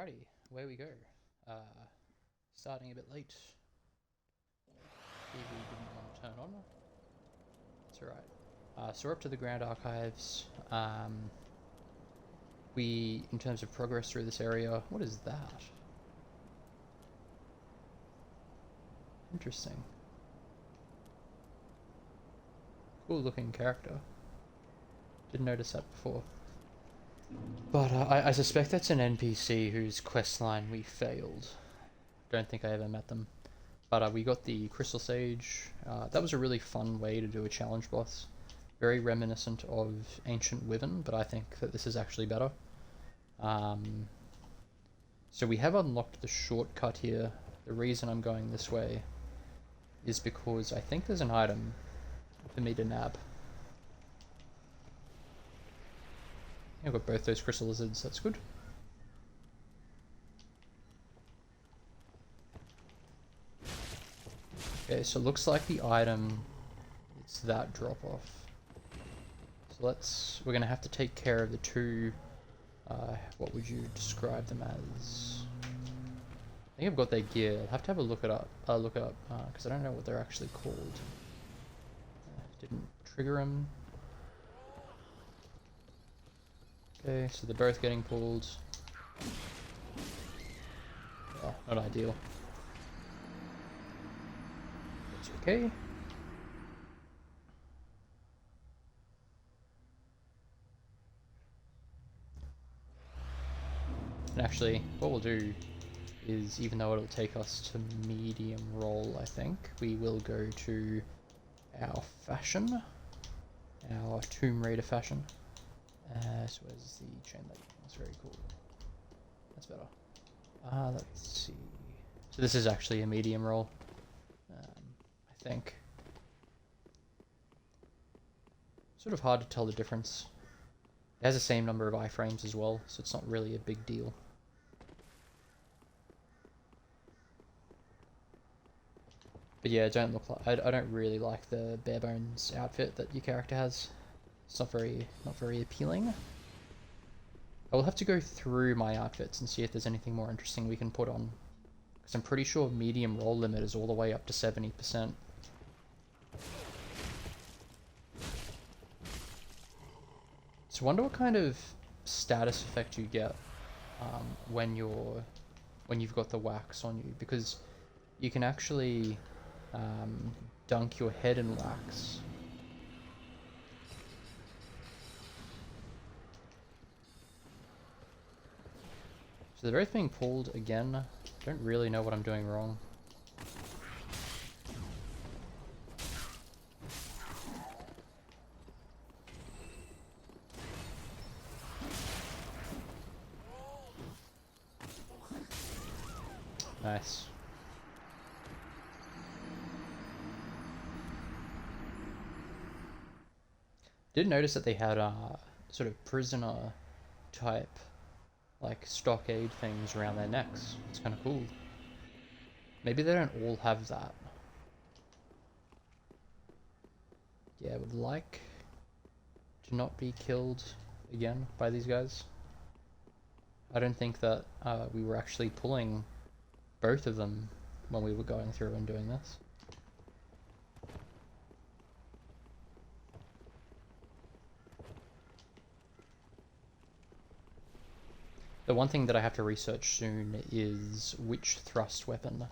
Alrighty, away we go. Uh, Starting a bit late. TV didn't want to turn on. It's alright. So we're up to the Grand Archives. In terms of progress through this area, what is that? Interesting. Cool looking character. Didn't notice that before. But I suspect that's an NPC whose questline we failed. Don't think I ever met them. But we got the Crystal Sage. That was a really fun way to do a challenge boss. Very reminiscent of Ancient Wyvern, but I think that this is actually better. So we have unlocked the shortcut here. The reason I'm going this way is because I think there's an item for me to nab. I've got both those crystal lizards, that's good. Okay, so it looks like the item is that drop off. So we're gonna have to take care of the two, what would you describe them as? I think I've got their gear. I'll have to have a look it up, because I don't know what they're actually called. Didn't trigger them. Okay, so they're both getting pulled. Oh, not ideal. It's okay. And actually, what we'll do is, even though it'll take us to medium roll, I think, we will go to our fashion. Our Tomb Raider fashion. So where's the chain lightning? That's very cool. That's better. Let's see. So this is actually a medium roll, I think. Sort of hard to tell the difference. It has the same number of iframes as well, so it's not really a big deal. But yeah, don't look like I don't really like the bare bones outfit that your character has. It's not very appealing. I will have to go through my outfits and see if there's anything more interesting we can put on, because I'm pretty sure medium roll limit is all the way up to 70%. So I wonder what kind of status effect you get when you've got the wax on you, because you can actually dunk your head in wax. So they're both being pulled again. I don't really know what I'm doing wrong. Nice. Did notice that they had sort of prisoner type, like, stockade things around their necks. It's kind of cool. Maybe they don't all have that. Yeah, I would like to not be killed again by these guys. I don't think that we were actually pulling both of them when we were going through and doing this. The one thing that I have to research soon is which thrust weapon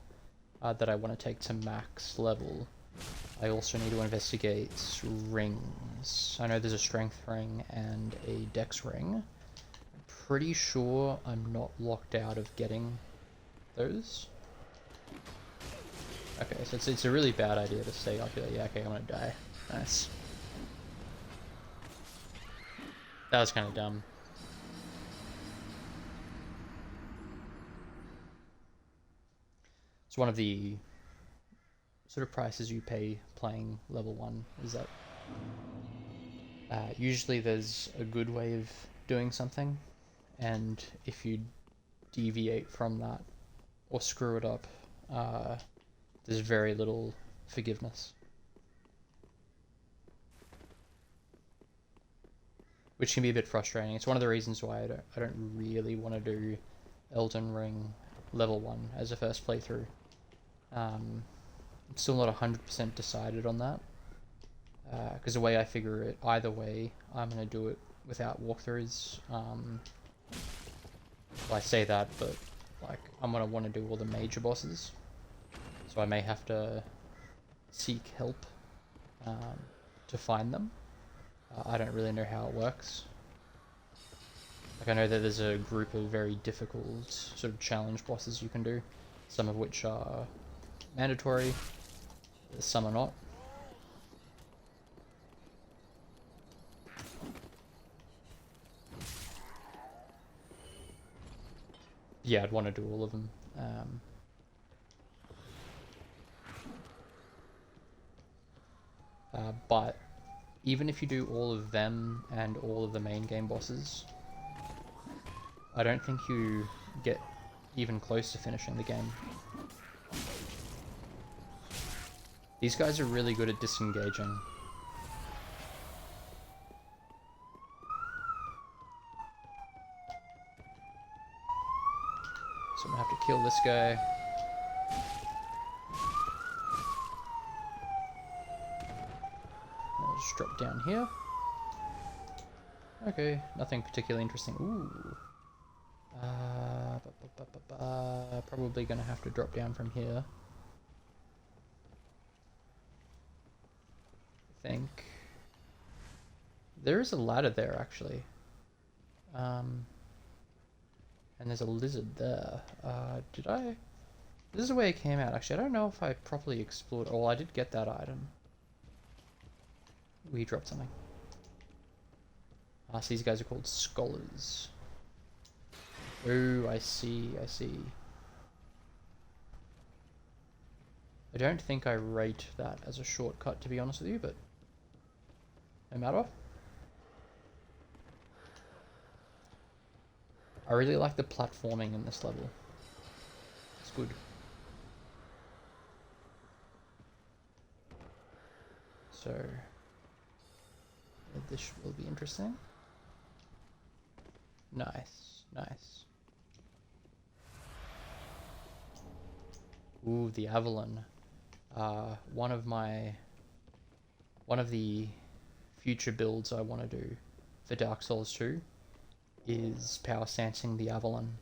that I want to take to max level. I also need to investigate rings. I know there's a strength ring and a dex ring. I'm pretty sure I'm not locked out of getting those. Okay, so it's a really bad idea to stay up here. Yeah, okay, I'm gonna die. Nice. That was kind of dumb. It's one of the sort of prices you pay playing level 1 is that usually there's a good way of doing something, and if you deviate from that or screw it up, there's very little forgiveness. Which can be a bit frustrating. It's one of the reasons why I don't really want to do Elden Ring level 1 as a first playthrough. I'm still not 100% decided on that, because the way I figure it, either way, I'm going to do it without walkthroughs. Well, I say that, but like I'm going to want to do all the major bosses, so I may have to seek help to find them. I don't really know how it works. Like, I know that there's a group of very difficult sort of challenge bosses you can do, some of which are mandatory, some are not. Yeah, I'd want to do all of them. But even if you do all of them and all of the main game bosses, I don't think you get even close to finishing the game. These guys are really good at disengaging. So I'm gonna have to kill this guy. I'll just drop down here. Okay, nothing particularly interesting. Ooh. Probably gonna have to drop down from here. I think. There is a ladder there, actually. And there's a lizard there. Did I? This is the way it came out, actually. I don't know if I properly explored. Oh, I did get that item. We dropped something. So these guys are called scholars. Oh, I see, I see. I don't think I rate that as a shortcut, to be honest with you, but no matter. I really like the platforming in this level. It's good. So, this will be interesting. Nice, nice. Ooh, the Avalon. One of the future builds I want to do for Dark Souls 2 is power stancing the Avalon.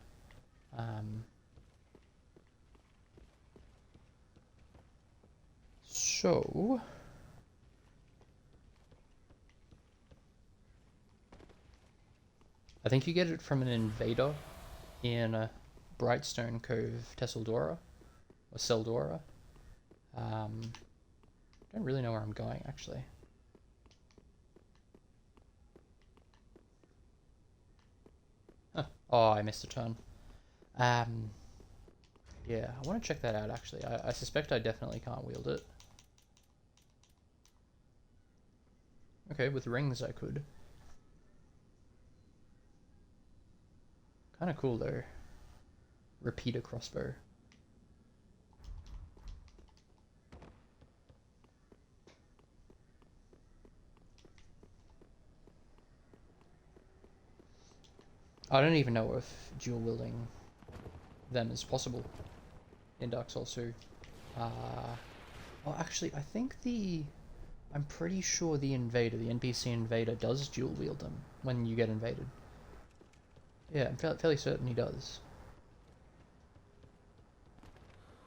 So I think you get it from an invader in Brightstone Cove, Tesseldora, or Seldora. Don't really know where I'm going, actually. Huh. Oh, I missed a turn. Yeah, I want to check that out, actually. I suspect I definitely can't wield it. Okay, with rings I could. Kind of cool, though. Repeater crossbow. I don't even know if dual wielding them is possible in Dark Souls 2. Well, actually, I think I'm pretty sure the invader, the NPC invader, does dual wield them when you get invaded. Yeah, I'm fairly certain he does.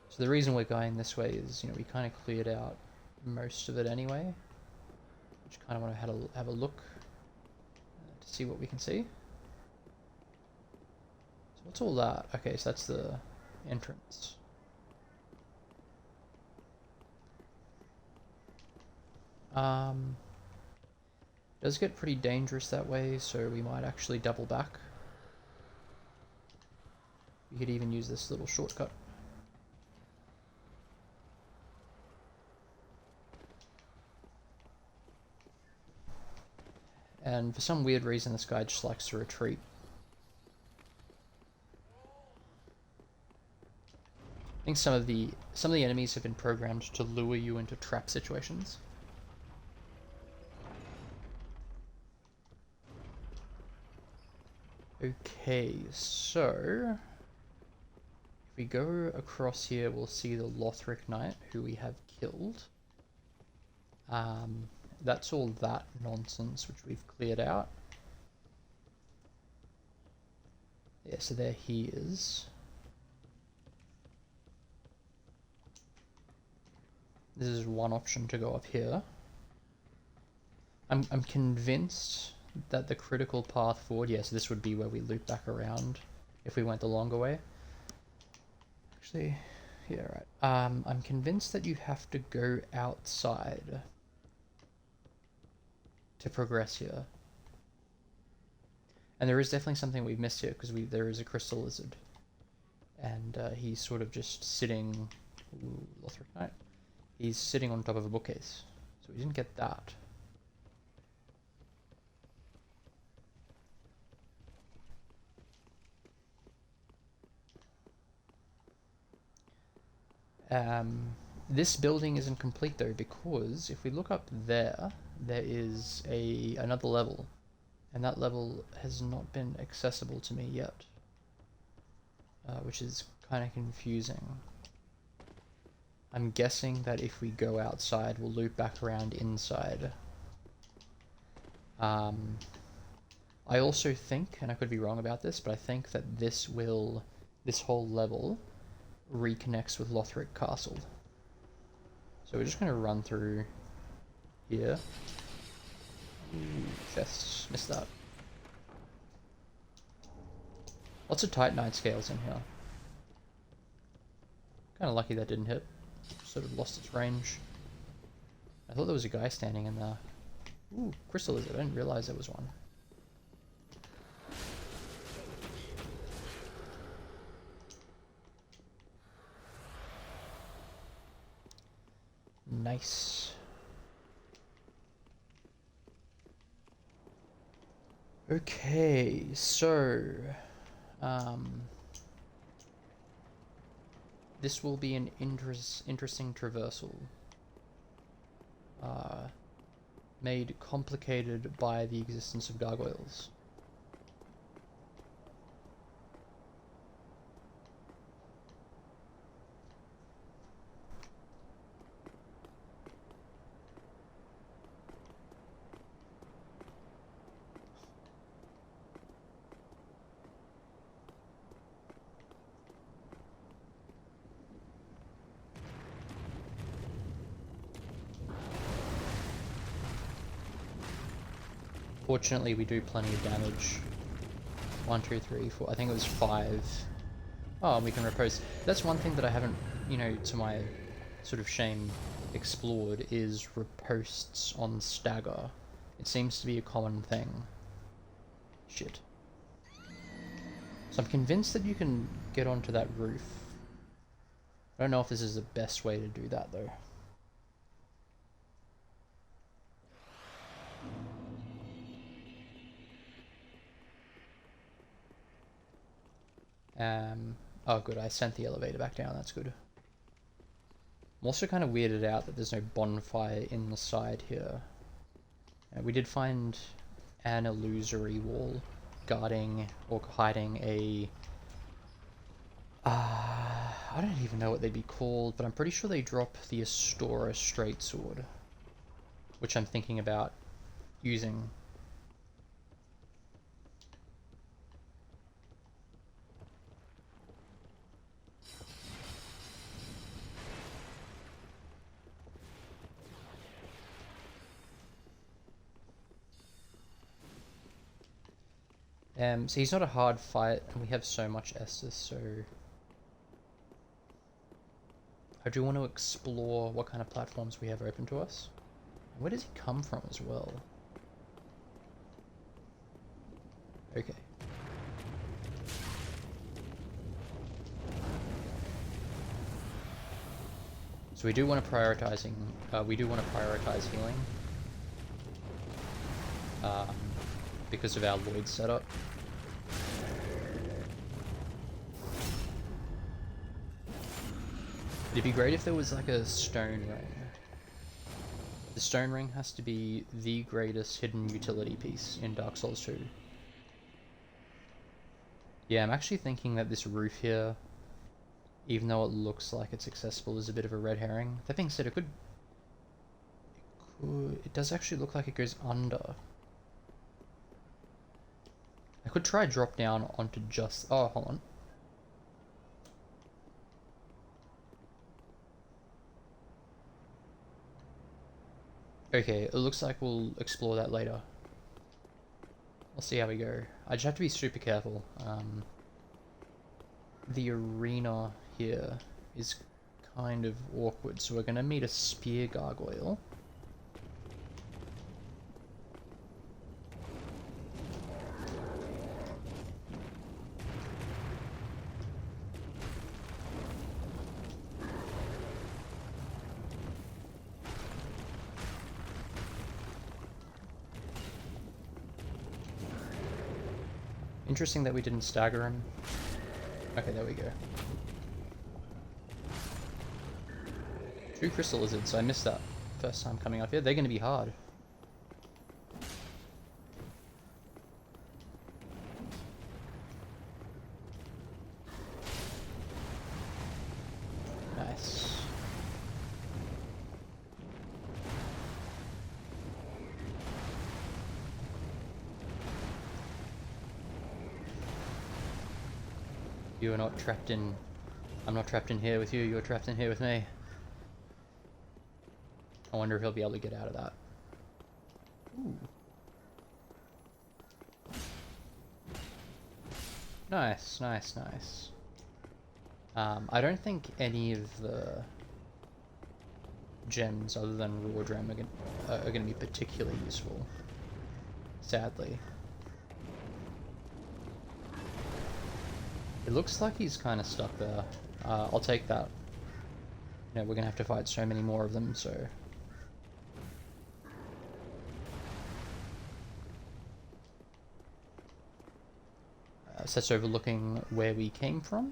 So the reason we're going this way is, we kind of cleared out most of it anyway. Just kind of want to have a look to see what we can see. So what's all that? Okay, so that's the entrance. It does get pretty dangerous that way, so we might actually double back. We could even use this little shortcut. And for some weird reason, this guy just likes to retreat. I think some of the enemies have been programmed to lure you into trap situations. Okay, so If we go across here, we'll see the Lothric Knight, who we have killed. That's all that nonsense which we've cleared out. Yeah, so there he is. This is one option to go up here. I'm convinced that the critical path forward, yes, this would be where we loop back around if we went the longer way. Actually, yeah, right. I'm convinced that you have to go outside to progress here. And there is definitely something we've missed here, because there is a crystal lizard. And he's sort of just sitting... Ooh, Lothric Knight. He's sitting on top of a bookcase. So we didn't get that. This building isn't complete though, because if we look up there, there is another level, and that level has not been accessible to me yet, which is kind of confusing. I'm guessing that if we go outside, we'll loop back around inside. I also think, and I could be wrong about this, but I think that this whole level reconnects with Lothric Castle. So we're just going to run through here. Ooh, chests. Missed that. Lots of Titanite scales in here. Kind of lucky that didn't hit. Sort of lost its range. I thought there was a guy standing in there. Ooh, crystal lizard. I didn't realize there was one. Nice. Okay, so this will be an interesting traversal, made complicated by the existence of gargoyles. Fortunately, we do plenty of damage. 1, 2, 3, 4. I think it was 5. Oh, and we can repose. That's one thing that I haven't, to my sort of shame, explored, is riposts on stagger. It seems to be a common thing. Shit. So I'm convinced that you can get onto that roof. I don't know if this is the best way to do that, though. Oh good, I sent the elevator back down, that's good. I'm also kind of weirded out that there's no bonfire in the side here. We did find an illusory wall guarding or hiding a... I don't even know what they'd be called, but I'm pretty sure they drop the Astora straight sword, which I'm thinking about using. So he's not a hard fight, and we have so much Estus, so... I do want to explore what kind of platforms we have open to us. Where does he come from as well? Okay. So we do want to prioritize healing. Because of our Lloyd setup. It'd be great if there was like a stone ring. The stone ring has to be the greatest hidden utility piece in Dark Souls 2. Yeah, I'm actually thinking that this roof here even though it looks like it's accessible, is a bit of a red herring. That being said, it does actually look like it goes under. I could try drop down onto just... Oh, hold on. Okay, it looks like we'll explore that later. We'll see how we go. I just have to be super careful. The arena here is kind of awkward, so we're going to meet a spear gargoyle. Interesting that we didn't stagger him. Okay, there we go. 2 crystal lizards, I missed that first time coming up here. They're going to be hard. Nice. You are not trapped in... I'm not trapped in here with you, you're trapped in here with me. I wonder if he'll be able to get out of that. Ooh. Nice, nice, nice. I don't think any of the gems other than raw gem are gonna be particularly useful. Sadly. It looks like he's kind of stuck there. I'll take that. You know, we're gonna have to fight so many more of them, so... So that's overlooking where we came from.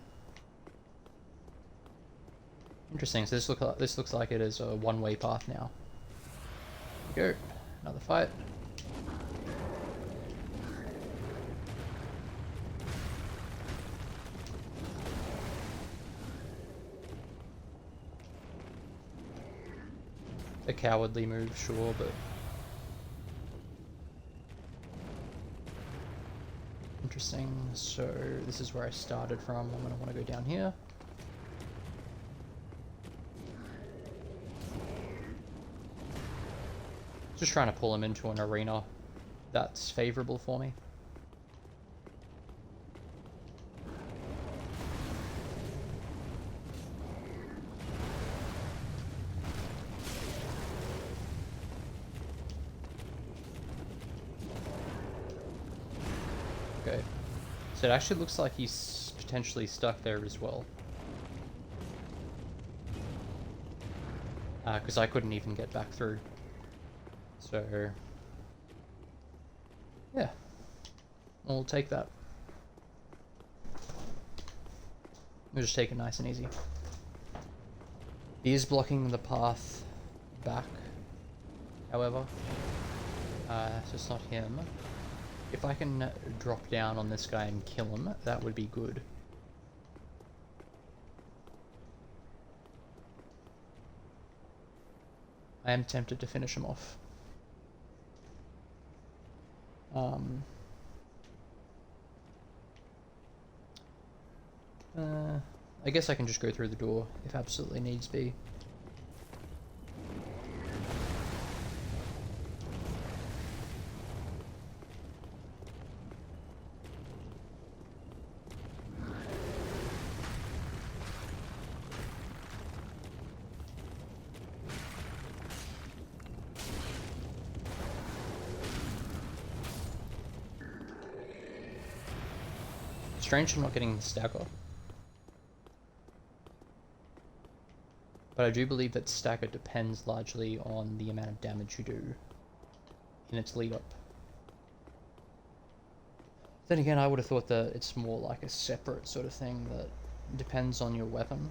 Interesting, so this looks like it is a one-way path now. Here we go, another fight. A cowardly move, sure, but... Interesting, so this is where I started from. I'm going to want to go down here. Just trying to pull him into an arena that's favorable for me. Okay, so it actually looks like he's potentially stuck there as well. Because I couldn't even get back through. So, yeah, we'll take that. We'll just take it nice and easy. He is blocking the path back, however, so it's not him. If I can drop down on this guy and kill him, that would be good. I am tempted to finish him off. I guess I can just go through the door if absolutely needs be. Strange I'm not getting the stagger. But I do believe that stagger depends largely on the amount of damage you do in its lead up. Then again, I would have thought that it's more like a separate sort of thing that depends on your weapon,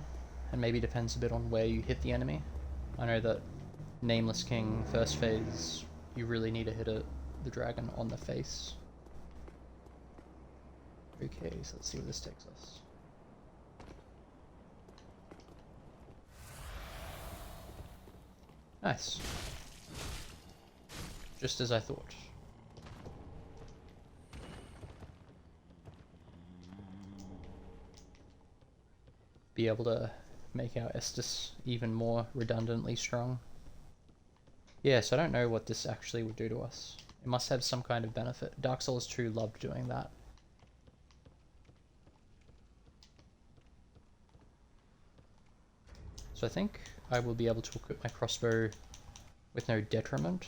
and maybe depends a bit on where you hit the enemy. I know that Nameless King, first phase, you really need to hit the dragon on the face. Okay, so let's see where this takes us. Nice. Just as I thought. Be able to make our Estus even more redundantly strong. Yeah, so I don't know what this actually would do to us. It must have some kind of benefit. Dark Souls 2 loved doing that. So I think I will be able to equip my crossbow with no detriment.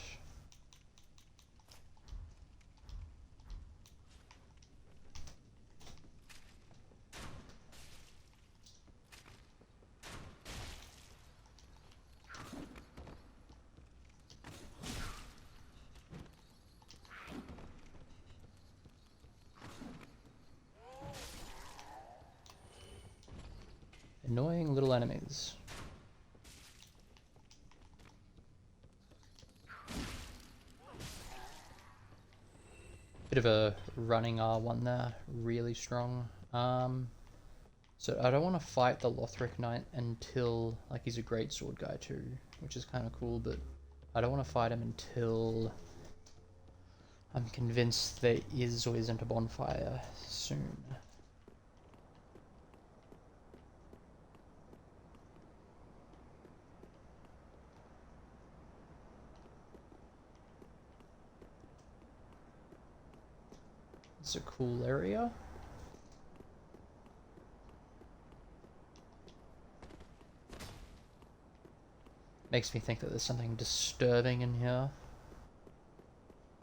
Annoying little enemies. Bit of a running R1 there, really strong. So I don't want to fight the Lothric Knight until, like, he's a great sword guy too, which is kind of cool, but I don't want to fight him until I'm convinced there is or isn't a bonfire soon. It's a cool area. Makes me think that there's something disturbing in here.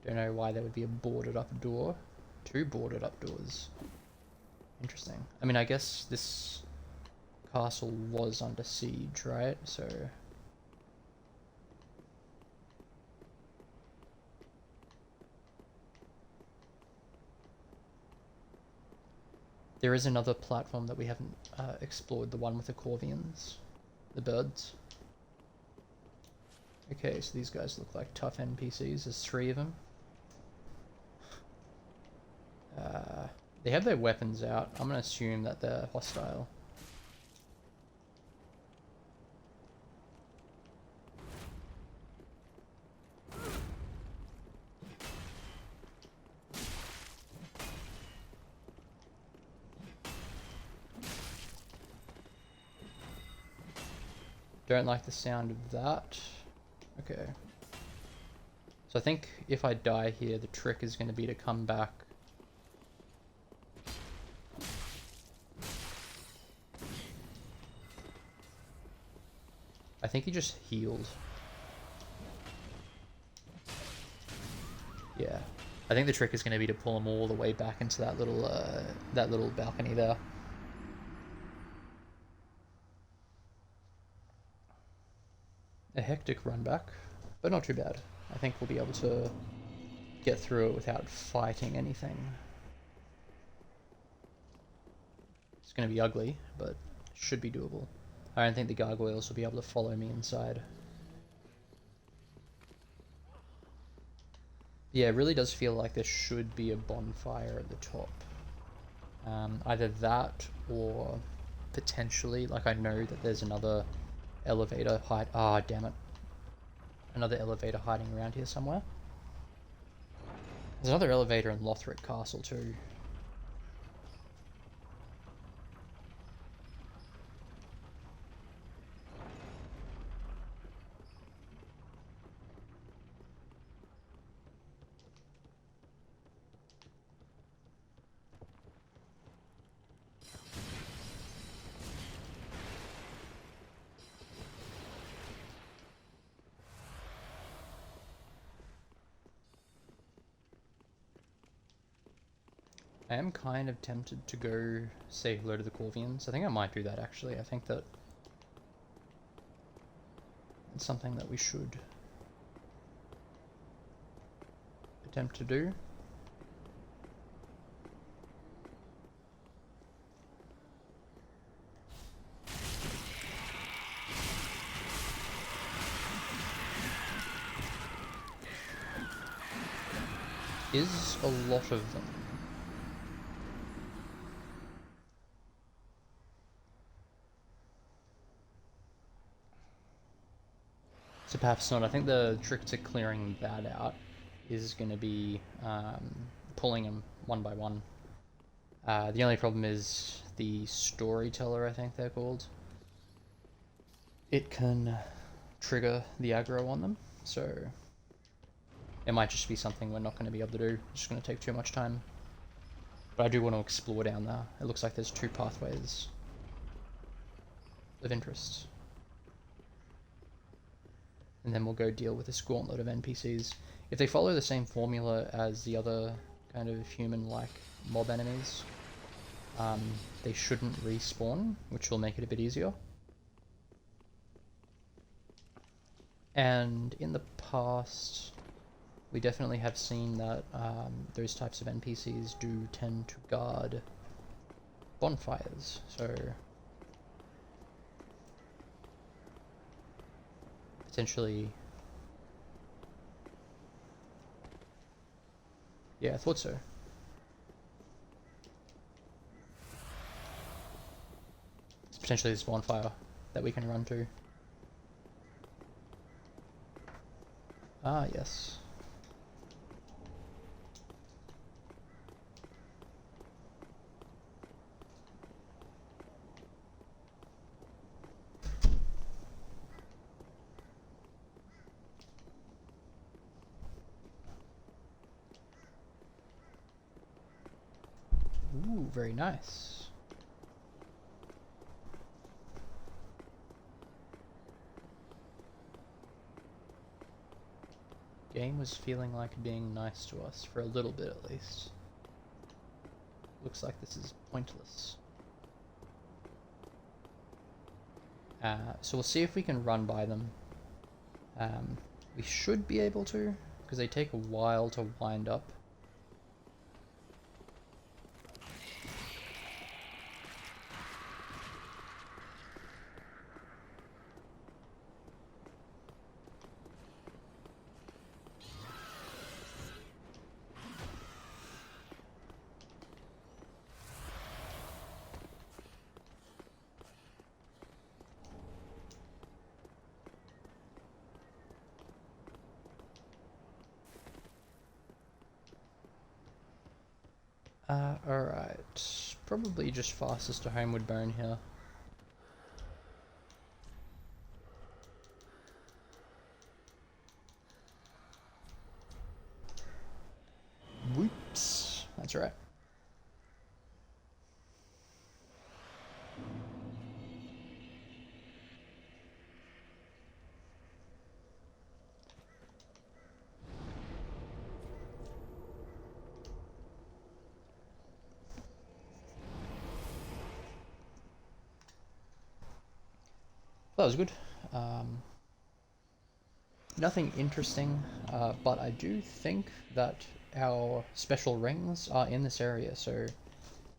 Don't know why there would be a boarded up door. 2 boarded up doors. Interesting. I mean, I guess this castle was under siege, right? So there is another platform that we haven't explored, the one with the Corvians, the birds. Okay, so these guys look like tough NPCs. There's 3 of them. They have their weapons out. I'm gonna assume that they're hostile. Don't like the sound of that. Okay. So I think if I die here, the trick is going to be to come back. I think he just healed. Yeah. I think the trick is going to be to pull him all the way back into that little balcony there. A hectic run back, but not too bad. I think we'll be able to get through it without fighting anything. It's going to be ugly, but should be doable. I don't think the gargoyles will be able to follow me inside. Yeah, it really does feel like there should be a bonfire at the top. Either that or potentially, like, I know that there's another elevator damn it. Another elevator hiding around here somewhere. There's another elevator in Lothric Castle too. I am kind of tempted to go say hello to the Corvians. I think I might do that actually. I think that it's something that we should attempt to do. Is a lot of them. So perhaps not. I think the trick to clearing that out is going to be pulling them one by one. The only problem is the storyteller, I think they're called. It can trigger the aggro on them, so it might just be something we're not going to be able to do. It's just going to take too much time. But I do want to explore down there. It looks like there's 2 pathways of interest. And then we'll go deal with this gauntlet of NPCs. If they follow the same formula as the other kind of human-like mob enemies, they shouldn't respawn, which will make it a bit easier. And in the past, we definitely have seen that those types of NPCs do tend to guard bonfires, so potentially... Yeah, I thought so. It's potentially this bonfire that we can run to. Ah, yes. Ooh, very nice. Game was feeling like being nice to us, for a little bit at least. Looks like this is pointless. So we'll see if we can run by them. We should be able to, because they take a while to wind up. Alright. Probably just fastest to Homeward Bone here. Whoops. That's right. That was good. Nothing interesting, but I do think that our special rings are in this area, so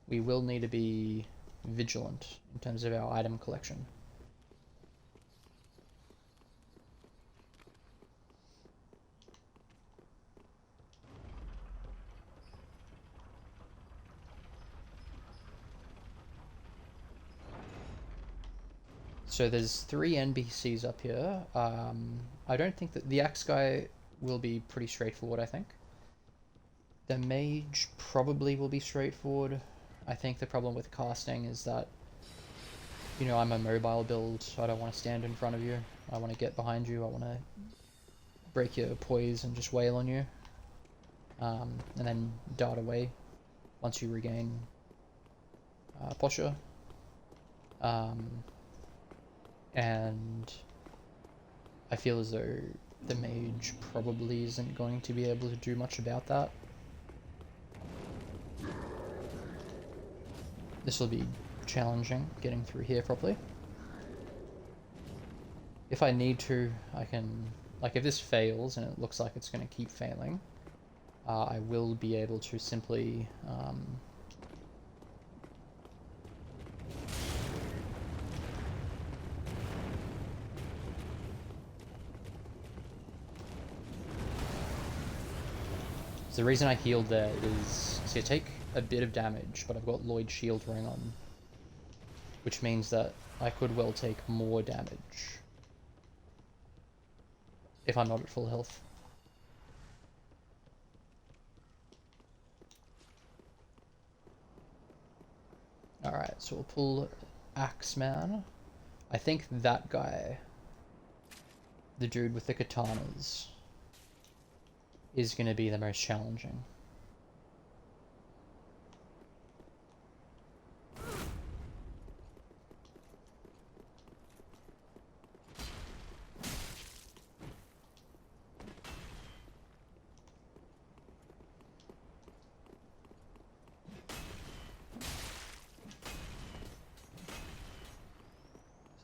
we will need to be vigilant in terms of our item collection. So there's 3 NPCs up here. I don't think that the axe guy will be pretty straightforward, I think. The mage probably will be straightforward. I think the problem with casting is that, you know, I'm a mobile build, so I don't want to stand in front of you. I want to get behind you. I want to break your poise and just wail on you. And then dart away once you regain posture. And I feel as though the mage probably isn't going to be able to do much about that. This will be challenging, getting through here properly. If I need to, I can... Like, if this fails, and it looks like it's going to keep failing, I will be able to simply... So the reason I healed there is, see, I take a bit of damage, but I've got Lloyd's shield ring on, which means that I could well take more damage. if I'm not at full health. Alright, so we'll pull Axeman. I think that guy, the dude with the katanas, is going to be the most challenging.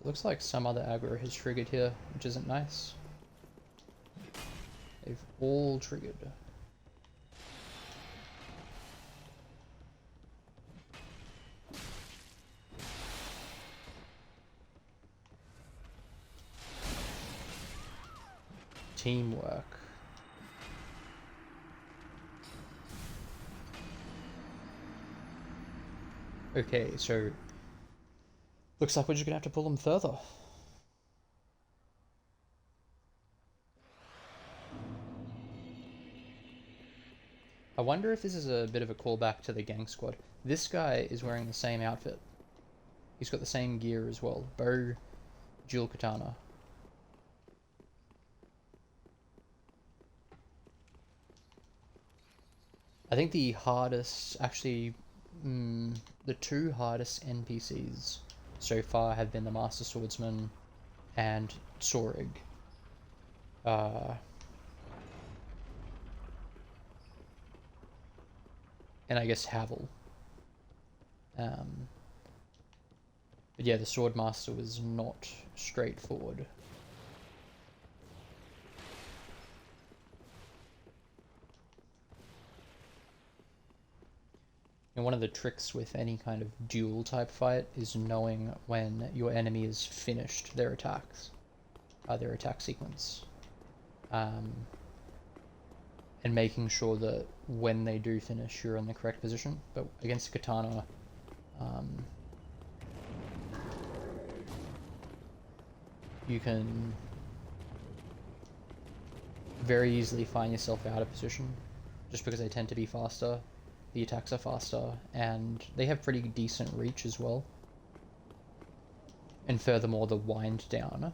Looks like some other aggro has triggered here, which isn't nice. They've all triggered. Teamwork. Okay, so looks like we're just gonna have to pull them further. I wonder if this is a bit of a callback to the gang squad. This guy is wearing the same outfit. He's got the same gear as well. Bow, dual katana. I think the hardest, actually, the two hardest NPCs so far have been the Master Swordsman and Sorig. And I guess Havel. But yeah, the Swordmaster was not straightforward. And one of the tricks with any kind of duel type fight is knowing when your enemy has finished their attacks, their attack sequence. And making sure that when they do finish, you're in the correct position. But against Katana, you can very easily find yourself out of position, just because they tend to be faster. The attacks are faster, and they have pretty decent reach as well. And furthermore, the wind down.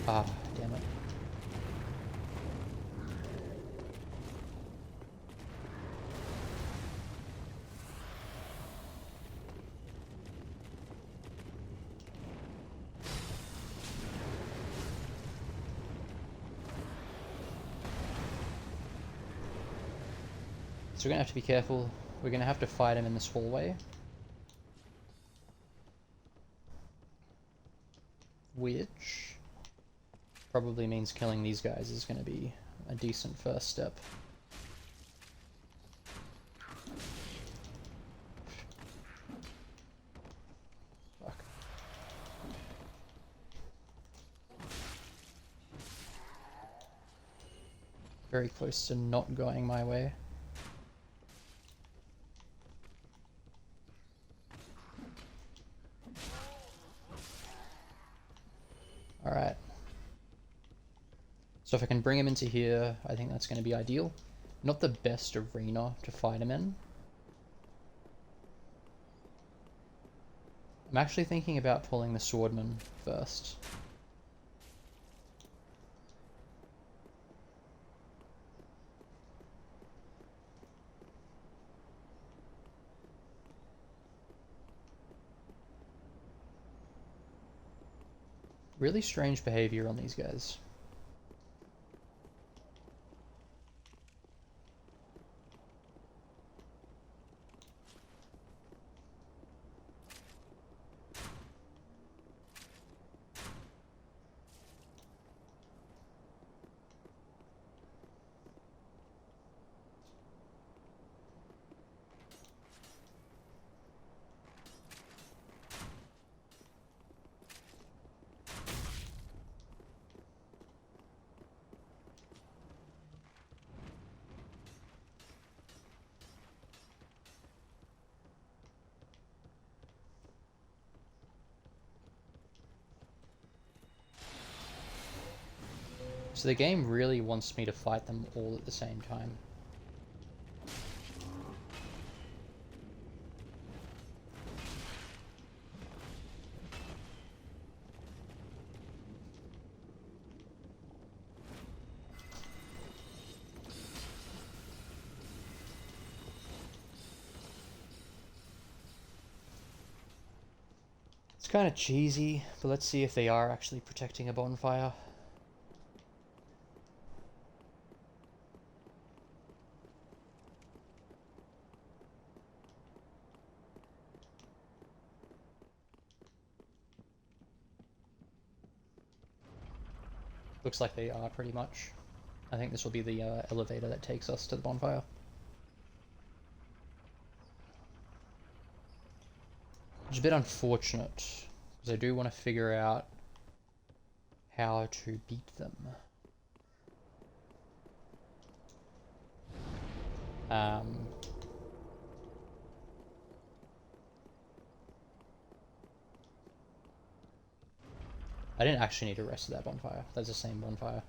Ah, damn it. So we're going to have to be careful. We're going to have to fight him in this hallway. Which probably means killing these guys is going to be a decent first step. Fuck. Very close to not going my way. Alright. So if I can bring him into here, I think that's going to be ideal. Not the best arena to fight him in. I'm actually thinking about pulling the Swordman first. Really strange behavior on these guys. So the game really wants me to fight them all at the same time. It's kind of cheesy, but let's see if they are actually protecting a bonfire. Looks like they are pretty much. I think this will be the elevator that takes us to the bonfire. Which is a bit unfortunate, because I do want to figure out how to beat them. I didn't actually need to rest at that bonfire. That's the same bonfire.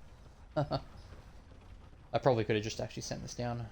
I probably could have just actually sent this down.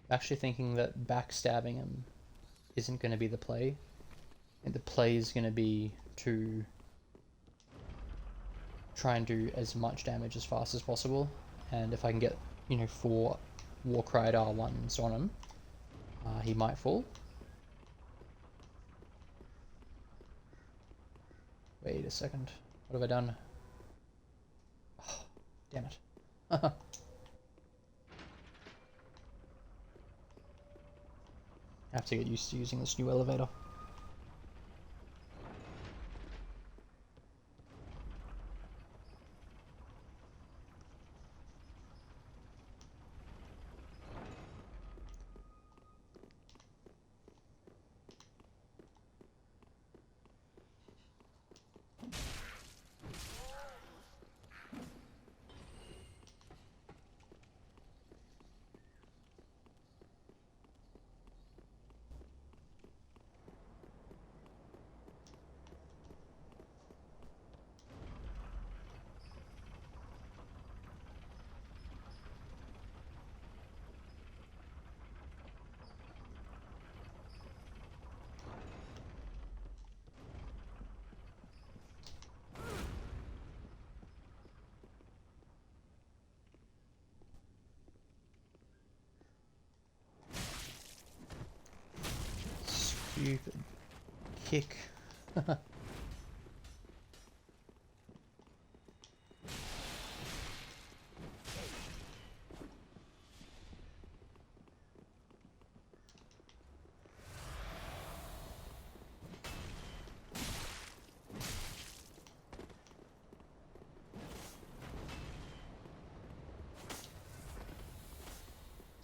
I'm actually thinking that backstabbing him isn't going to be the play. And the play is going to be to try and do as much damage as fast as possible. And if I can get, you know, 4 Warcried R1s on him, he might fall. Wait a second. What have I done? Oh, damn it. I have to get used to using this new elevator. Stupid kick. So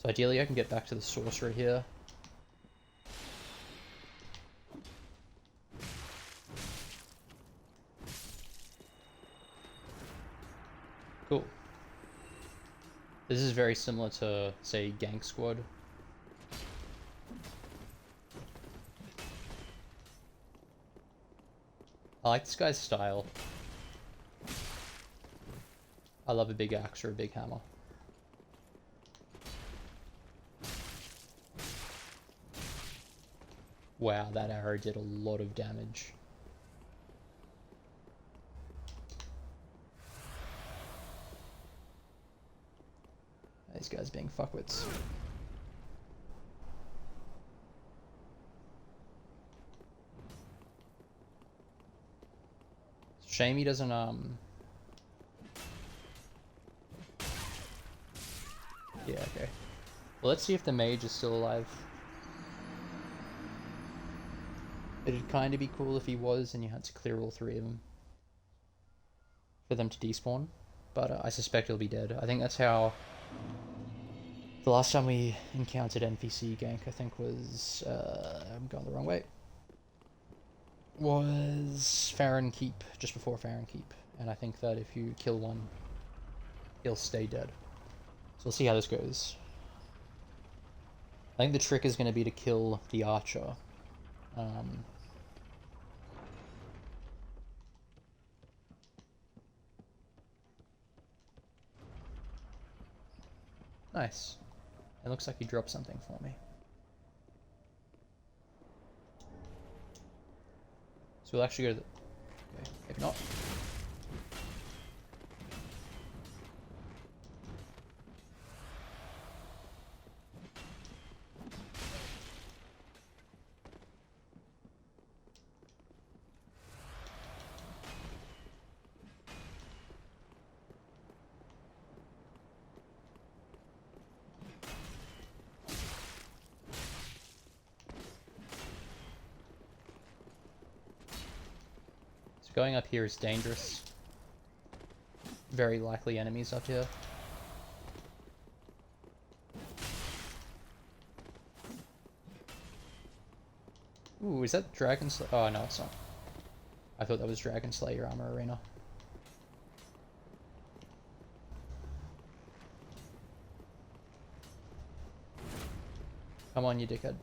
ideally I can get back to the sorcerer here. Cool. This is very similar to, say, Gank Squad. I like this guy's style. I love a big axe or a big hammer. Wow, that arrow did a lot of damage. These guys being fuckwits. Shame he doesn't, yeah, okay. Well, let's see if the mage is still alive. It'd kind of be cool if he was and you had to clear all three of them for them to despawn, but I suspect he'll be dead. I think that's how the last time we encountered NPC gank, I think was, I'm going the wrong way, was Farron Keep, just before Farron Keep, and I think that if you kill one, he'll stay dead. So we'll see how this goes. I think the trick is going to be to kill the archer. Nice. It looks like he dropped something for me. So we'll actually go to the... Okay, maybe not. Going up here is dangerous. Very likely enemies up here. Ooh, is that Dragon Slayer? Oh, no, it's not. I thought that was Dragon Slayer Armor Arena. Come on, you dickhead.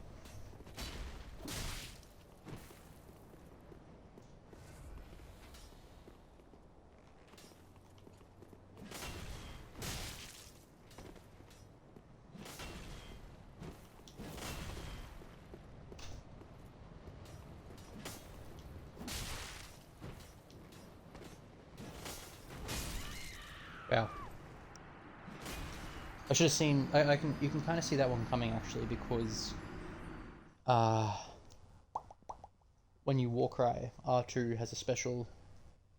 Wow. I should have seen. You can kind of see that one coming actually, because when you Warcry, R2 has a special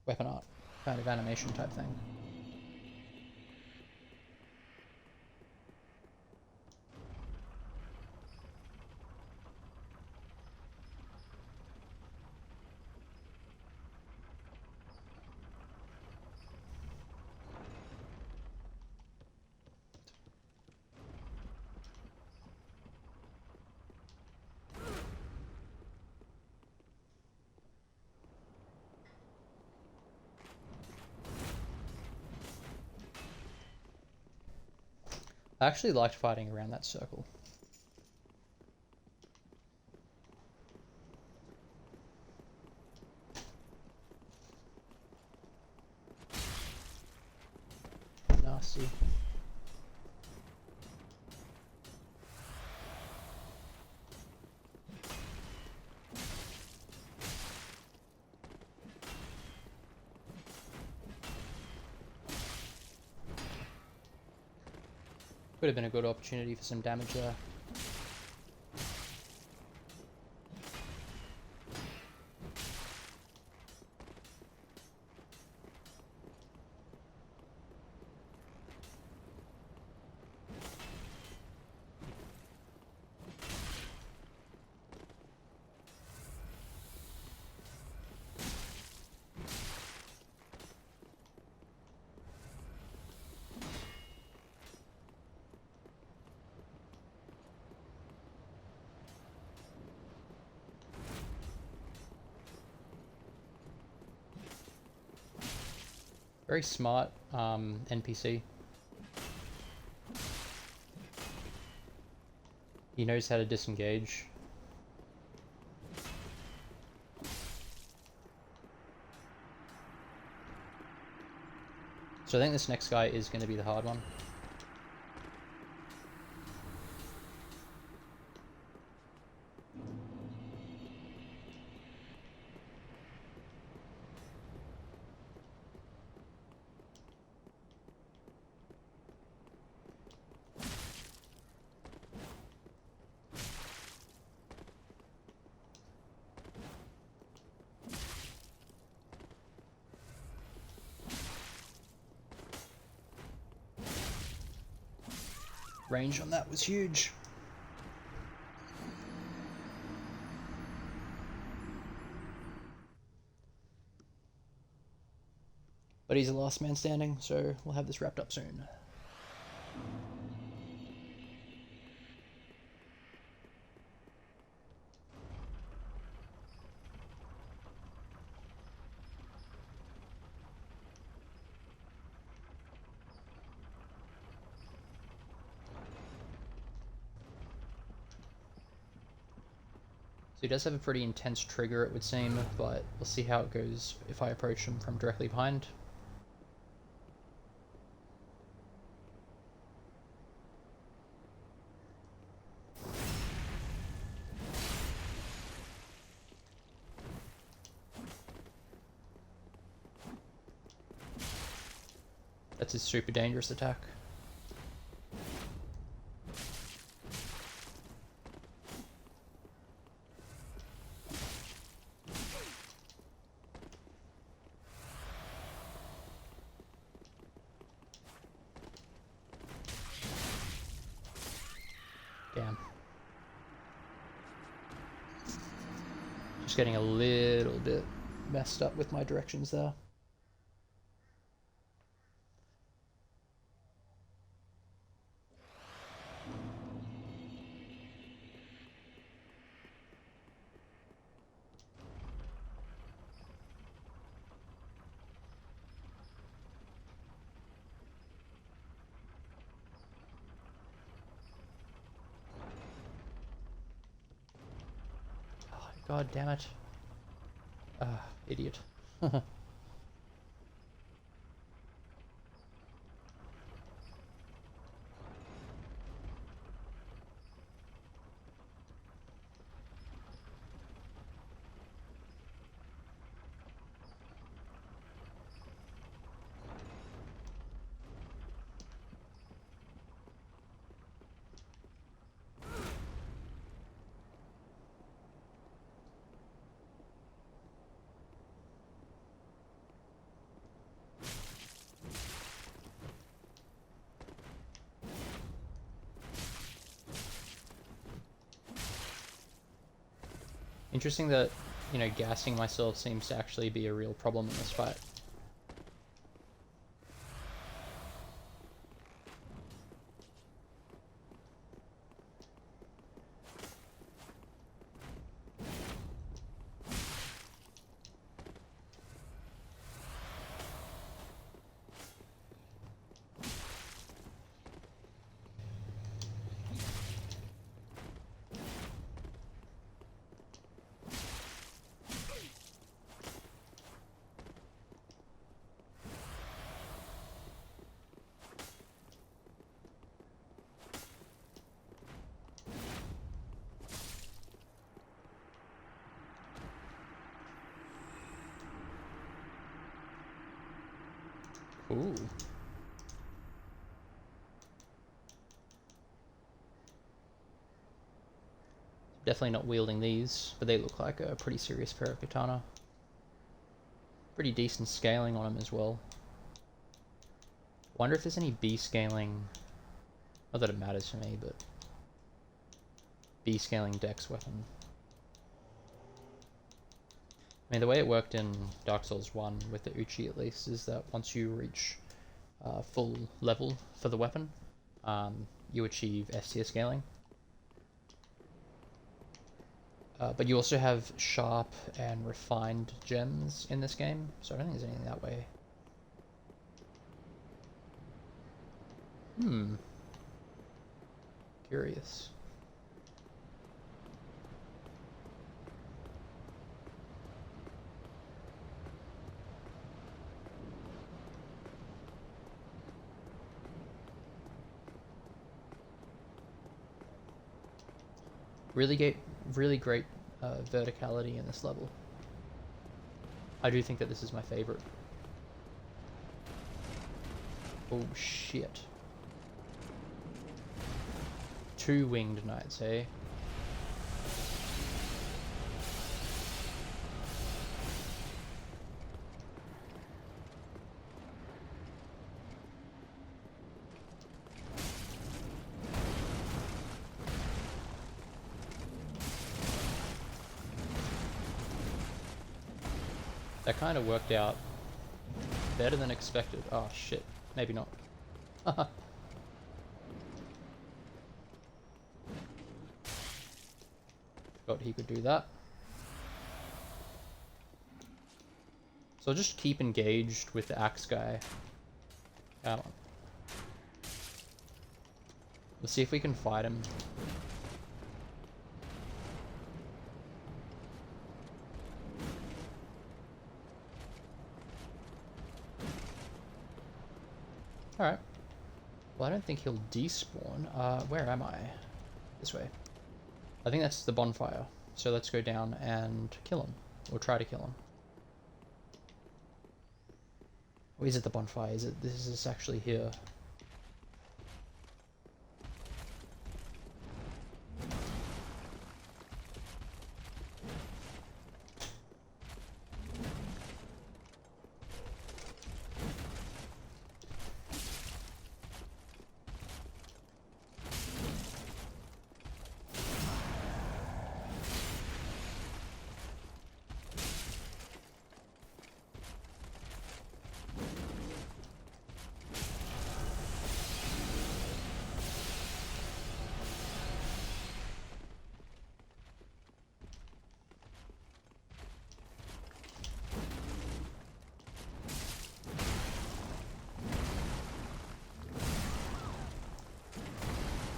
weapon art kind of animation type thing. I actually liked fighting around that circle. Nasty. Would have been a good opportunity for some damage there. Very smart NPC. He knows how to disengage. So I think this next guy is going to be the hard one. range on that was huge. But he's the last man standing, so we'll have this wrapped up soon. He does have a pretty intense trigger, it would seem, but we'll see how it goes if I approach him from directly behind. That's his super dangerous attack. Damn. Just getting a little bit messed up with my directions there. God damn it. Idiot. Interesting that, you know, gassing myself seems to actually be a real problem in this fight. Ooh. Definitely not wielding these, but they look like a pretty serious pair of katana. Pretty decent scaling on them as well. Wonder if there's any B scaling. Not that it matters for me, but B scaling dex weapon. I mean, the way it worked in Dark Souls 1 with the Uchi at least is that once you reach full level for the weapon, you achieve S tier scaling. But you also have sharp and refined gems in this game, so I don't think there's anything that way. Curious. Really great verticality in this level. I do think that this is my favorite. Oh shit. 2 winged knights, eh? That kind of worked out better than expected. Oh shit, maybe not. Forgot he could do that. So I'll just keep engaged with the axe guy. Come on. Let's see if we can fight him. Alright. Well, I don't think he'll despawn. Where am I? This way. I think that's the bonfire. So let's go down and kill him. Or try to kill him. Or is it the bonfire? Is it? This is actually here.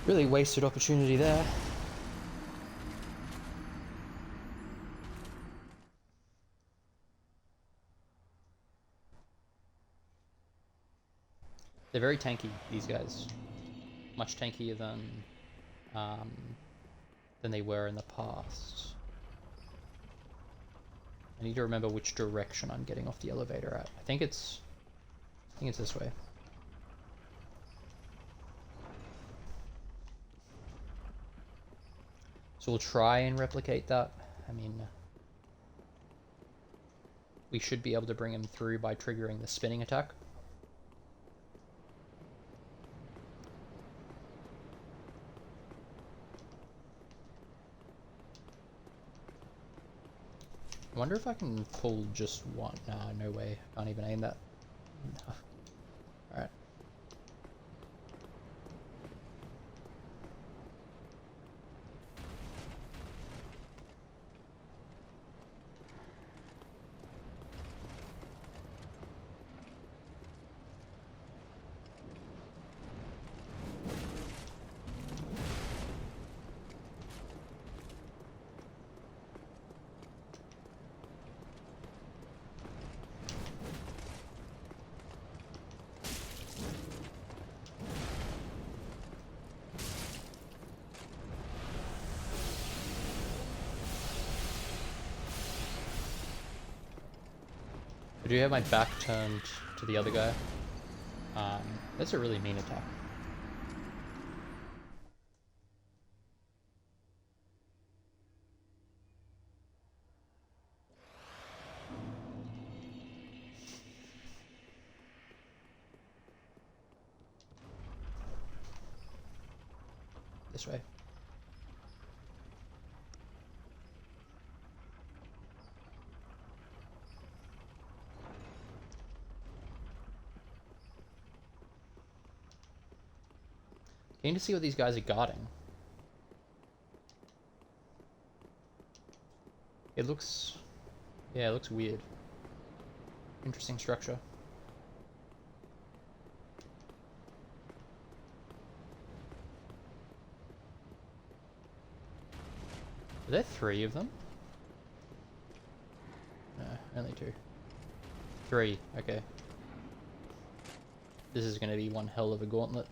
Really wasted opportunity there. They're very tanky, these guys. Much tankier than they were in the past. I need to remember which direction I'm getting off the elevator at. I think it's this way. So we'll try and replicate that. I mean, we should be able to bring him through by triggering the spinning attack. I wonder if I can pull just one. Nah, no way. Can't even aim that. Alright. I do have my back turned to the other guy. That's a really mean attack. This way. Keen to see what these guys are guarding. It looks... yeah, it looks weird. Interesting structure. Are there 3 of them? No, only 2. 3, okay. This is going to be one hell of a gauntlet.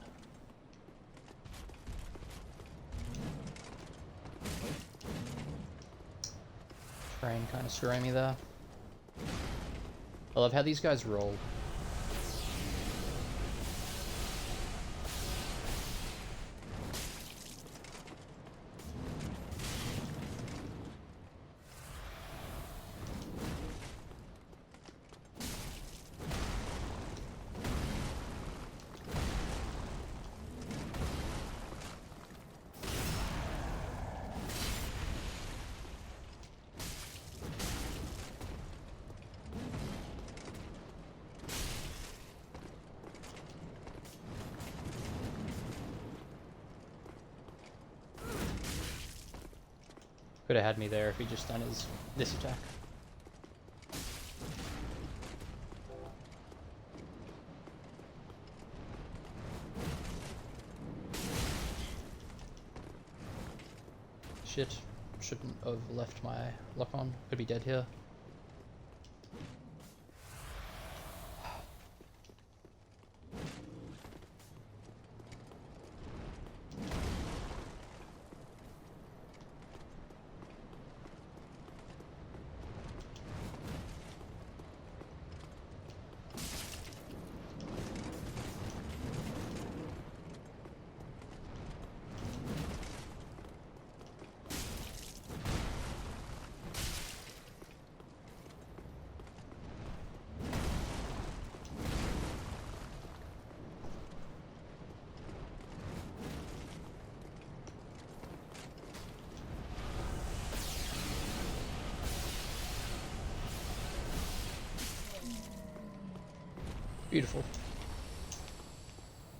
Train kind of screwing me there. I love how these guys roll. Could have had me there if he just done this attack. Shit. Shouldn't have left my lock on. Could be dead here. Beautiful.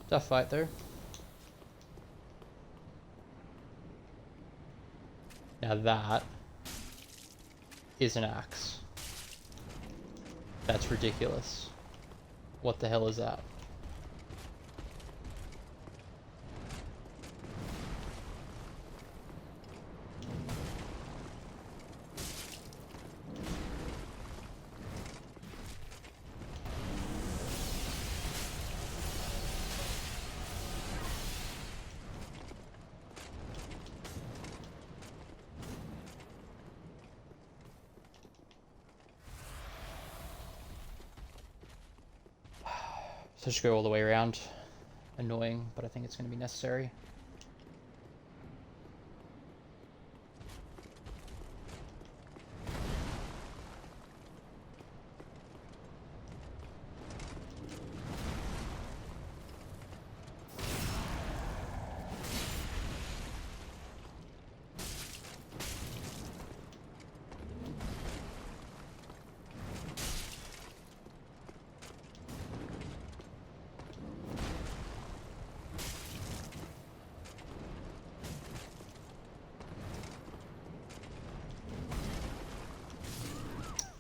Tough fight though. Now that is an axe. That's ridiculous. What the hell is that? So just go all the way around. Annoying, but I think it's going to be necessary.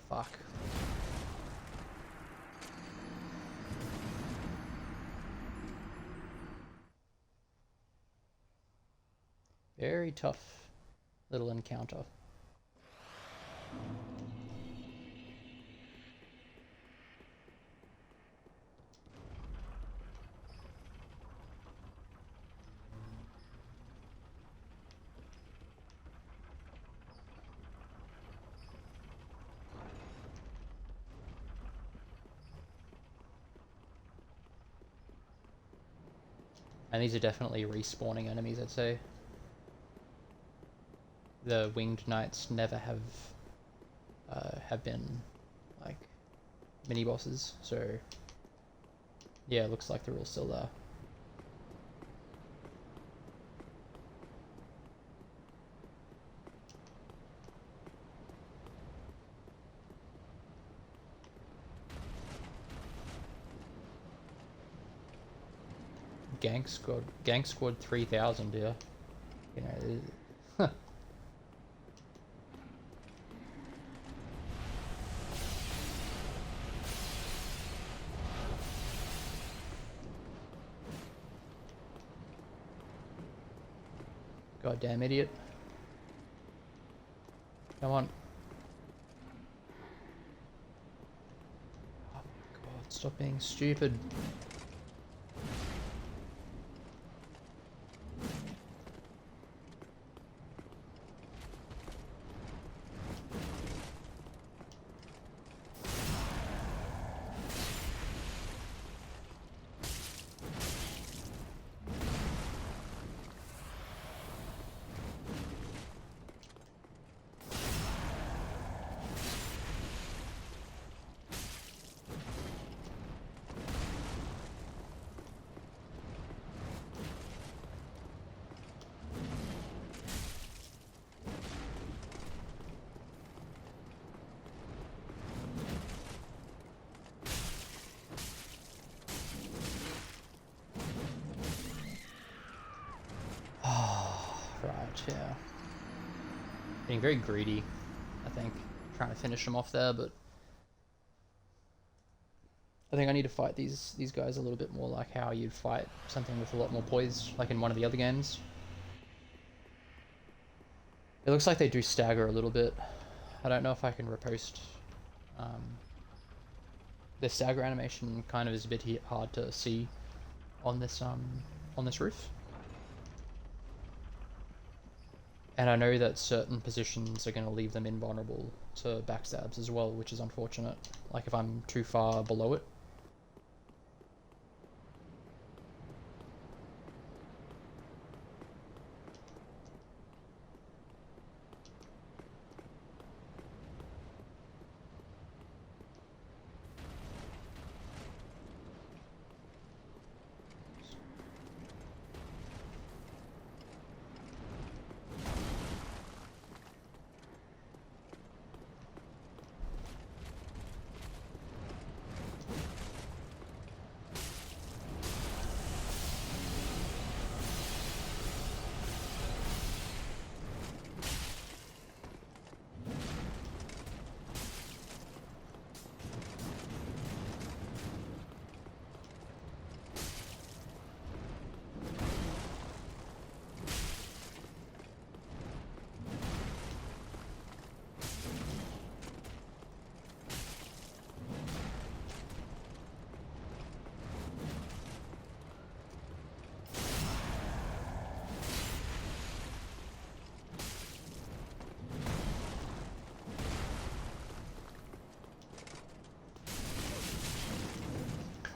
Fuck. Very tough little encounter. And these are definitely respawning enemies, I'd say. The winged knights never have been like mini bosses, so yeah, it looks like they're all still there. Gang squad 3000, yeah. You know, huh. Goddamn idiot. Come on. Oh my god, stop being stupid. Getting very greedy, I think. Trying to finish them off there, but I think I need to fight these guys a little bit more like how you'd fight something with a lot more poise, like in one of the other games. It looks like they do stagger a little bit. I don't know if I can repost. The stagger animation kind of is a bit hard to see on this roof. And I know that certain positions are going to leave them invulnerable to backstabs as well, which is unfortunate. Like if I'm too far below it.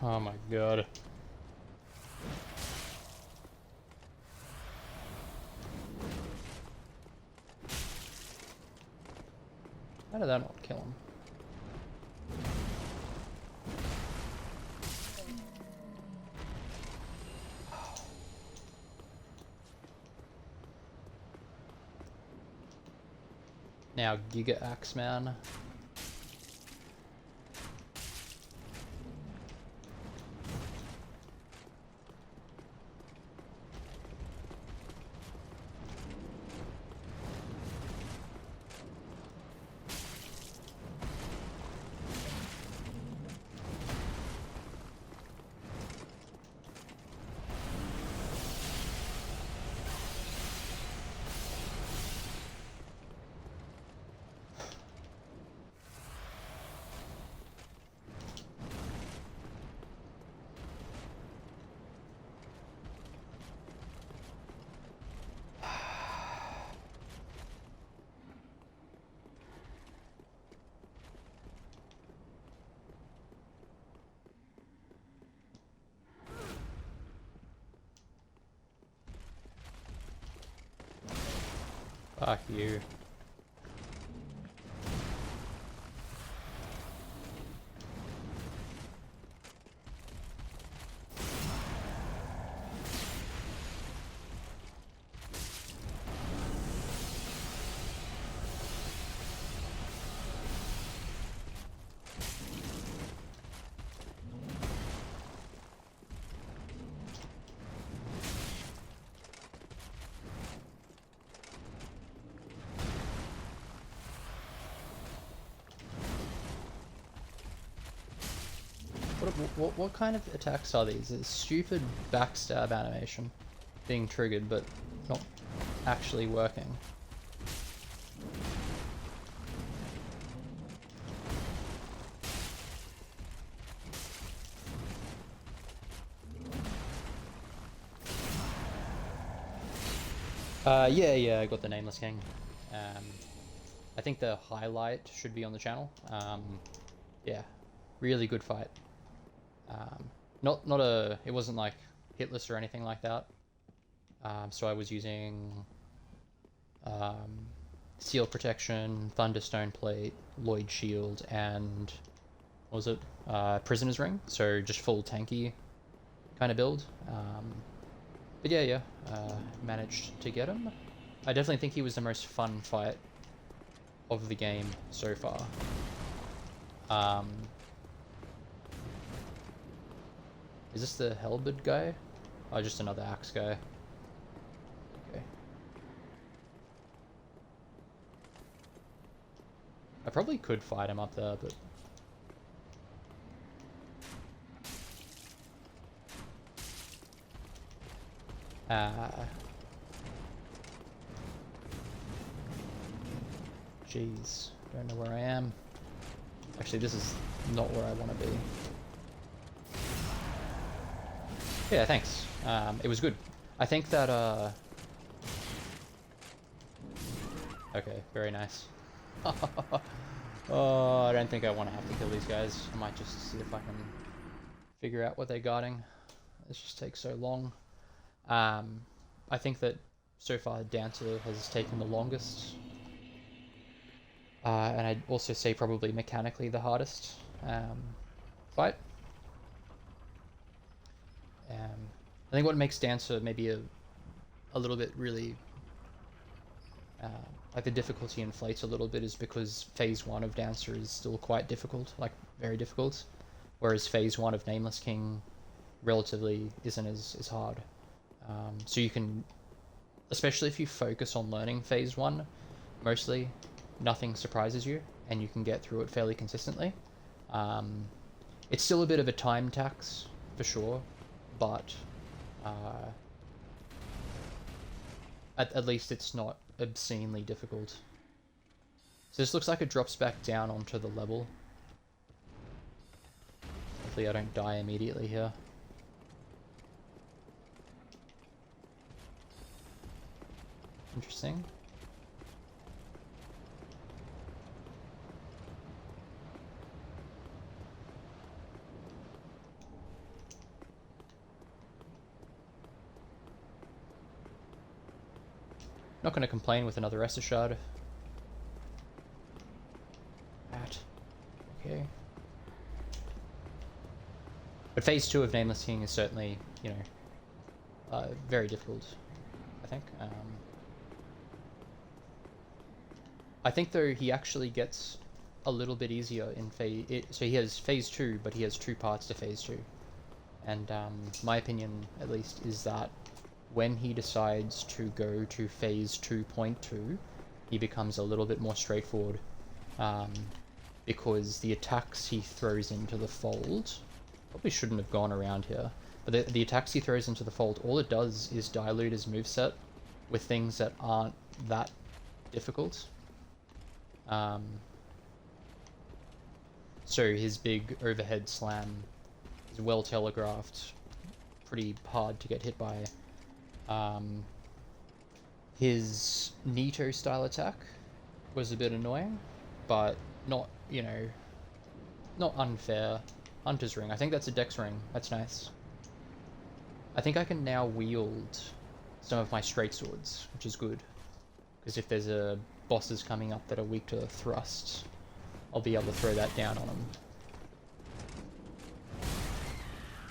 Oh my god. How did that not kill him? Now Giga Axeman. Fuck you. What kind of attacks are these? It's stupid backstab animation being triggered, but not actually working. Yeah, I got the Nameless King. I think the highlight should be on the channel. Yeah, really good fight. It wasn't like hitless or anything like that. So I was using Seal Protection, Thunderstone Plate, Lloyd Shield, and what was it? Prisoner's Ring. So just full tanky kind of build. But yeah, managed to get him. I definitely think he was the most fun fight of the game so far. Is this the halberd guy? Oh, just another axe guy. Okay. probably could fight him up there, but... Jeez, don't know where I am. Actually, this is not where I want to be. Yeah, thanks. It was good. I think that, okay, very nice. Oh, I don't think I want to have to kill these guys. I might just see if I can figure out what they're guarding. This just takes so long. I think that so far Dancer has taken the longest. And I'd also say probably mechanically the hardest fight. I think what makes Dancer maybe a little bit really... like the difficulty inflates a little bit is because Phase 1 of Dancer is still quite difficult, like very difficult. Whereas Phase 1 of Nameless King relatively isn't as hard. So you can, especially if you focus on learning Phase 1, mostly nothing surprises you and you can get through it fairly consistently. It's still a bit of a time tax for sure, but at least it's not obscenely difficult. So this looks like it drops back down onto the level. Hopefully I don't die immediately here. Interesting. Not going to complain with another Estus Shard. Okay. But Phase 2 of Nameless King is certainly, you know, very difficult, I think. I think though he actually gets a little bit easier in so he has Phase 2, but he has 2 parts to Phase 2. And my opinion, at least, is that when he decides to go to Phase 2.2, he becomes a little bit more straightforward. Because the attacks he throws into the fold, probably shouldn't have gone around here, but the attacks he throws into the fold, all it does is dilute his moveset with things that aren't that difficult. So his big overhead slam is well telegraphed, pretty hard to get hit by. His Nito style attack was a bit annoying, but not, you know, not unfair. Hunter's Ring, I think that's a Dex Ring, that's nice. I think I can now wield some of my straight swords, which is good. Because if there's bosses coming up that are weak to thrust, I'll be able to throw that down on them.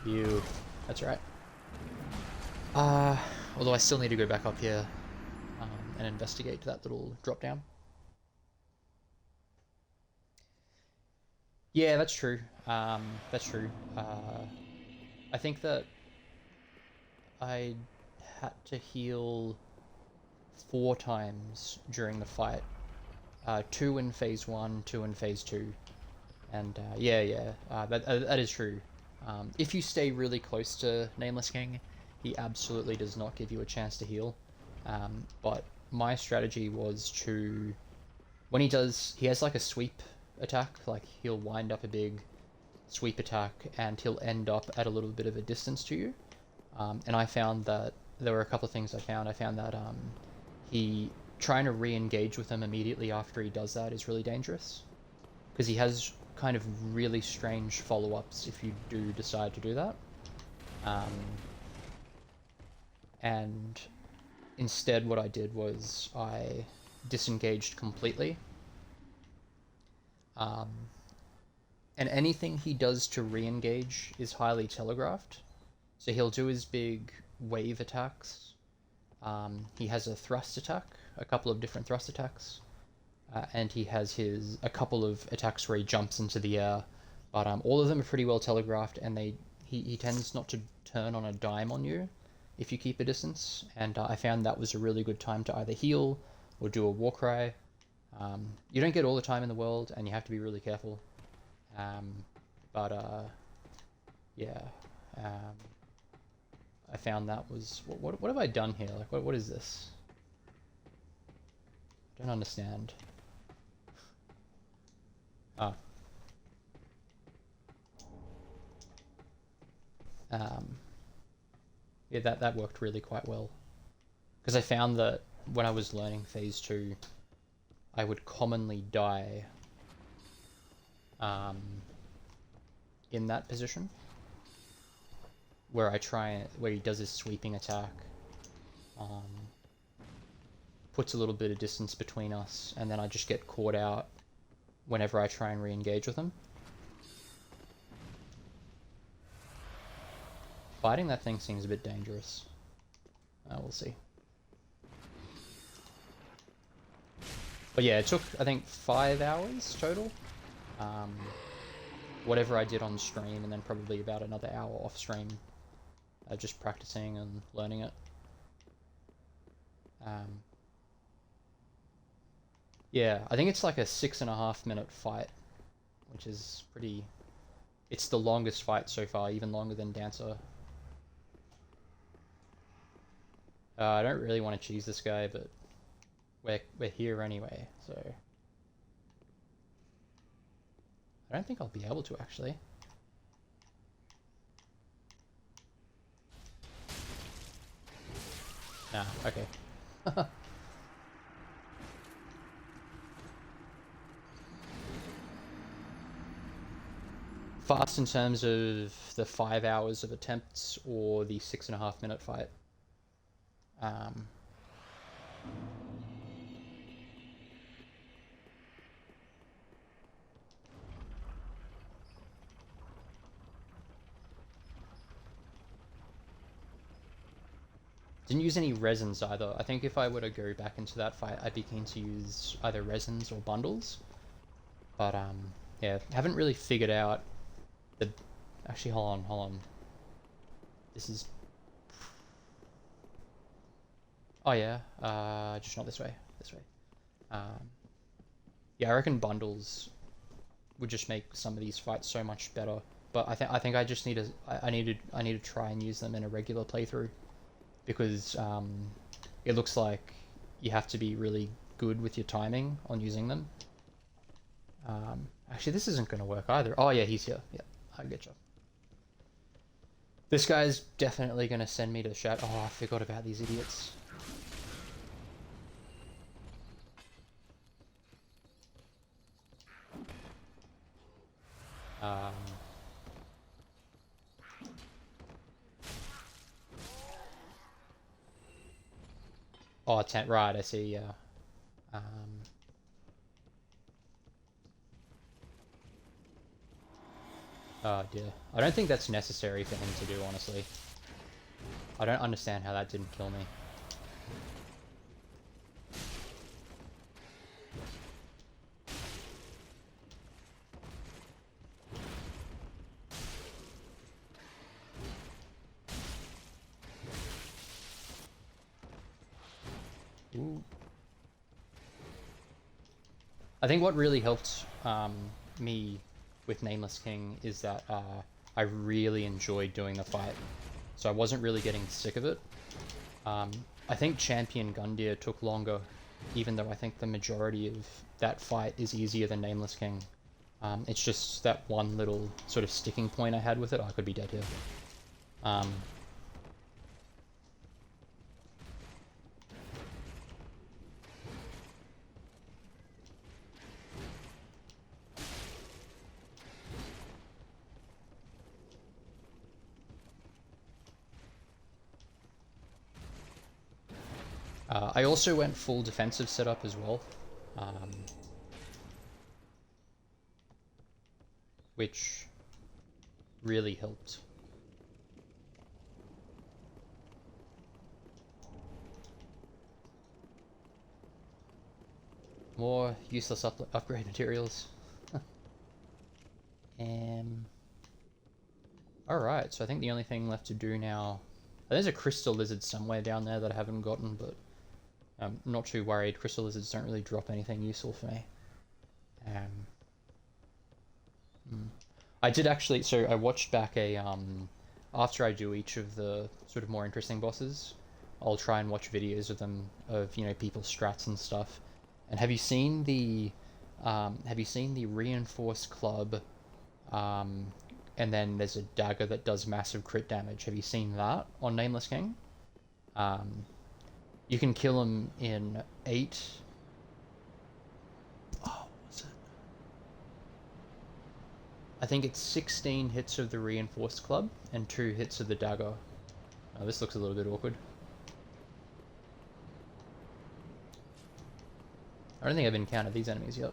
Phew, that's right. Although I still need to go back up here and investigate that little drop down. Yeah, that's true. That's true. I think that I had to heal 4 times during the fight. 2 in Phase 1, 2 in Phase 2. And that is true. If you stay really close to Nameless King, he absolutely does not give you a chance to heal. But my strategy was to... When he has like a sweep attack, like he'll wind up a big sweep attack and he'll end up at a little bit of a distance to you. And I found that there were a couple of things I found. I found that he trying to re-engage with him immediately after he does that is really dangerous, because he has kind of really strange follow-ups if you do decide to do that. And instead what I did was I disengaged completely. And anything he does to re-engage is highly telegraphed. So he'll do his big wave attacks. He has a thrust attack, a couple of different thrust attacks. And he has a couple of attacks where he jumps into the air. But all of them are pretty well telegraphed, and he tends not to turn on a dime on you if you keep a distance. And I found that was a really good time to either heal or do a war cry. You don't get all the time in the world, and you have to be really careful. But yeah, I found that was what have I done here? Like what is this? I don't understand. Oh. Yeah, that worked really quite well. Because I found that when I was learning Phase 2, I would commonly die in that position. Where where he does his sweeping attack. Puts a little bit of distance between us, and then I just get caught out whenever I try and re-engage with him. Fighting that thing seems a bit dangerous. We'll see. But yeah, it took, I think, 5 hours total. Whatever I did on stream, and then probably about another hour off stream. Just practicing and learning it. Yeah, I think it's like a 6.5 minute fight, which is pretty... It's the longest fight so far, even longer than Dancer. I don't really want to cheese this guy, but we're here anyway, so... I don't think I'll be able to, actually. Nah, okay. Fast in terms of the 5 hours of attempts or the 6.5 minute fight. Didn't use any resins either. I think if I were to go back into that fight, I'd be keen to use either resins or bundles. But yeah, haven't really figured out the... Actually, hold on. This is... Oh yeah, just not this way. Yeah, I reckon bundles would just make some of these fights so much better. But I think I just need to... I need to try and use them in a regular playthrough. Because it looks like you have to be really good with your timing on using them. Actually, this isn't going to work either. Oh yeah, he's here. Yeah, I get you. This guy's definitely going to send me to the chat. Oh, I forgot about these idiots. Oh, right, I see, yeah. Oh dear. I don't think that's necessary for him to do, honestly. I don't understand how that didn't kill me. Ooh. I think what really helped me with Nameless King is that I really enjoyed doing the fight, so I wasn't really getting sick of it. I think Champion Gundyr took longer, even though I think the majority of that fight is easier than Nameless King. It's just that one little sort of sticking point I had with it. I could be dead here. I also went full defensive setup as well, which really helped. More useless upgrade materials. Alright, so I think the only thing left to do now... There's a crystal lizard somewhere down there that I haven't gotten, but I'm not too worried. Crystal lizards don't really drop anything useful for me. Um, I did actually, so I watched back a, after I do each of the sort of more interesting bosses, I'll try and watch videos of them, of, people's strats and stuff. And have you seen the reinforced club, um, and then there's a dagger that does massive crit damage? Have you seen that on Nameless King? Um, you can kill him in 8. Oh, what was it? I think it's 16 hits of the reinforced club and 2 hits of the dagger. Oh, this looks a little bit awkward. I don't think I've encountered these enemies yet.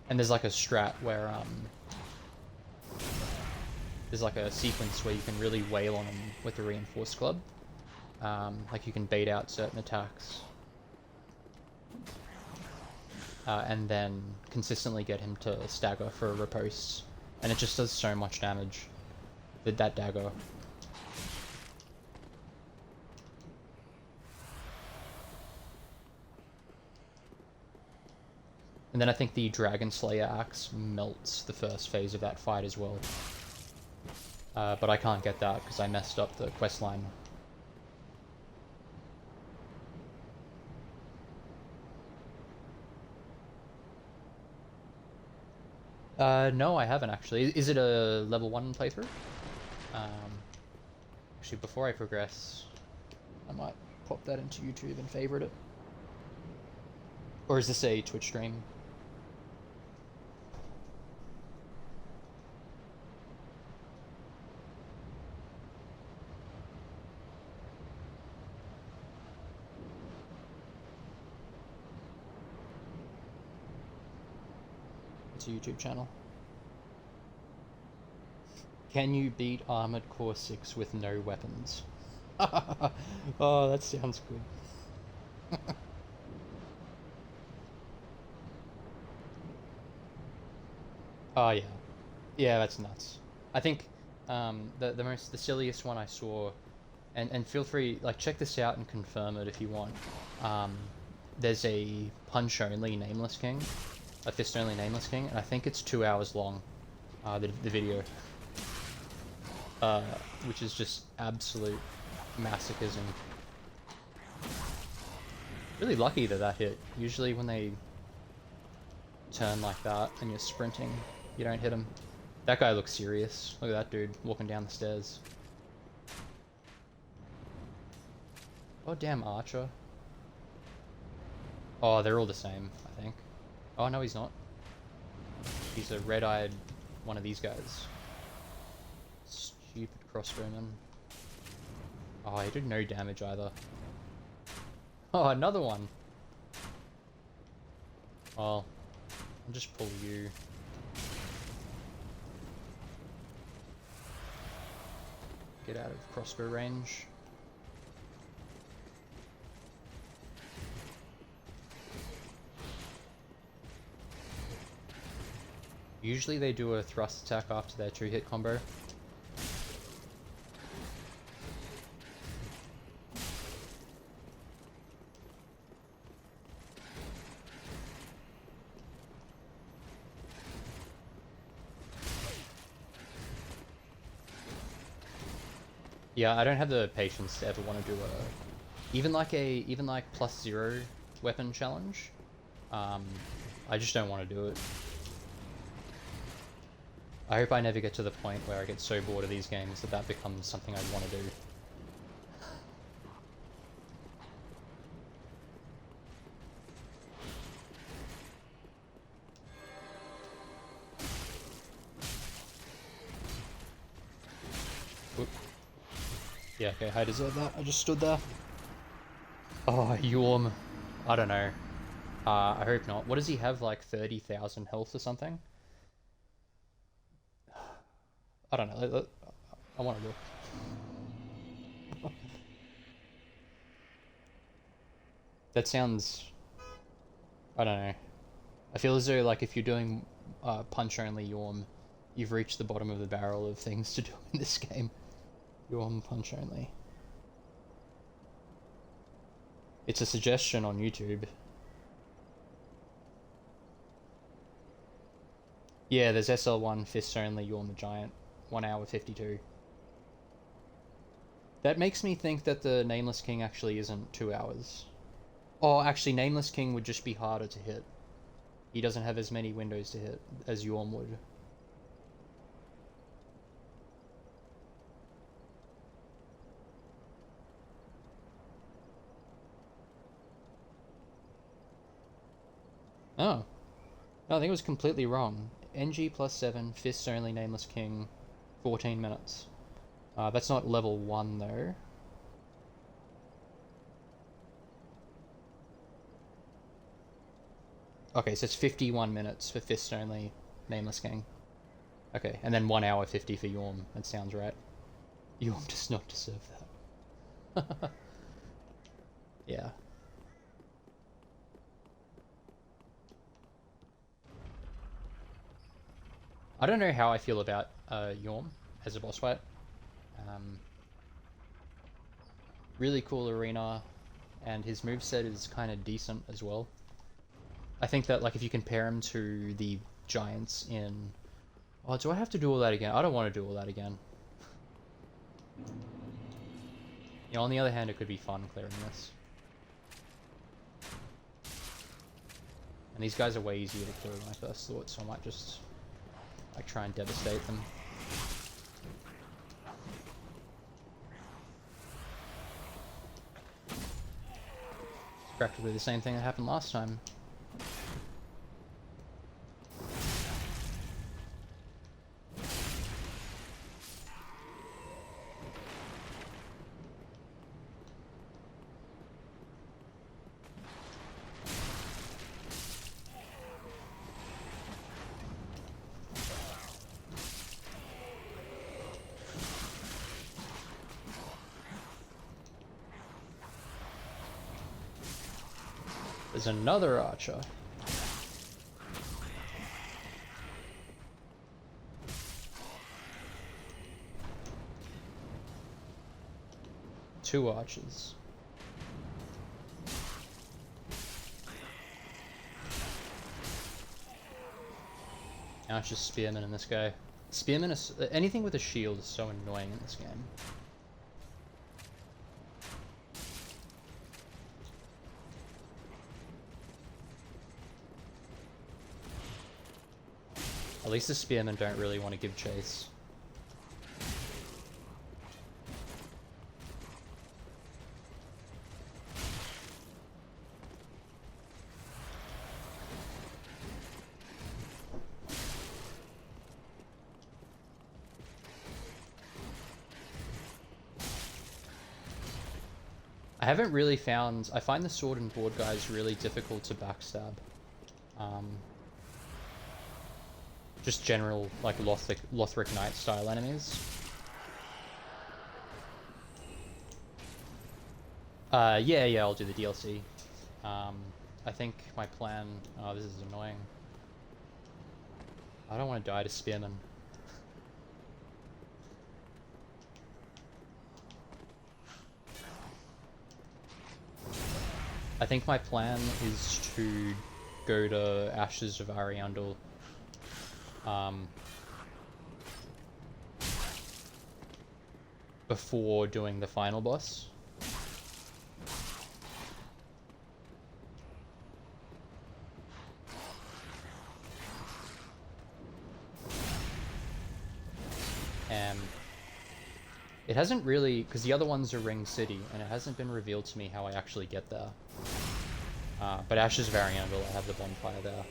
And there's like a strat where there's like a sequence where you can really wail on him with the reinforced club. Like you can bait out certain attacks. And then consistently get him to stagger for riposte. And it just does so much damage with that dagger. And then I think the Dragon Slayer axe melts the first phase of that fight as well. But I can't get that because I messed up the quest line. No, I haven't actually. Is it a level 1 playthrough? Actually, before I progress, I might pop that into YouTube and favorite it. Or is this a Twitch stream? It's a YouTube channel. Can you beat Armored Core 6 with no weapons? Oh, that sounds good. Oh yeah, yeah, that's nuts. I think the silliest one I saw, and feel free, like, check this out and confirm it if you want. Um, there's a punch only Nameless King, a fist only Nameless King, and I think it's 2 hours long. The video, which is just absolute masochism. Really lucky that that hit. Usually when they turn like that and you're sprinting, you don't hit him. That guy looks serious. Look at that dude walking down the stairs. Oh, damn Archer. Oh, they're all the same, I think. Oh, no, he's not. He's a red-eyed one of these guys. Stupid crossbowman. Oh, he did no damage either. Oh, another one. Well, I'll just pull you. Get out of crossbow range. Usually they do a thrust attack after their 2-hit combo. Yeah, I don't have the patience to ever want to do even like +0 weapon challenge. I just don't want to do it. I hope I never get to the point where I get so bored of these games that that becomes something I want to do. Oop. Yeah, okay, I deserve that. I just stood there. Oh, Yorm. I don't know. I hope not. What does he have, like 30,000 health or something? I don't know. I want to look. That sounds... I don't know. I feel as though, like, if you're doing punch-only Yorm, you've reached the bottom of the barrel of things to do in this game. Yorm punch only. It's a suggestion on YouTube. Yeah, there's SL1 fists only Yorm the Giant, 1 hour 52. That makes me think that the Nameless King actually isn't 2 hours. Oh, actually, Nameless King would just be harder to hit. He doesn't have as many windows to hit as Yorm would. Oh. No, I think it was completely wrong. NG plus 7, fists only, Nameless King, 14 minutes. That's not level 1 though. Okay, so it's 51 minutes for fist only, Nameless King. Okay, and then 1 hour 50 for Yorm. That sounds right. Yorm does not deserve that. Yeah. I don't know how I feel about Yorm as a boss fight. Really cool arena, and his moveset is kind of decent as well. I think that, like, if you compare him to the giants in... Oh, do I have to do all that again? I don't want to do all that again. You know, on the other hand, it could be fun clearing this. And these guys are way easier to kill than I first thought, so I might just, like, try and devastate them. It's practically the same thing that happened last time. There's another archer. Two archers. Now it's just spearmen in this guy. Spearmen is... anything with a shield is so annoying in this game. At least the spearmen don't really want to give chase. I haven't really found... I find the sword and board guys really difficult to backstab. Just general, like, Lothric Knight style enemies. Yeah, I'll do the DLC. I think my plan... Oh, this is annoying. I don't want to die to spearmen. I think my plan is to go to Ashes of Ariandel. Before doing the final boss. It hasn't really, because the other ones are Ring City, and it hasn't been revealed to me how I actually get there. But Ashes of Ariandel, I have the bonfire there.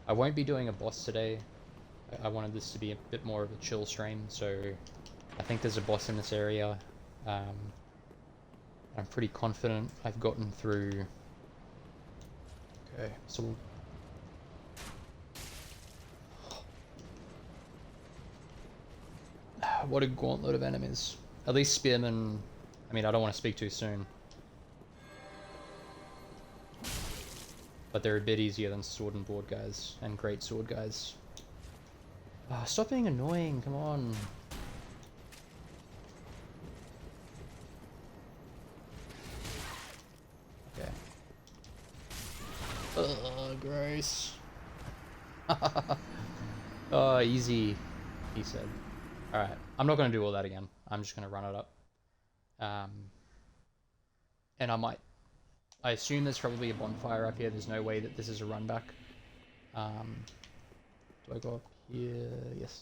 I won't be doing a boss today. I wanted this to be a bit more of a chill stream, so I think there's a boss in this area. I'm pretty confident I've gotten through... Okay, so we'll... What a gauntlet of enemies. At least spearmen... I mean, I don't want to speak too soon. But they're a bit easier than sword and board guys, and great sword guys. Ah, stop being annoying, come on. Okay. Ugh, gross. Oh, easy, he said. Alright, I'm not going to do all that again. I'm just going to run it up. And I assume there's probably a bonfire up here. There's no way that this is a run back. Do I go up here? Yes.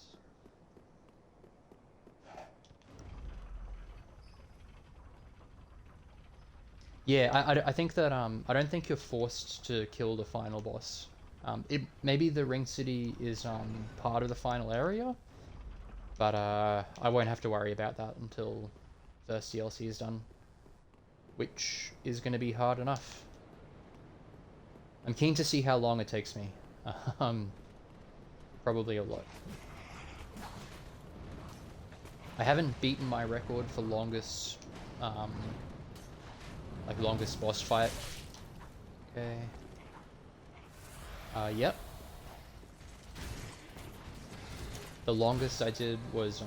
Yeah, I think that I don't think you're forced to kill the final boss. Maybe the ring city is part of the final area, but I won't have to worry about that until first DLC is done, which is going to be hard enough. I'm keen to see how long it takes me. Probably a lot. I haven't beaten my record for longest, like longest boss fight. Okay. Yep. The longest I did was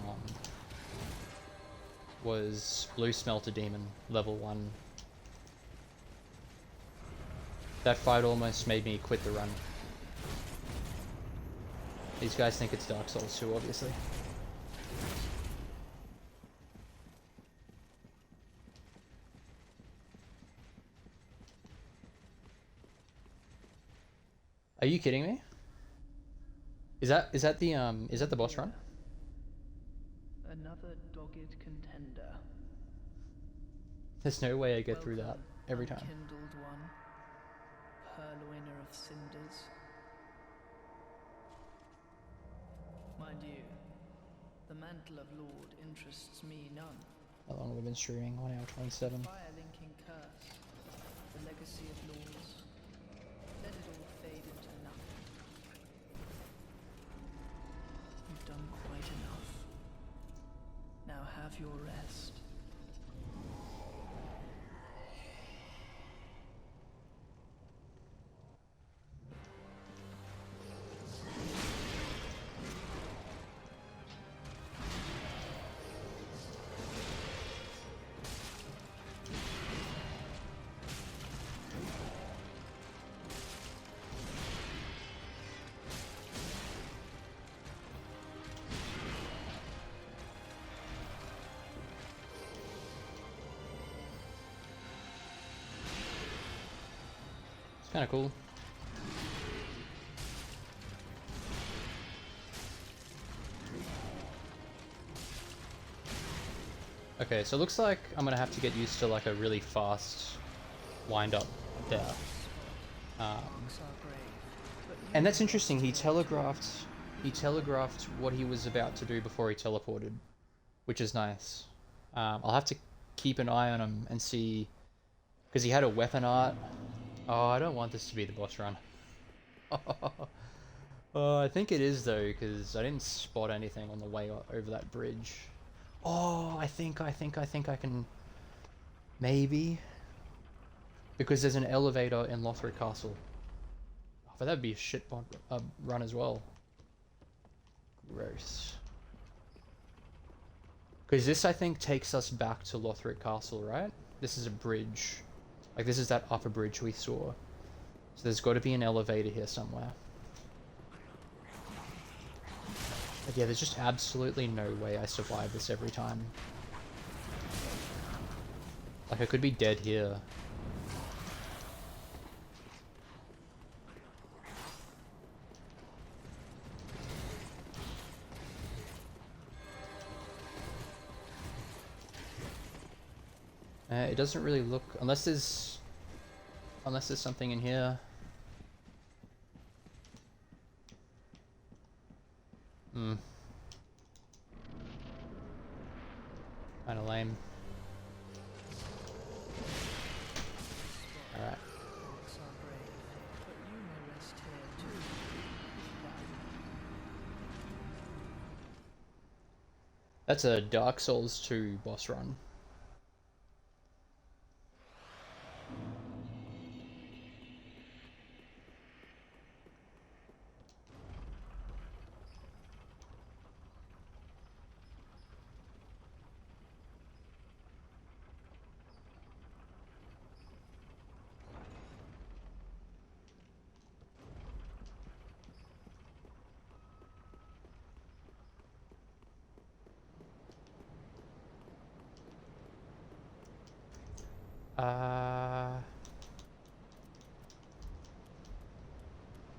Blue Smelter Demon, level 1. That fight almost made me quit the run. These guys think it's Dark Souls 2, obviously. Are you kidding me? Is that the boss run? Another dogged contender. There's no way I get through that every time. Kindled one, purloiner of cinders. Mind you, the mantle of Lord interests me none. How long have we been streaming? 1 hour 27. Fire-linking curse, the legacy of lords. Let it all fade into nothing. You've done quite enough. Now have your rest. Kind of cool. Okay, so it looks like I'm gonna have to get used to like a really fast wind up there. And that's interesting. He telegraphed what he was about to do before he teleported, which is nice. I'll have to keep an eye on him and see, because he had a weapon art. Oh, I don't want this to be the boss run. I think it is though, because I didn't spot anything on the way over that bridge. Oh, I think I can... Maybe? Because there's an elevator in Lothric Castle. Oh, but that'd be a shit run as well. Gross. Because this, I think, takes us back to Lothric Castle, right? This is a bridge. Like, this is that upper bridge we saw. So there's got to be an elevator here somewhere. But yeah, there's just absolutely no way I survive this every time. Like, I could be dead here. It doesn't really look... Unless there's something in here. Hmm. Kinda lame. Alright. That's a Dark Souls 2 boss run.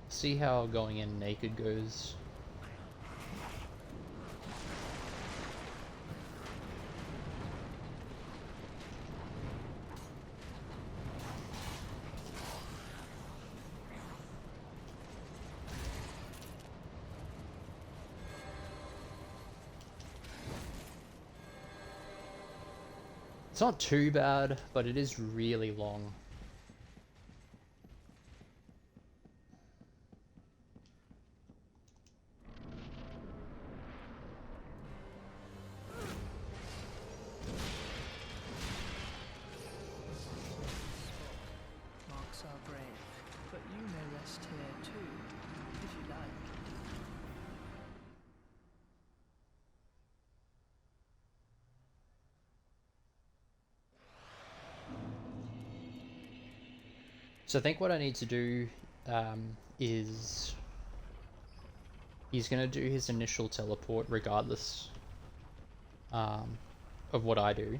See how going in naked goes. It's not too bad, but it is really long. Marks are brave, but you may rest here too, if you like. So I think what I need to do is he's going to do his initial teleport regardless of what I do.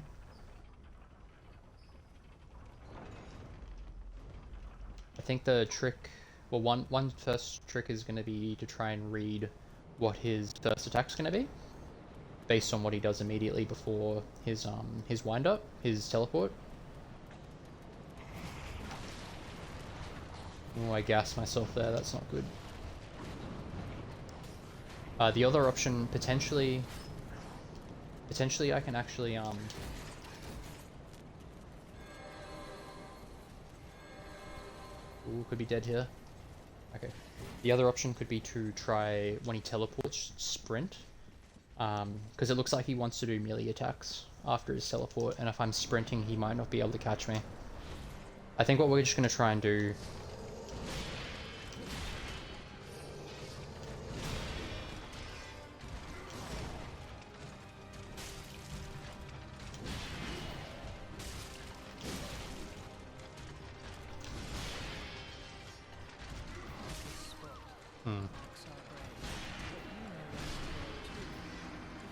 I think the trick, well, one first trick is going to be to try and read what his first attack's going to be, based on what he does immediately before his wind up, his teleport. Oh, I gassed myself there. That's not good. The other option potentially I can actually Ooh, could be dead here. Okay. The other option could be to try, when he teleports, sprint. Because it looks like he wants to do melee attacks after his teleport, and if I'm sprinting, he might not be able to catch me. I think what we're just going to try and do...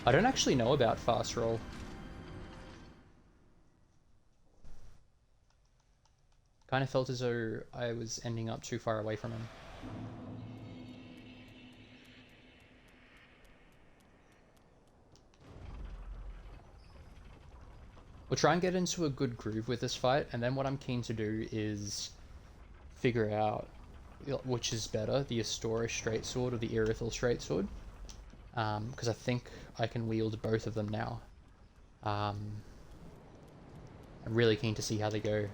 I don't actually know about fast roll. Kind of felt as though I was ending up too far away from him. We'll try and get into a good groove with this fight, and then what I'm keen to do is figure out which is better, the Astora straight sword or the Irithyll straight sword. Because I think I can wield both of them now. I'm really keen to see how they go.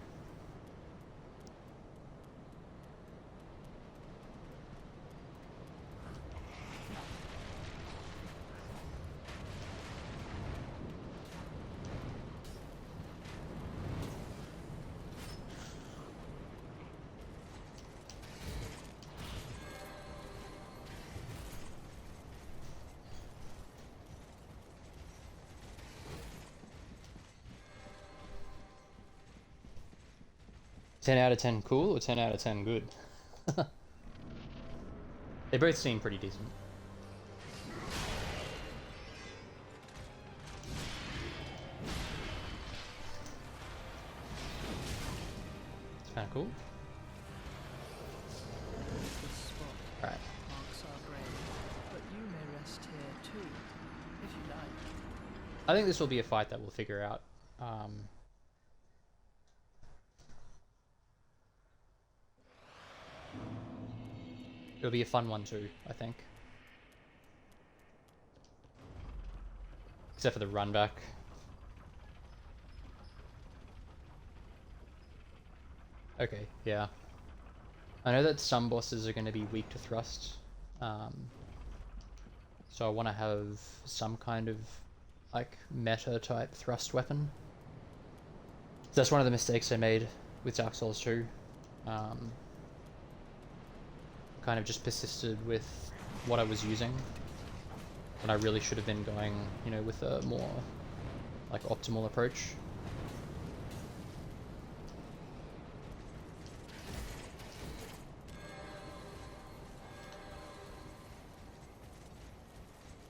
10 out of 10 cool or 10 out of 10 good? They both seem pretty decent. It's kind of cool. Alright. I think this will be a fight that we'll figure out. It'll be a fun one too, I think. Except for the run back. Okay, yeah. I know that some bosses are going to be weak to thrust. So I want to have some kind of like meta type thrust weapon. That's one of the mistakes I made with Dark Souls 2. Kind of just persisted with what I was using, and I really should have been going, you know, with a more like optimal approach.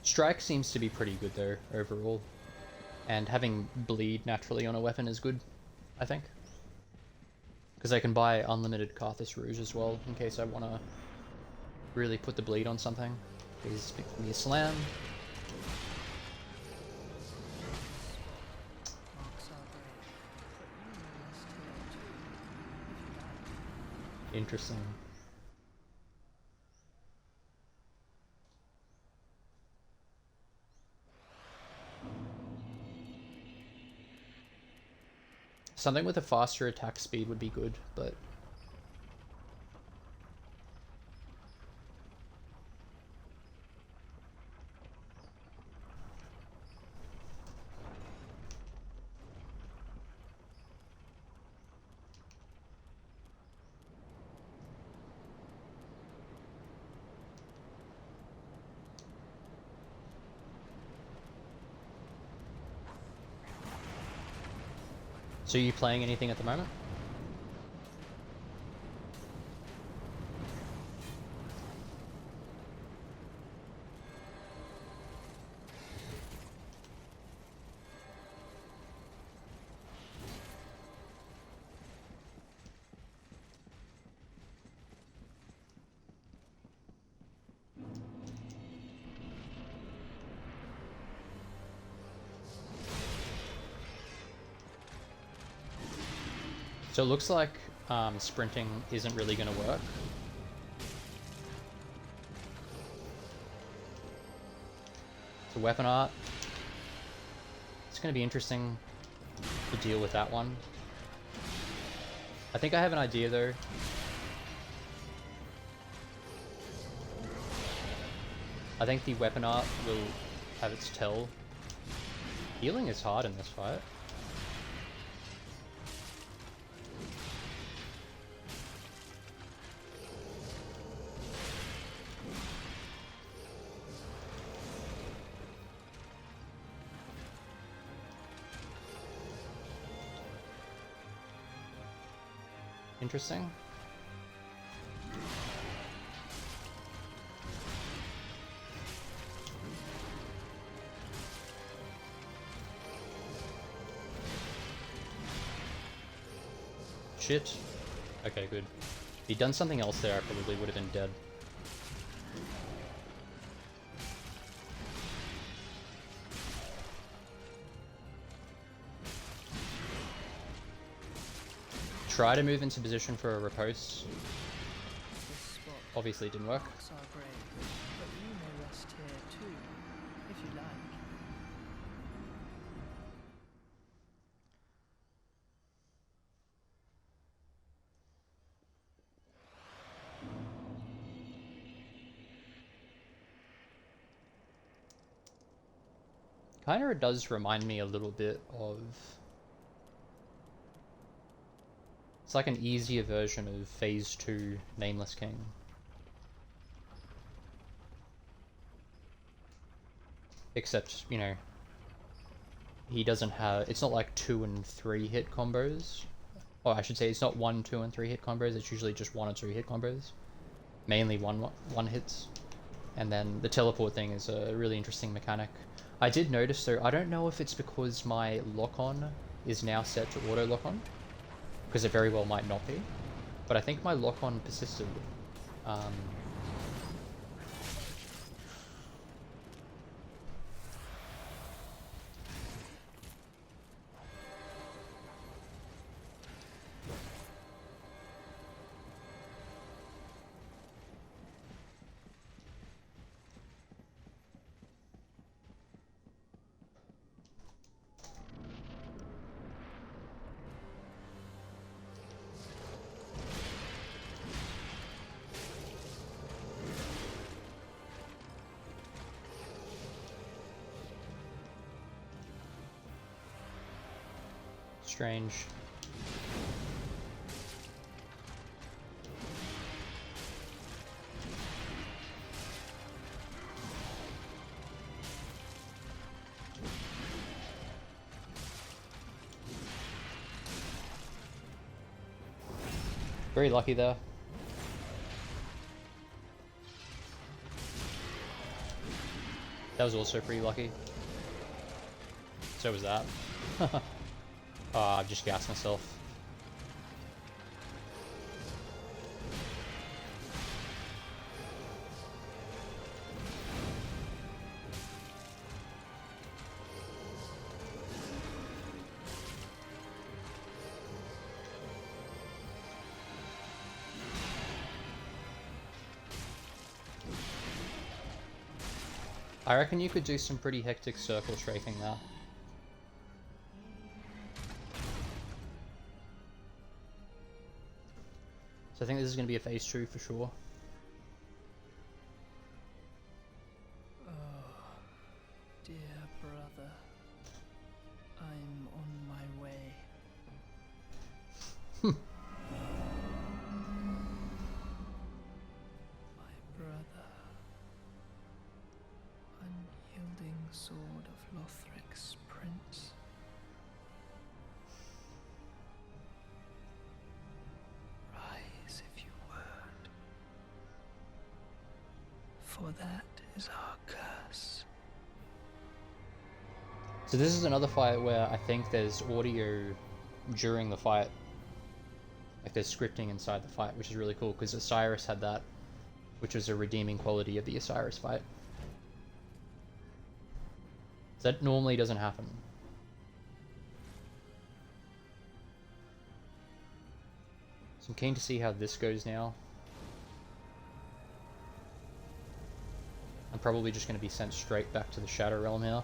Strike seems to be pretty good though overall, and having bleed naturally on a weapon is good, I think. Because I can buy unlimited Carthus Rouge as well, in case I want to really put the bleed on something. Please pick me a slam. Interesting. Something with a faster attack speed would be good, but... So are you playing anything at the moment? So it looks like sprinting isn't really going to work. So weapon art. It's going to be interesting to deal with that one. I think I have an idea though. I think the weapon art will have its tell. Healing is hard in this fight. Interesting. Shit. Okay, good. If he'd done something else there, I probably would have been dead. Try to move into position for a riposte. Obviously it didn't work. Kinda does remind me a little bit of... It's like an easier version of Phase 2 Nameless King. Except, you know, he doesn't have... It's not like 2 and 3 hit combos. Or I should say, it's not 1, 2, and 3 hit combos, it's usually just 1 or 2 hit combos. Mainly one hits. And then the teleport thing is a really interesting mechanic. I did notice though, I don't know if it's because my lock-on is now set to auto lock-on, because it very well might not be, but I think my lock-on persisted. Strange. Very lucky there. That was also pretty lucky. So was that. Oh, I've just gassed myself. I reckon you could do some pretty hectic circle strafing there. So I think this is going to be a phase 2 for sure. Oh, dear brother, I'm on my way. My brother, unyielding sword of Lothric's prince. Rise if you would, for that is our curse. So this is another fight where I think there's audio during the fight. Like there's scripting inside the fight, which is really cool, because Osiris had that, which was a redeeming quality of the Osiris fight. So that normally doesn't happen. So I'm keen to see how this goes now. I'm probably just going to be sent straight back to the Shadow Realm here.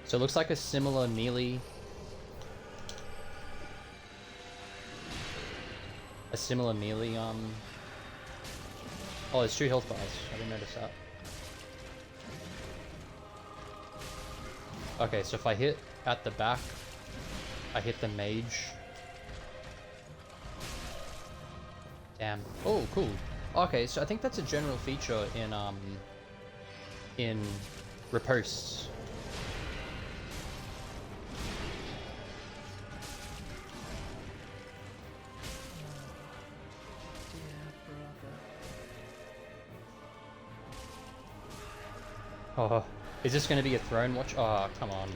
So it looks like a similar melee. Oh, there's 2 health bars. I didn't notice that. Okay, so if I hit at the back, I hit the mage. Damn. Oh, cool. Okay, so I think that's a general feature in riposts. Oh, is this going to be a Throne Watch? Oh, come on.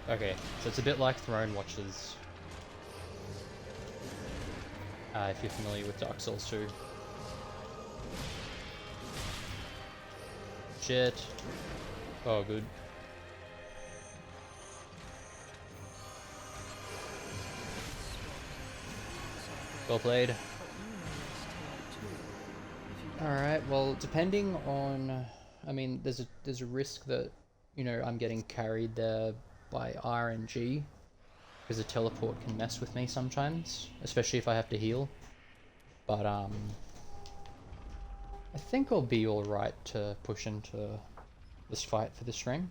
Okay, so it's a bit like Throne Watches. If you're familiar with Dark Souls 2. Shit. Oh, good. Well played. Alright, well, depending on... I mean, there's a risk that, you know, I'm getting carried there by RNG, because a teleport can mess with me sometimes, especially if I have to heal. But, I think I'll be alright to push into this fight for the stream.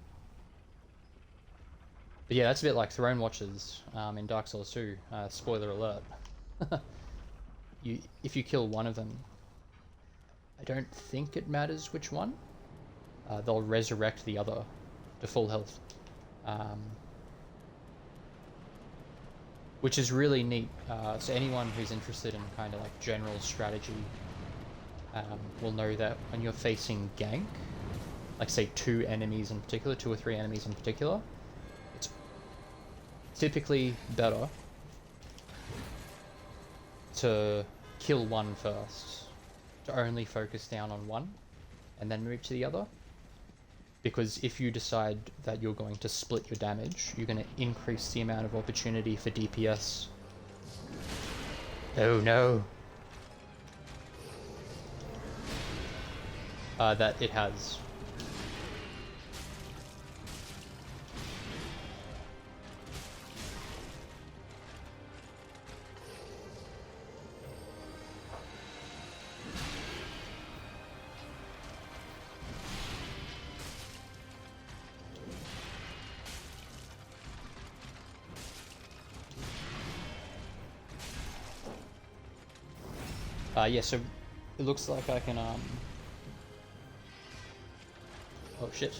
But yeah, that's a bit like Throne Watchers in Dark Souls 2. Spoiler alert. If you kill one of them, I don't think it matters which one. They'll resurrect the other to full health. Which is really neat. So anyone who's interested in kind of like general strategy will know that when you're facing gank, like say 2 enemies in particular, 2 or 3 enemies in particular, it's typically better to kill one first, to only focus down on one and then move to the other. Because if you decide that you're going to split your damage, you're going to increase the amount of opportunity for DPS. Oh no. That it has. Yeah, so it looks like I can, oh shit.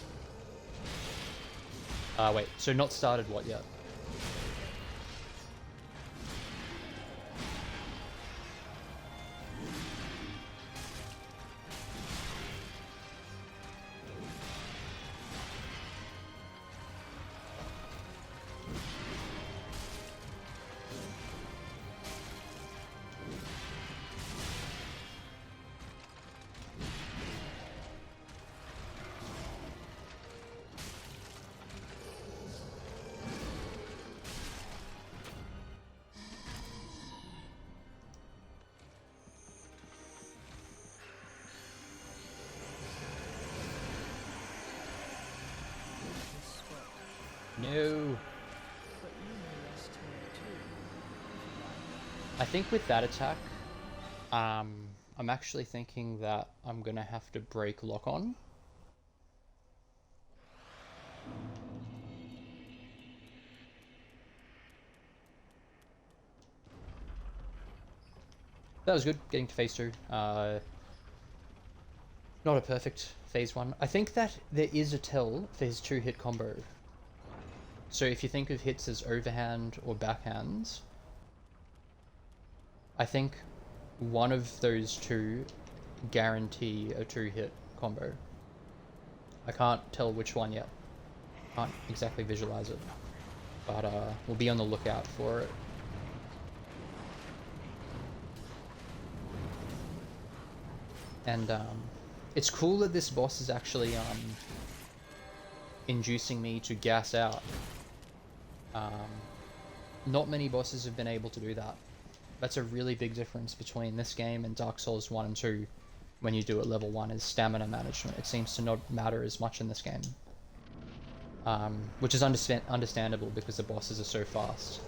Wait, so not started what yet? No. But you may rest here too, if you like. I think with that attack, I'm actually thinking that I'm gonna have to break lock on. That was good, getting to phase 2. Not a perfect phase 1. I think that there is a tell for his 2-hit combo. So if you think of hits as overhand or backhands, I think one of those two guarantee a 2-hit combo. I can't tell which one yet. Can't exactly visualize it. But we'll be on the lookout for it. And it's cool that this boss is actually inducing me to gas out. Not many bosses have been able to do that. That's a really big difference between this game and Dark Souls 1 and 2 when you do it level 1 is stamina management. It seems to not matter as much in this game. Which is understandable because the bosses are so fast.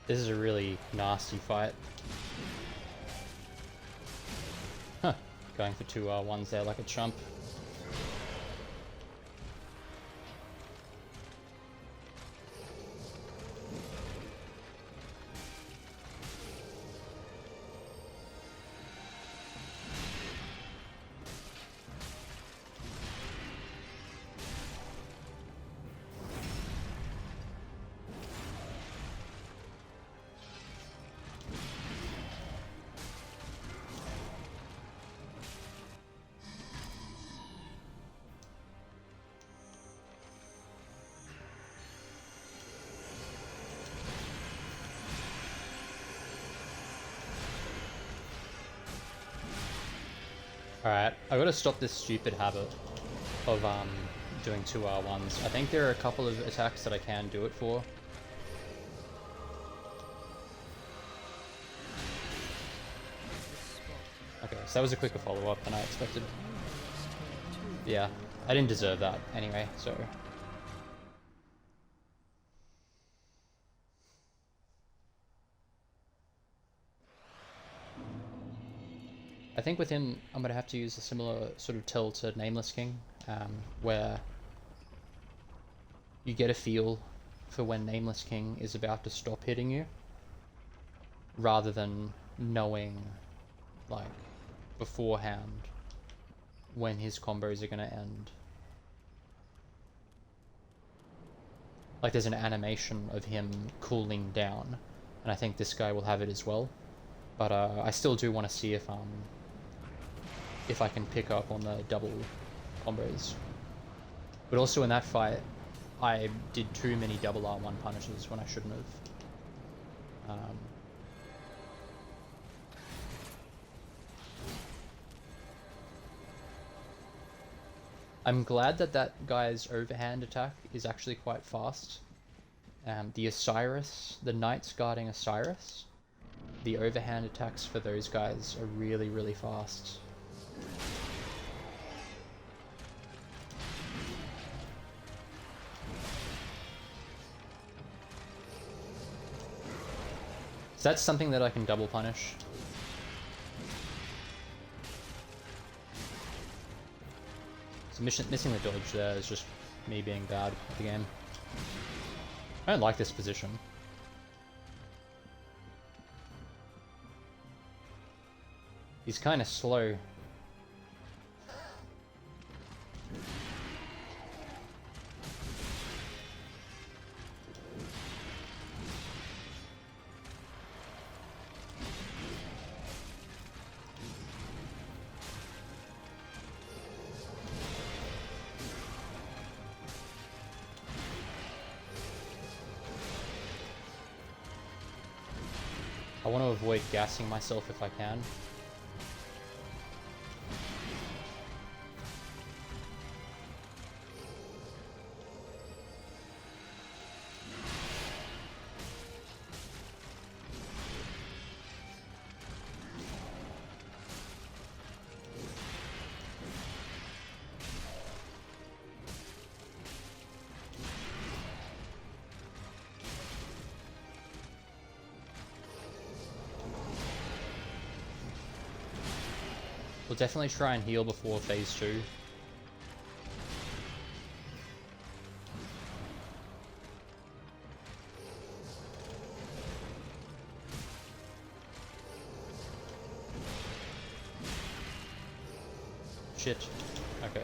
This is a really nasty fight. Huh. Going for 2 R1s there like a chump. Alright, I gotta stop this stupid habit of doing 2 R1s. I think there are a couple of attacks that I can do it for. Okay, so that was a quicker follow-up than I expected. Yeah, I didn't deserve that anyway, so... I think with him, I'm going to have to use a similar sort of tell to Nameless King, where you get a feel for when Nameless King is about to stop hitting you, rather than knowing, like, beforehand when his combos are going to end. Like, there's an animation of him cooling down, and I think this guy will have it as well. But I still do want to see if I can pick up on the double combos. But also in that fight, I did too many double R1 punishes when I shouldn't have. I'm glad that that guy's overhand attack is actually quite fast. The Osiris, the knights guarding Osiris, the overhand attacks for those guys are really, really fast. So that's something that I can double punish. So missing the dodge there is just me being bad at the game. I don't like this position. He's kind of slow. I want to avoid gassing myself if I can. We'll definitely try and heal before phase 2. Shit. Okay.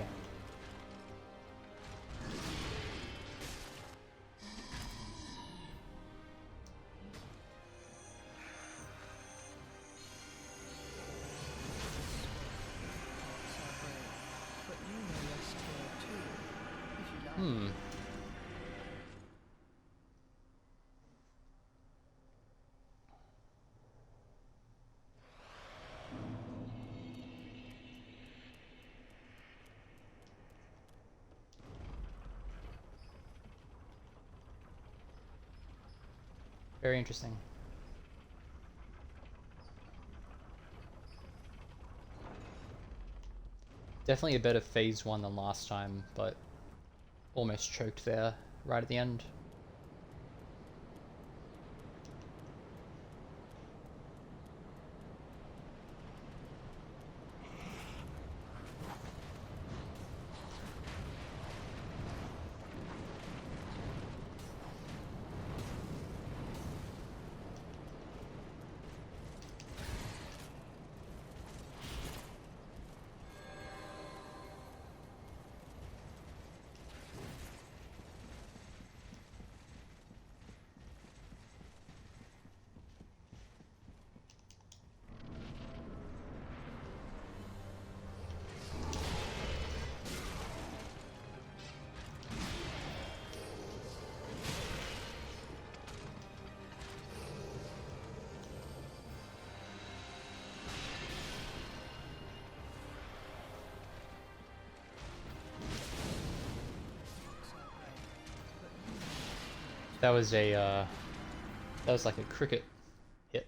But you may rest here too, if you like. Hmm. Very interesting. Definitely a better phase 1 than last time, but almost choked there right at the end. That was a, that was like a cricket hit.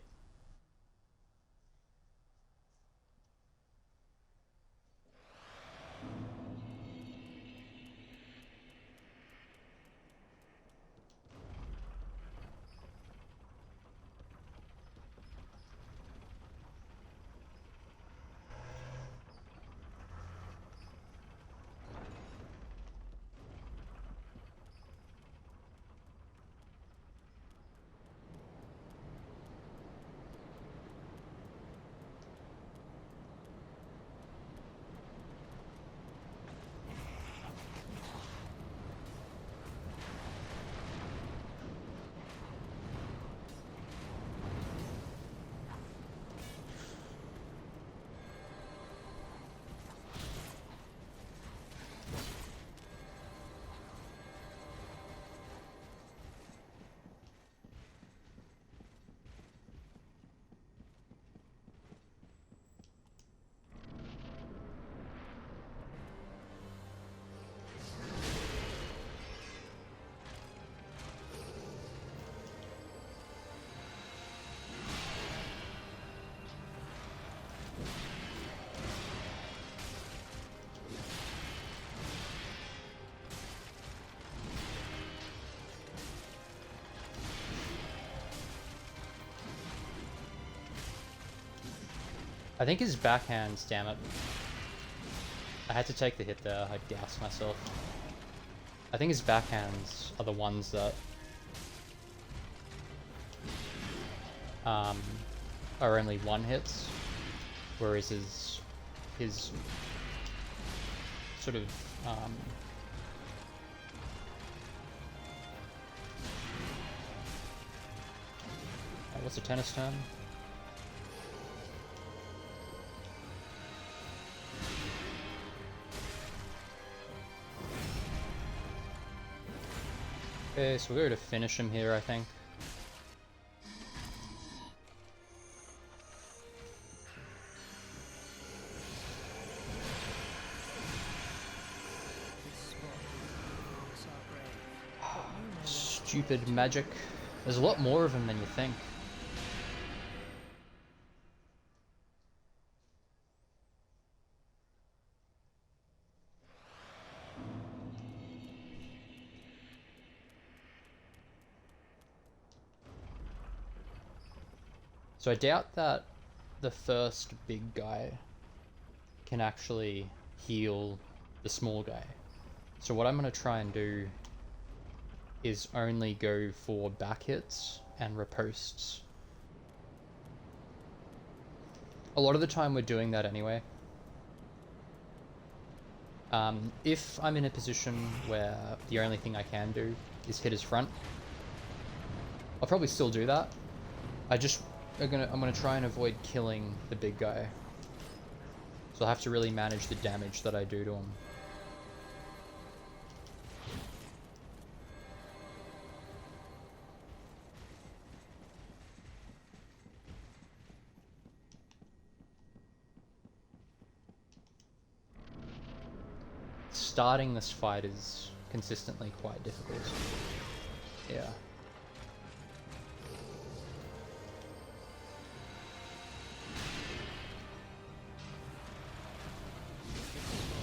I think his backhands, damn it. I had to take the hit there. I gassed myself. I think his backhands are the ones that are only one hits, whereas his sort of what's a tennis term? Okay, so we'll go to finish him here, I think. Stupid magic. There's a lot more of them than you think. So I doubt that the first big guy can actually heal the small guy. So what I'm going to try and do is only go for back hits and riposts. A lot of the time we're doing that anyway. If I'm in a position where the only thing I can do is hit his front, I'll probably still do that. I'm gonna try and avoid killing the big guy. So I'll have to really manage the damage that I do to him. Starting this fight is consistently quite difficult. Yeah.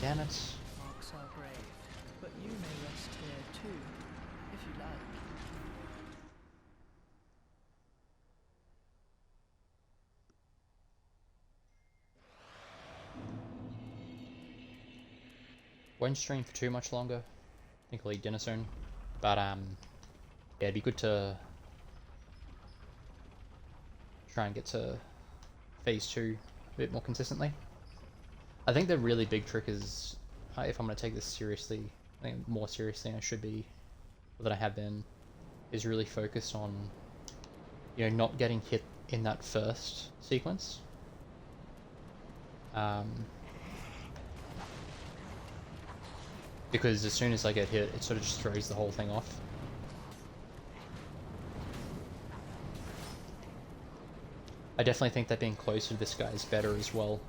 Damn it. Marks are brave, but you may rest here too, if you like. Won't stream for too much longer. I think I'll eat dinner soon. But yeah, it'd be good to try and get to phase 2 a bit more consistently. I think the really big trick is, if I'm going to take this seriously, I think more seriously than I should be, or that I have been, is really focus on, you know, not getting hit in that first sequence. Because as soon as I get hit, it sort of just throws the whole thing off. I definitely think that being closer to this guy is better as well.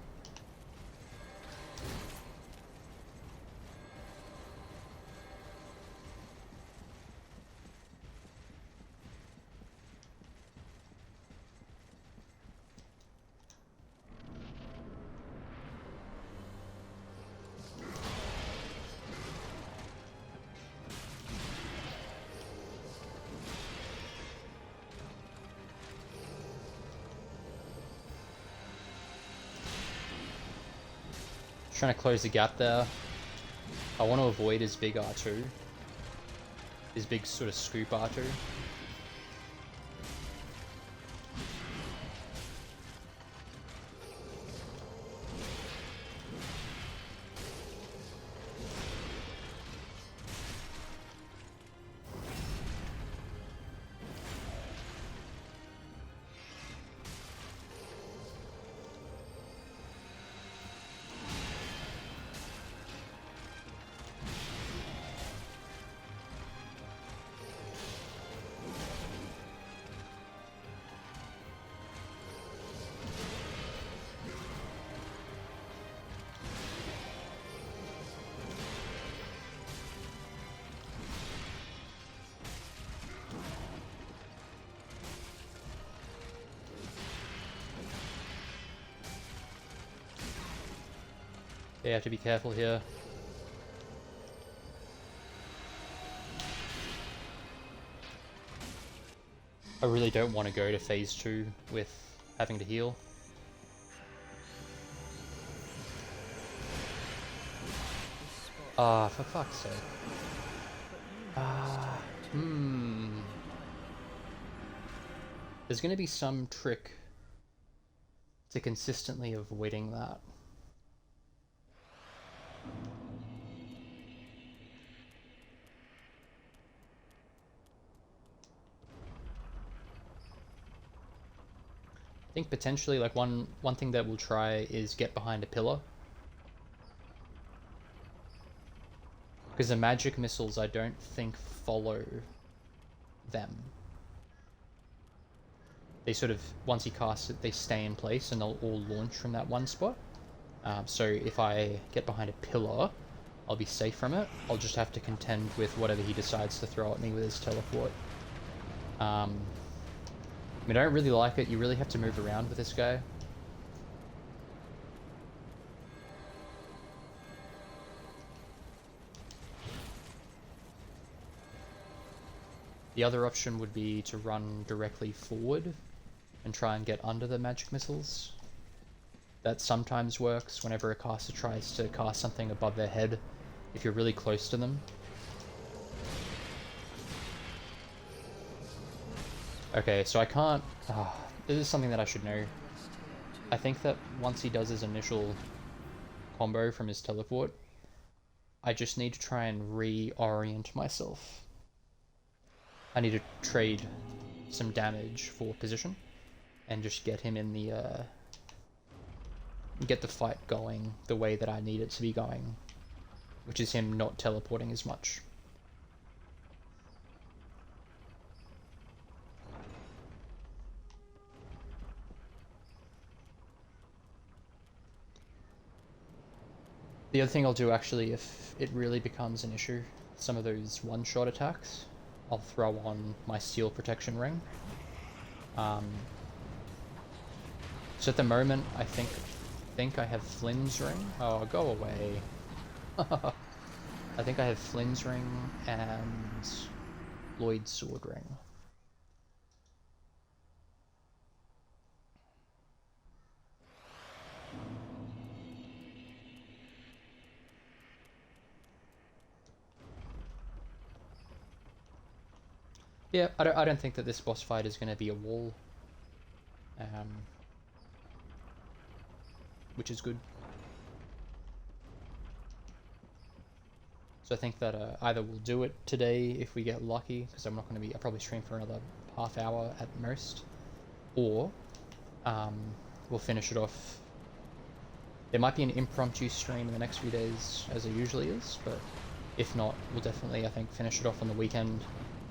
Trying to close the gap there. I want to avoid his big R2. His big sort of scoop R2. Yeah, you have to be careful here. I really don't want to go to phase 2 with having to heal. Ah, for fuck's sake. But you must Ah, take it too. There's gonna be some trick to consistently avoiding that. I think potentially like one thing that we'll try is get behind a pillar. Because the magic missiles I don't think follow them. They sort of, once he casts it, they stay in place and they'll all launch from that one spot. So if I get behind a pillar, I'll be safe from it. I'll just have to contend with whatever he decides to throw at me with his teleport. I mean, I don't really like it. You really have to move around with this guy. The other option would be to run directly forward and try and get under the magic missiles. That sometimes works whenever a caster tries to cast something above their head, if you're really close to them. Okay, so I can't... this is something that I should know. I think that once he does his initial combo from his teleport, I just need to try and reorient myself. I need to trade some damage for position and just get him in the get the fight going the way that I need it to be going, which is him not teleporting as much. The other thing I'll do actually, if it really becomes an issue, some of those one-shot attacks, I'll throw on my steel protection ring. So at the moment, I think I have Flynn's ring. Oh, go away. I think I have Flynn's ring and Lloyd's sword ring. Yeah, I don't think that this boss fight is going to be a wall, which is good. So I think that either we'll do it today if we get lucky, because I'm not going to be... I'll probably stream for another half hour at most, or we'll finish it off. There might be an impromptu stream in the next few days, as there usually is, but if not, we'll definitely, I think, finish it off on the weekend,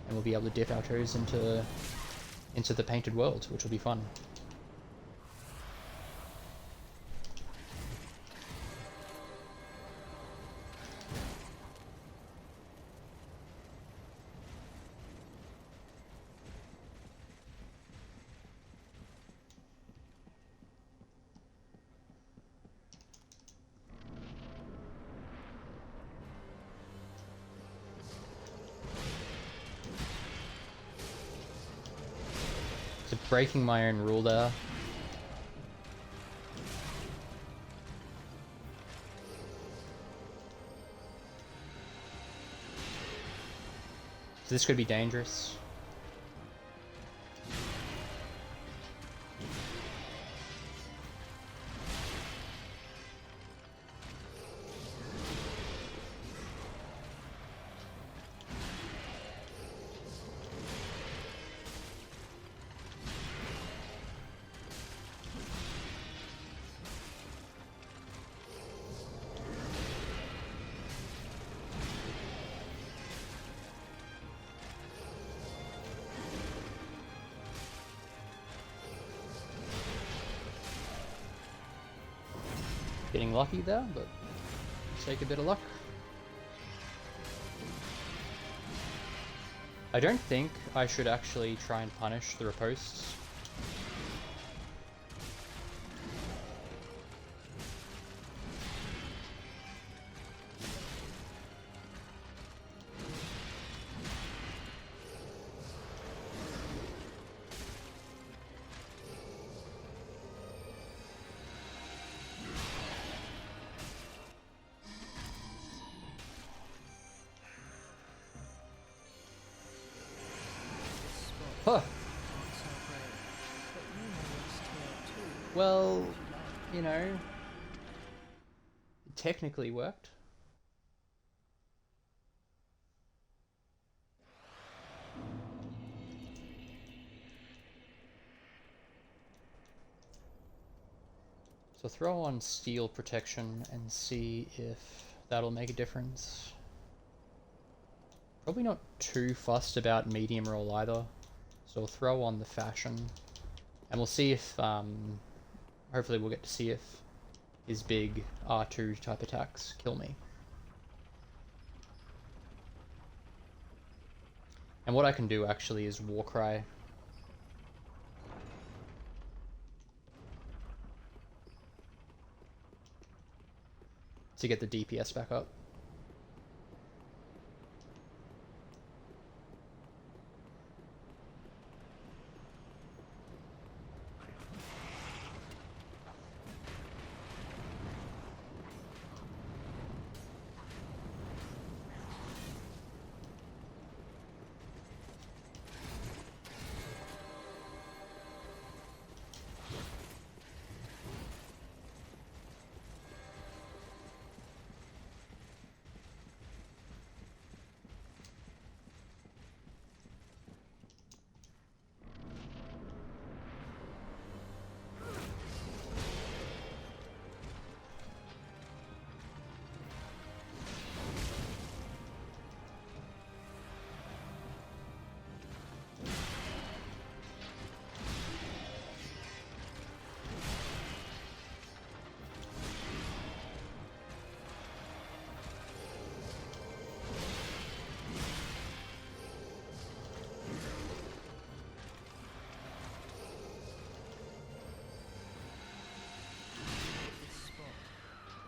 and we'll be able to dip our toes into the painted world, which will be fun. So breaking my own rule there. So this could be dangerous. Getting lucky there, but let's take a bit of luck. I don't think I should actually try and punish the riposts. Huh. Not so brave, but you know what's here too. Well, If you like. you know, it technically worked. So throw on steel protection and see if that'll make a difference. Probably not too fussed about medium roll either. So we'll throw on the fashion. And we'll see if, hopefully we'll get to see if his big R2 type attacks kill me. And what I can do actually is Warcry. To get the DPS back up.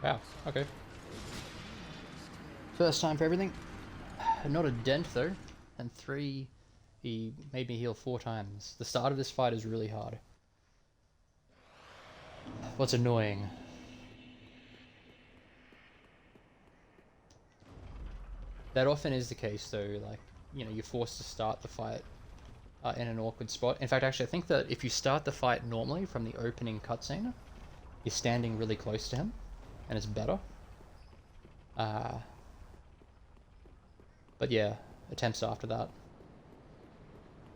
Wow, okay. First time for everything. Not a dent though. And 3, he made me heal 4 times. The start of this fight is really hard. What's annoying? That often is the case though, like, you know, you're forced to start the fight in an awkward spot. In fact, actually, I think that if you start the fight normally from the opening cutscene, you're standing really close to him, and it's better. But yeah, attempts after that.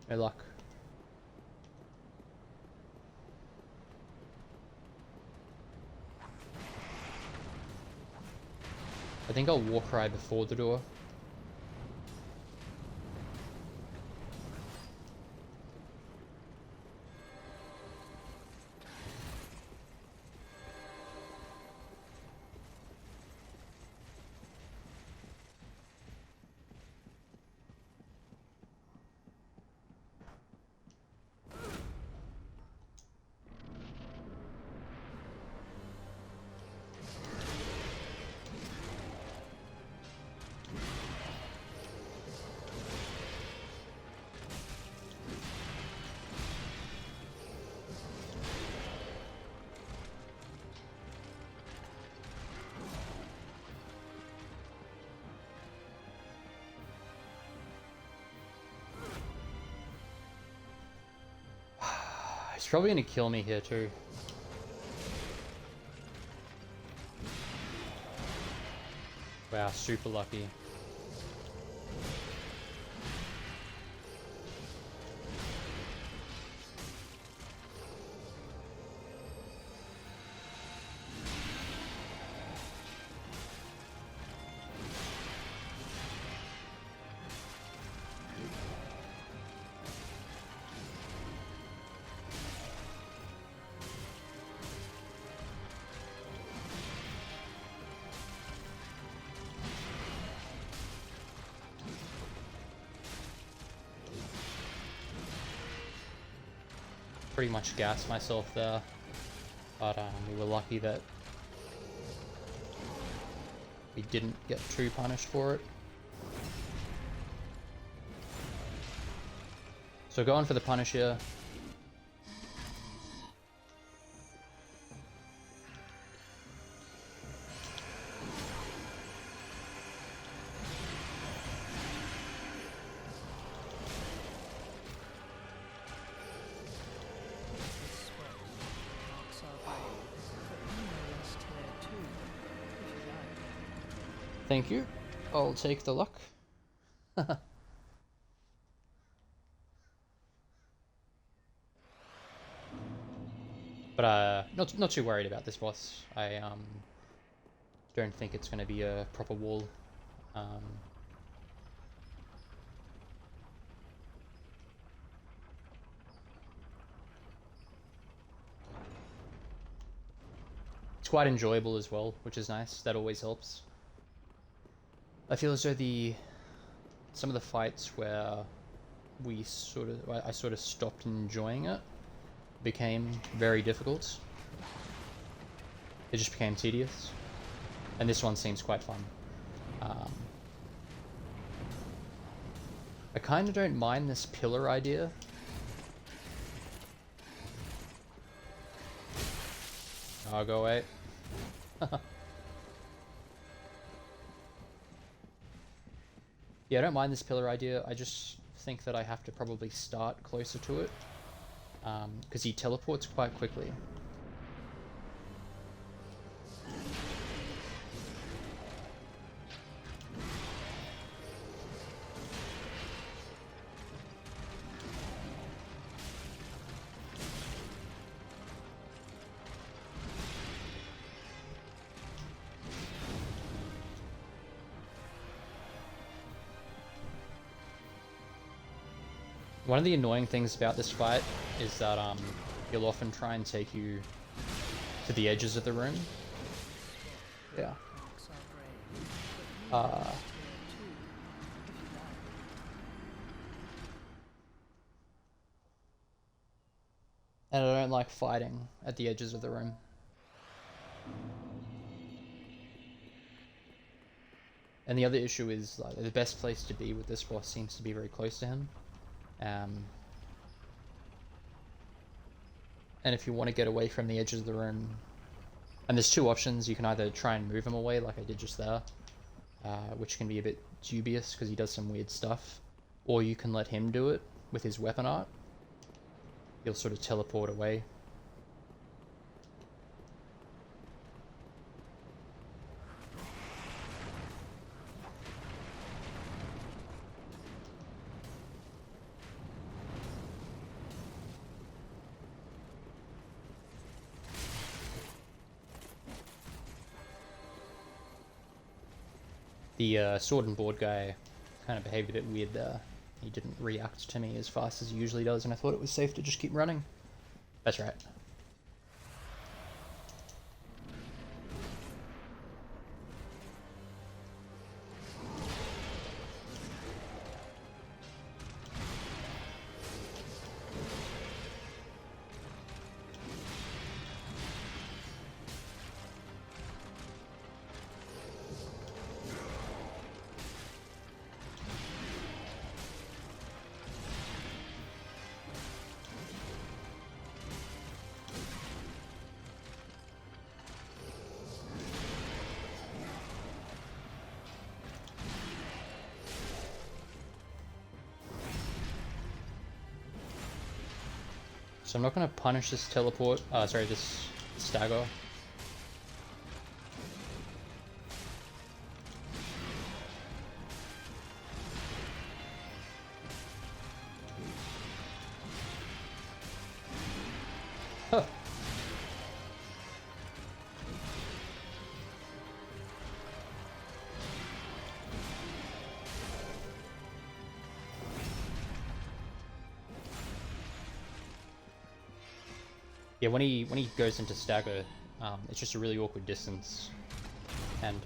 No luck. I think I'll Warcry before the door. He's probably gonna kill me here too. Wow, super lucky. Pretty much gassed myself there, but we were lucky that we didn't get too punished for it. So going for the punish here. Thank you. I'll take the luck. But not too worried about this boss. I don't think it's going to be a proper wall. It's quite enjoyable as well, which is nice. That always helps. I feel as though some of the fights where I sort of stopped enjoying it became very difficult. It just became tedious. And this one seems quite fun. I kind of don't mind this pillar idea. I'll go away. Yeah, I don't mind this pillar idea. I just think that I have to probably start closer to it. Because he teleports quite quickly. One of the annoying things about this fight is that he'll often try and take you to the edges of the room. Yeah. And I don't like fighting at the edges of the room. And the other issue is like the best place to be with this boss seems to be very close to him. And if you want to get away from the edges of the room, and there's two options, you can either try and move him away like I did just there, which can be a bit dubious because he does some weird stuff, or you can let him do it with his weapon art. He'll sort of teleport away. The sword and board guy kind of behaved a bit weird there. He didn't react to me as fast as he usually does, and I thought it was safe to just keep running. That's right. So I'm not going to punish this teleport, this stagger. Huh. Yeah, when he goes into stagger, it's just a really awkward distance, and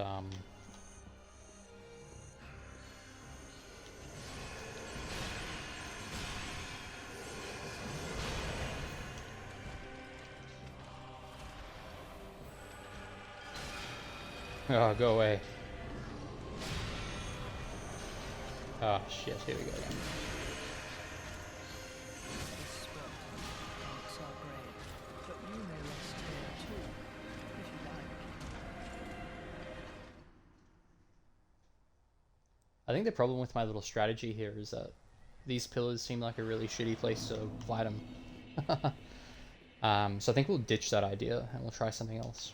oh, go away. Oh shit, here we go then. I think the problem with my little strategy here is that these pillars seem like a really shitty place to fight them. So I think we'll ditch that idea and we'll try something else.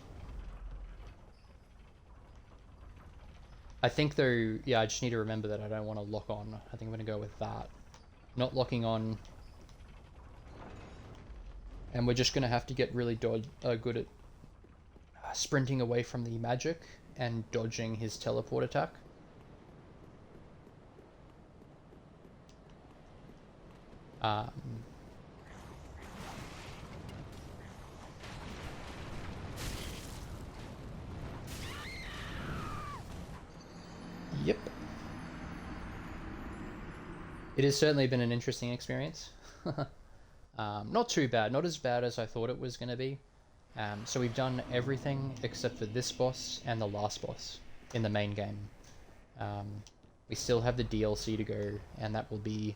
I think though, yeah, I just need to remember that I don't want to lock on. I think I'm going to go with that. Not locking on. And we're just going to have to get really good at sprinting away from the magic and dodging his teleport attack. Yep. It has certainly been an interesting experience. Not too bad, not as bad as I thought it was going to be. So we've done everything except for this boss and the last boss in the main game. We still have the DLC to go, and that will be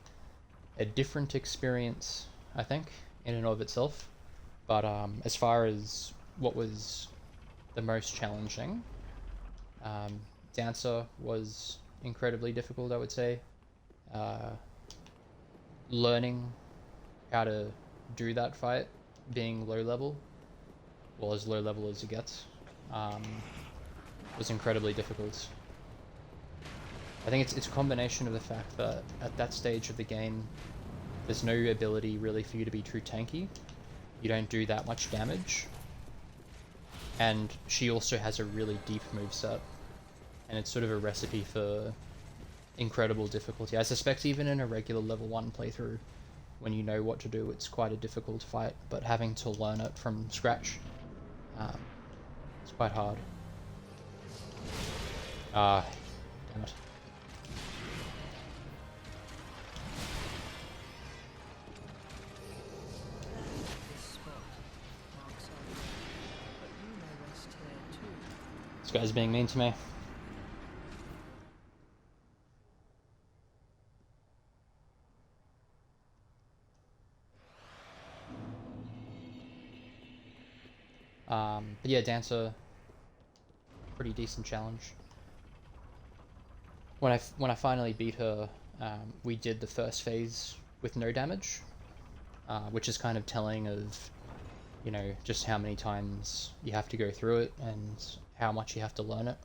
a different experience, I think, in and of itself. But as far as what was the most challenging, Dancer was incredibly difficult, I would say. Learning how to do that fight, being low level, well, as low level as it gets, was incredibly difficult. I think it's a combination of the fact that at that stage of the game, there's no ability really for you to be too tanky. You don't do that much damage. And she also has a really deep moveset. And it's sort of a recipe for incredible difficulty. I suspect even in a regular level 1 playthrough, when you know what to do, it's quite a difficult fight, but having to learn it from scratch, it's quite hard. Damn it. This guy's being mean to me. But yeah, Dancer, pretty decent challenge. When I finally beat her, we did the first phase with no damage, which is kind of telling of, you know, just how many times you have to go through it and how much you have to learn it,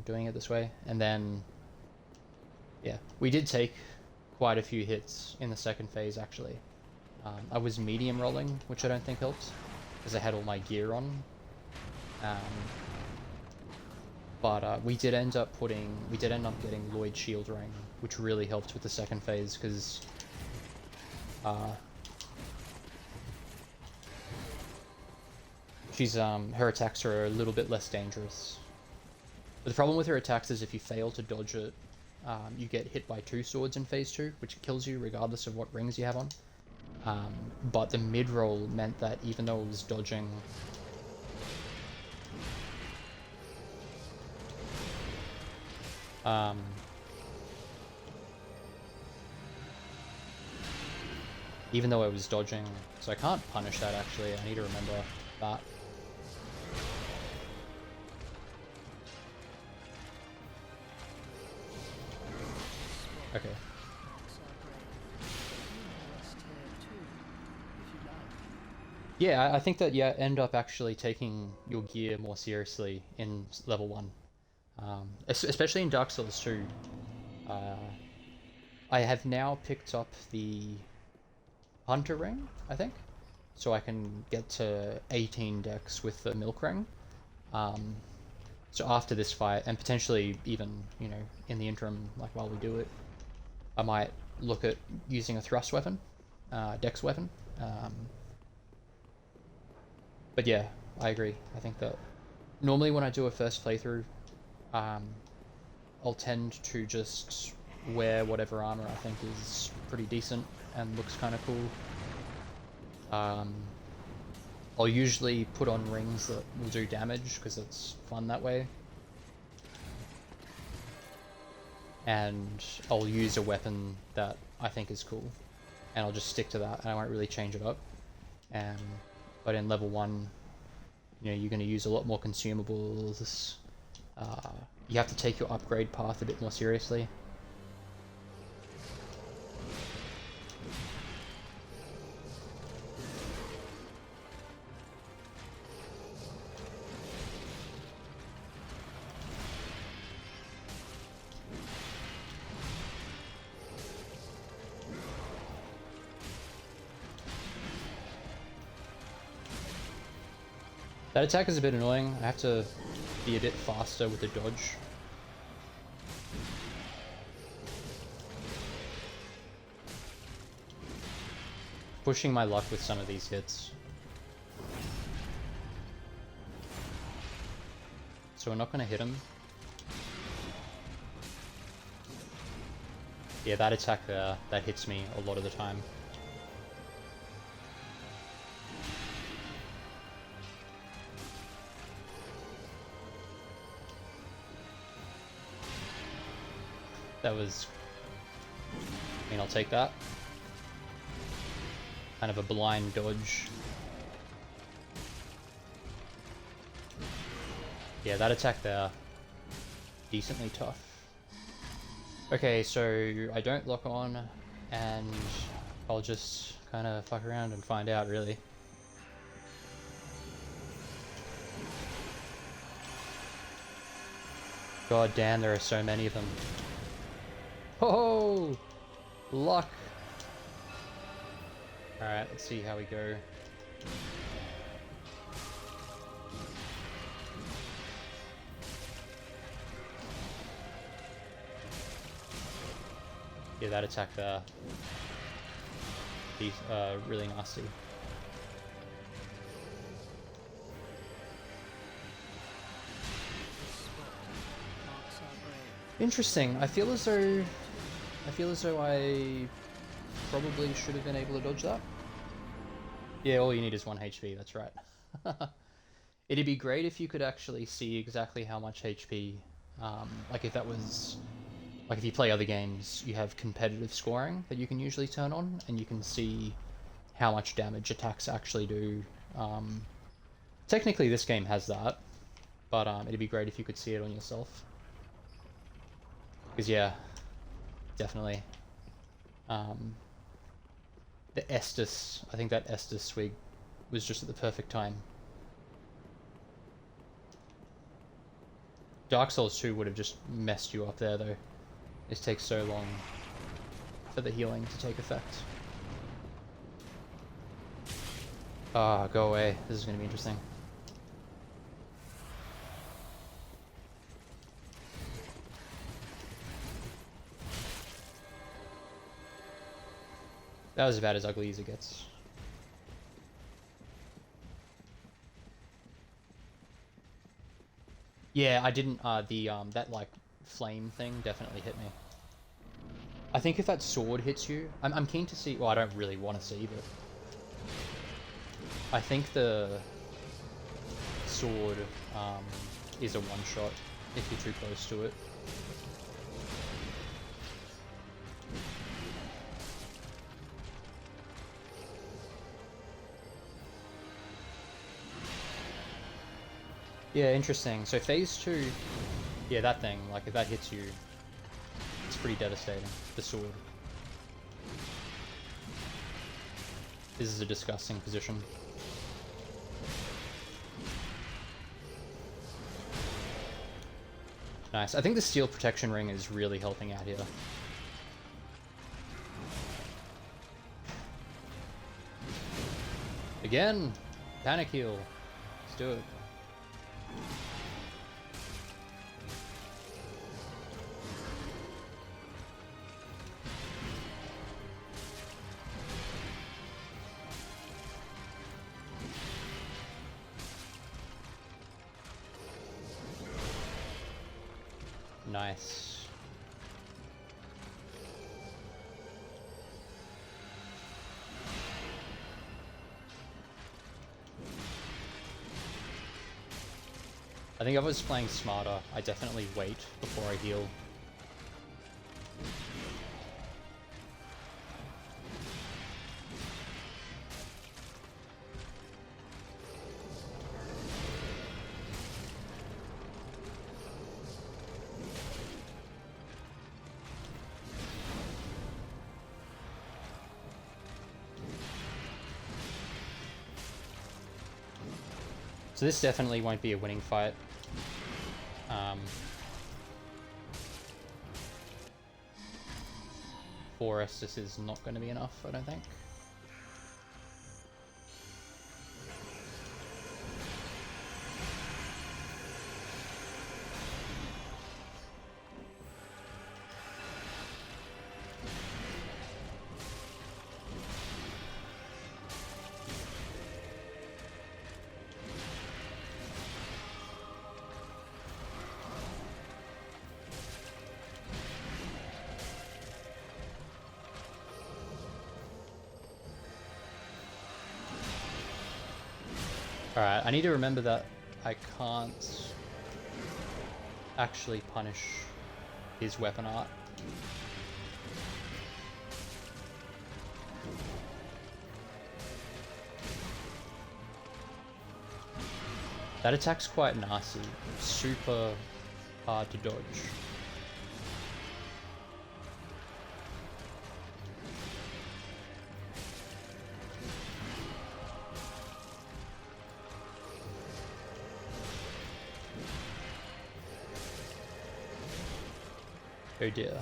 doing it this way. And then, yeah, we did take quite a few hits in the second phase, actually. I was medium rolling, which I don't think helps, because I had all my gear on. But we did end up getting Lloyd Shield Ring, which really helped with the second phase, because she's her attacks are a little bit less dangerous. But the problem with her attacks is if you fail to dodge it, you get hit by 2 swords in phase 2, which kills you regardless of what rings you have on. But the mid-roll meant that even though it was dodging, so I can't punish that actually, I need to remember that. Okay. Yeah, I think that you end up actually taking your gear more seriously in level 1. Especially in Dark Souls 2. I have now picked up the Hunter Ring, I think, so I can get to 18 decks with the Milk Ring. So after this fight, and potentially even, you know, in the interim, like while we do it, I might look at using a thrust weapon, dex weapon. But yeah, I agree. I think that normally when I do a first playthrough, I'll tend to just wear whatever armor I think is pretty decent and looks kind of cool. I'll usually put on rings that will do damage because it's fun that way. And I'll use a weapon that I think is cool, and I'll just stick to that, and I won't really change it up. But in level 1, you know, you're going to use a lot more consumables. You have to take your upgrade path a bit more seriously. That attack is a bit annoying. I have to be a bit faster with the dodge. Pushing my luck with some of these hits. So we're not going to hit him. Yeah, that attack there, that hits me a lot of the time. That was... I mean, I'll take that. Kind of a blind dodge. Yeah, that attack there, decently tough. Okay, so I don't lock on, and I'll just kind of fuck around and find out, really. God damn, there are so many of them. Oh, luck. Alright, let's see how we go. Yeah, that attack there. He's really nasty. Interesting. I feel as though I probably should have been able to dodge that. Yeah, all you need is 1 HP, that's right. It'd be great if you could actually see exactly how much HP, like if that was, like if you play other games, you have competitive scoring that you can usually turn on, and you can see how much damage attacks actually do. Technically this game has that, but it'd be great if you could see it on yourself. Because yeah, definitely. The Estus, I think that Estus swig was just at the perfect time. Dark Souls 2 would have just messed you up there though. It takes so long for the healing to take effect. Ah, go away. This is going to be interesting. That was about as ugly as it gets. Yeah, I didn't, that, like, flame thing definitely hit me. I think if that sword hits you, I'm keen to see, well, I don't really want to see, but I think the sword, is a one-shot if you're too close to it. Yeah, interesting. So phase 2, yeah, that thing, like if that hits you, it's pretty devastating, the sword. This is a disgusting position. Nice. I think the steel protection ring is really helping out here. Again! Panic heal. Let's do it. Nice. I think if I was playing smarter, I definitely wait before I heal. So this definitely won't be a winning fight. 4 Estus is not going to be enough, I don't think. Alright, I need to remember that I can't actually punish his weapon art. That attack's quite nasty, super hard to dodge. Oh dear.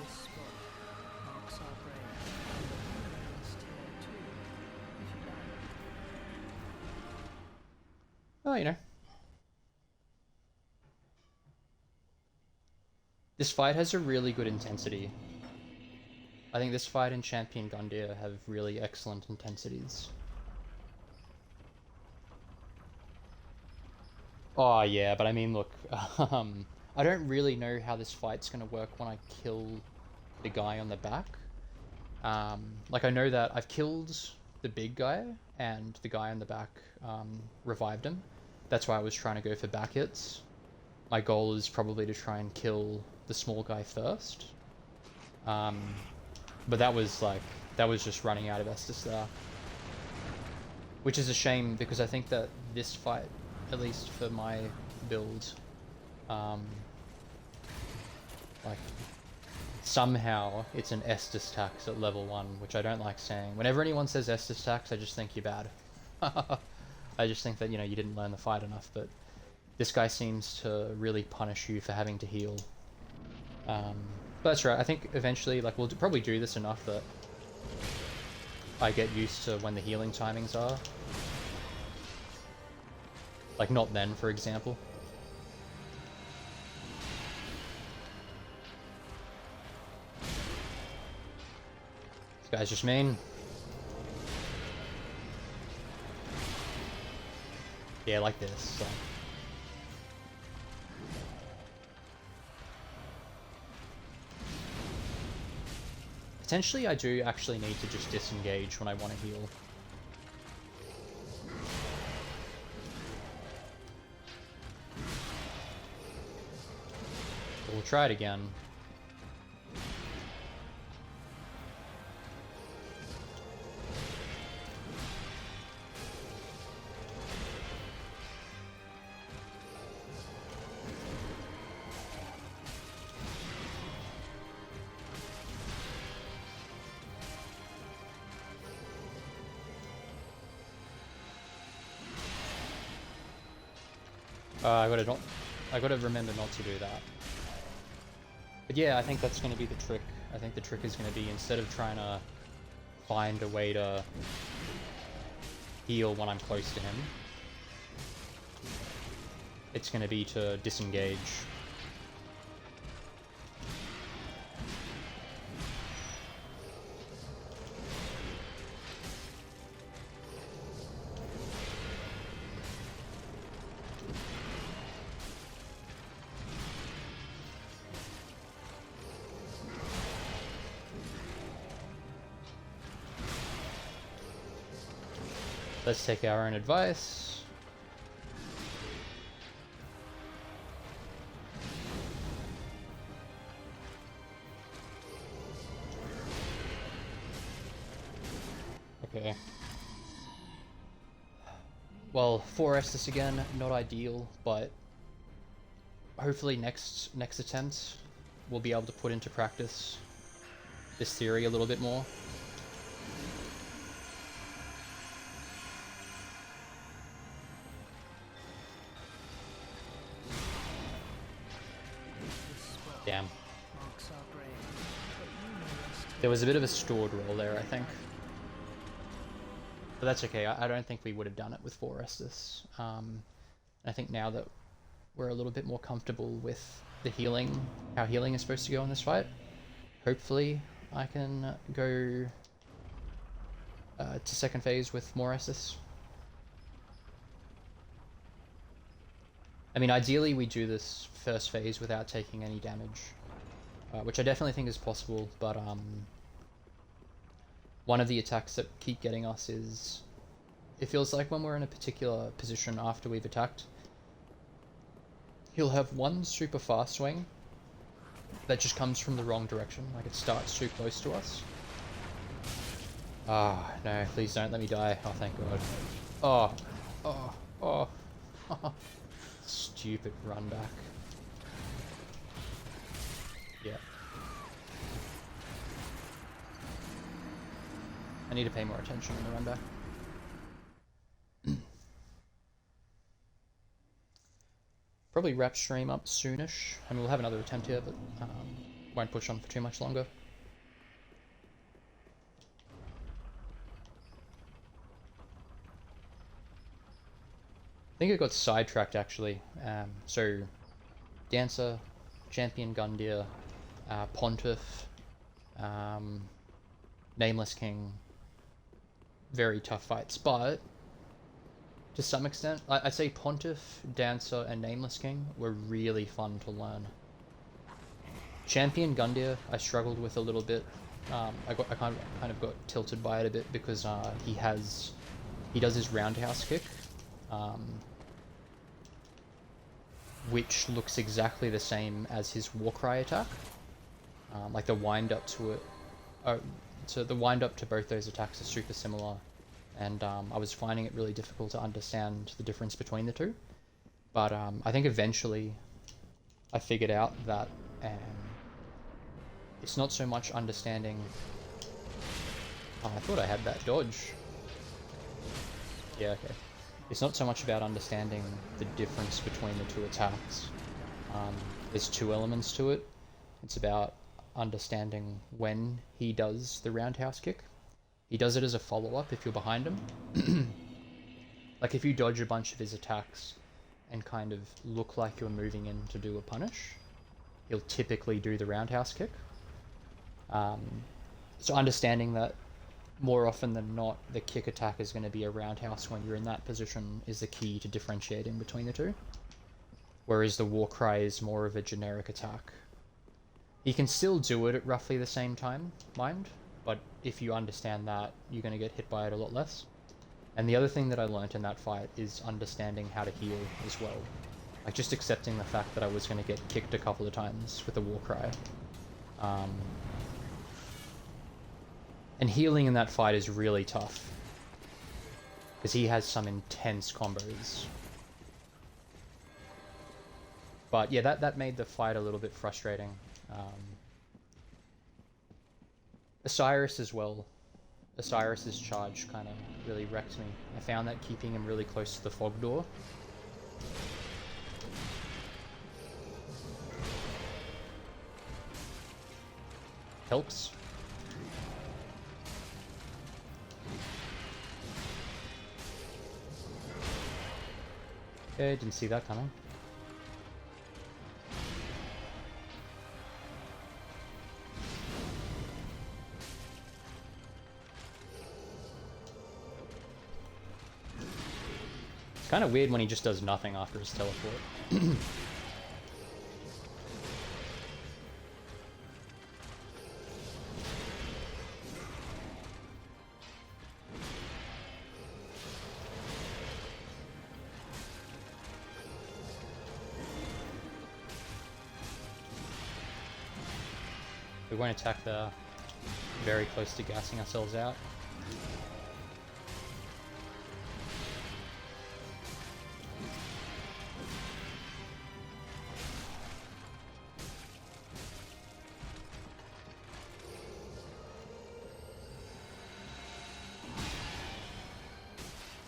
This spot marks our grave. Press tier 2 if you like. Oh, you know. This fight has a really good intensity. I think this fight and Champion Gundyr have really excellent intensities. Oh yeah, but I mean, look, I don't really know how this fight's gonna work when I kill the guy on the back. Like I know that I've killed the big guy, and the guy on the back revived him. That's why I was trying to go for back hits. My goal is probably to try and kill the small guy first. But that was just running out of Estus there. Which is a shame, because I think that this fight, at least for my build, like, somehow it's an Estus tax at level 1, which I don't like saying. Whenever anyone says Estus tax, I just think you're bad. I just think that, you know, you didn't learn the fight enough, but this guy seems to really punish you for having to heal. But that's right, I think eventually, like, we'll probably do this enough that I get used to when the healing timings are. Like, not then, for example. This guy's just mean. Yeah, like this, so. Potentially I do actually need to just disengage when I want to heal. But we'll try it again. I gotta remember not to do that. But yeah, I think that's gonna be the trick. I think the trick is gonna be, instead of trying to find a way to heal when I'm close to him, it's gonna be to disengage. Let's take our own advice. Okay. Well, 4 Estus again, not ideal, but hopefully next attempt we'll be able to put into practice this theory a little bit more. Damn. There was a bit of a stored roll there, I think. But that's okay. I don't think we would have done it with Forestus. I think now that we're a little bit more comfortable with the healing, how healing is supposed to go in this fight, hopefully I can go to second phase with Moressus. I mean, ideally we do this first phase without taking any damage, which I definitely think is possible, but one of the attacks that keep getting us is, it feels like when we're in a particular position after we've attacked, he'll have one super fast swing that just comes from the wrong direction, like it starts too close to us. Ah, oh, no, please don't let me die. Oh, thank God. Oh. Stupid run back. Yeah. I need to pay more attention in the run back. Probably wrap stream up soonish. I mean, we'll have another attempt here, but won't push on for too much longer. I think it got sidetracked actually. So, Dancer, Champion Gundyr, Pontiff, Nameless King, very tough fights, but to some extent, I'd say Pontiff, Dancer, and Nameless King were really fun to learn. Champion Gundyr, I struggled with a little bit. I kind of got tilted by it a bit because he does his roundhouse kick, which looks exactly the same as his Warcry attack. Like the wind up to it, so the wind up to both those attacks is super similar, and I was finding it really difficult to understand the difference between the two. But I think eventually I figured out that it's not so much understanding. Oh, I thought I had that dodge. Yeah, okay. It's not so much about understanding the difference between the two attacks. There's two elements to it. It's about understanding when he does the roundhouse kick. He does it as a follow-up if you're behind him. Like if you dodge a bunch of his attacks and kind of look like you're moving in to do a punish, he'll typically do the roundhouse kick. So understanding that more often than not, the kick attack is going to be a roundhouse when you're in that position is the key to differentiating between the two. Whereas the Warcry is more of a generic attack. He can still do it at roughly the same time, mind, but if you understand that, you're going to get hit by it a lot less. And the other thing that I learnt in that fight is understanding how to heal as well. Like just accepting the fact that I was going to get kicked a couple of times with the Warcry. And healing in that fight is really tough, because he has some intense combos. But yeah, that made the fight a little bit frustrating. Osiris as well. Osiris's charge kind of really wrecked me. I found that keeping him really close to the fog door helps. Okay, didn't see that coming. It's kind of weird when he just does nothing after his teleport. We won't attack there. Very close to gassing ourselves out.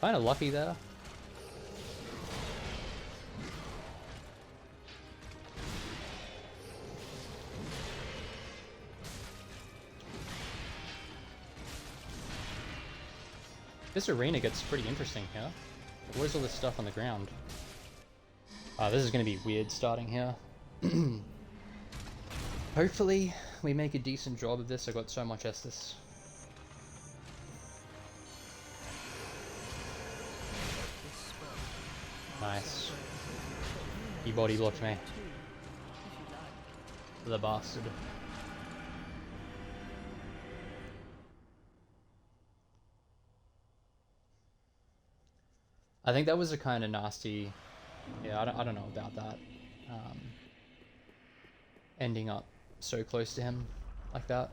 Kinda lucky there. This arena gets pretty interesting here. Where's all this stuff on the ground? This is going to be weird starting here. Hopefully we make a decent job of this. I got so much Estus. Nice. He body blocked me. The bastard. I think that was a kind of nasty... Yeah, I don't know about that. Ending up so close to him like that.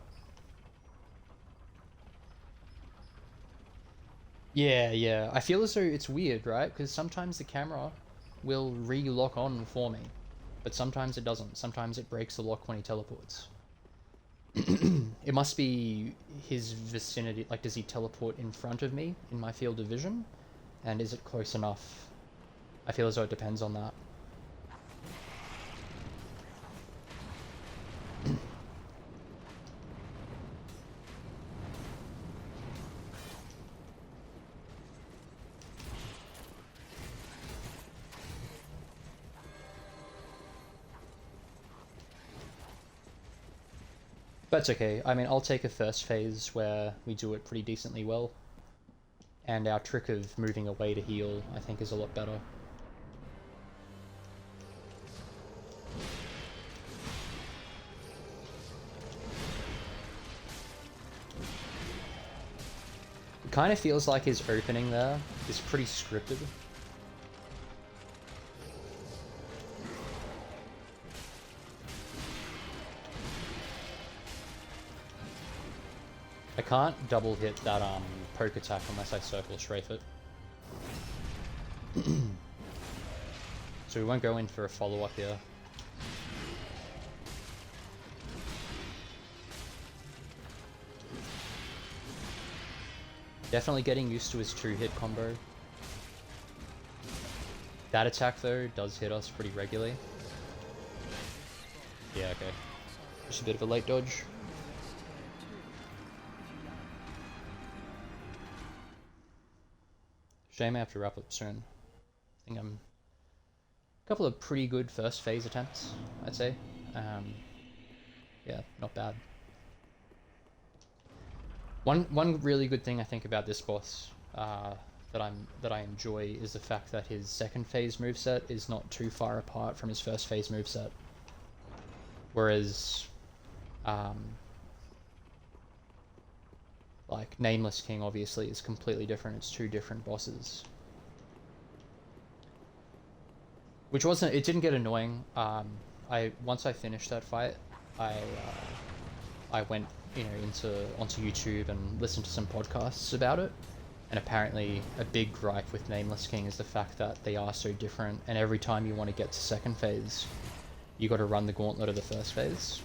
Yeah. I feel as though it's weird, right? Because sometimes the camera will re-lock on for me, but sometimes it doesn't. Sometimes it breaks the lock when he teleports. It must be his vicinity. Like, does he teleport in front of me in my field of vision? And is it close enough? I feel as though it depends on that. That's okay. I mean, I'll take a first phase where we do it pretty decently well. And our trick of moving away to heal, I think, is a lot better. It kind of feels like his opening there is pretty scripted. I can't double hit that poke attack unless I circle strafe it. So we won't go in for a follow-up here. Definitely getting used to his 2-hit combo. That attack though does hit us pretty regularly. Yeah, okay. Just a bit of a late dodge. Shame I have to wrap up soon. I think I'm a couple of pretty good first phase attempts, I'd say. Yeah, not bad. One really good thing I think about this boss that I enjoy is the fact that his second phase moveset is not too far apart from his first phase moveset. Whereas like Nameless King obviously is completely different. It's two different bosses. Which wasn't, it didn't get annoying. Once I finished that fight, I went, onto YouTube and listened to some podcasts about it. And apparently a big gripe with Nameless King is the fact that they are so different, and every time you want to get to second phase, you got to run the gauntlet of the first phase.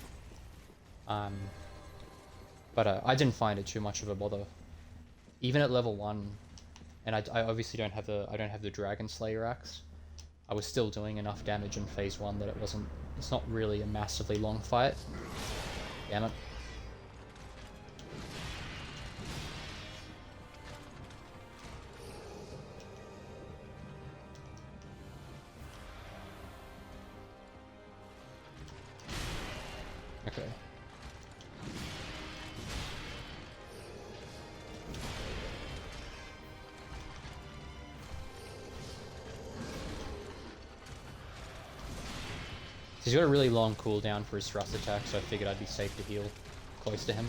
But I didn't find it too much of a bother. Even at level 1, and I obviously don't have the Dragon Slayer axe, I was still doing enough damage in phase 1 that it's not really a massively long fight. Damn it. Okay. He's got a really long cooldown for his thrust attack, so I figured I'd be safe to heal close to him.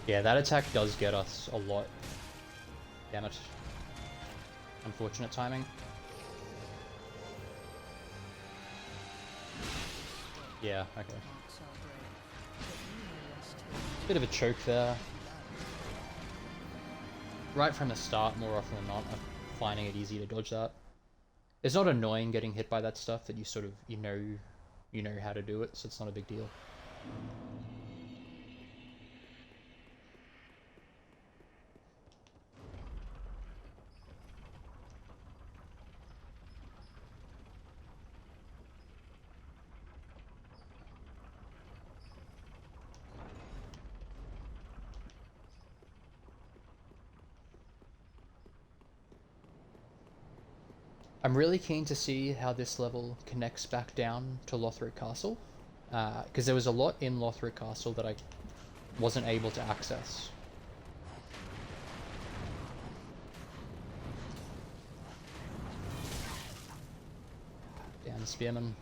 Yeah, that attack does get us a lot. Damn it. Unfortunate timing. Yeah, okay. Bit of a choke there. Right from the start, more often than not, I'm finding it easy to dodge that. It's not annoying getting hit by that stuff that you know how to do it, so it's not a big deal. I'm really keen to see how this level connects back down to Lothric Castle, because there was a lot in Lothric Castle that I wasn't able to access. Down Spearman.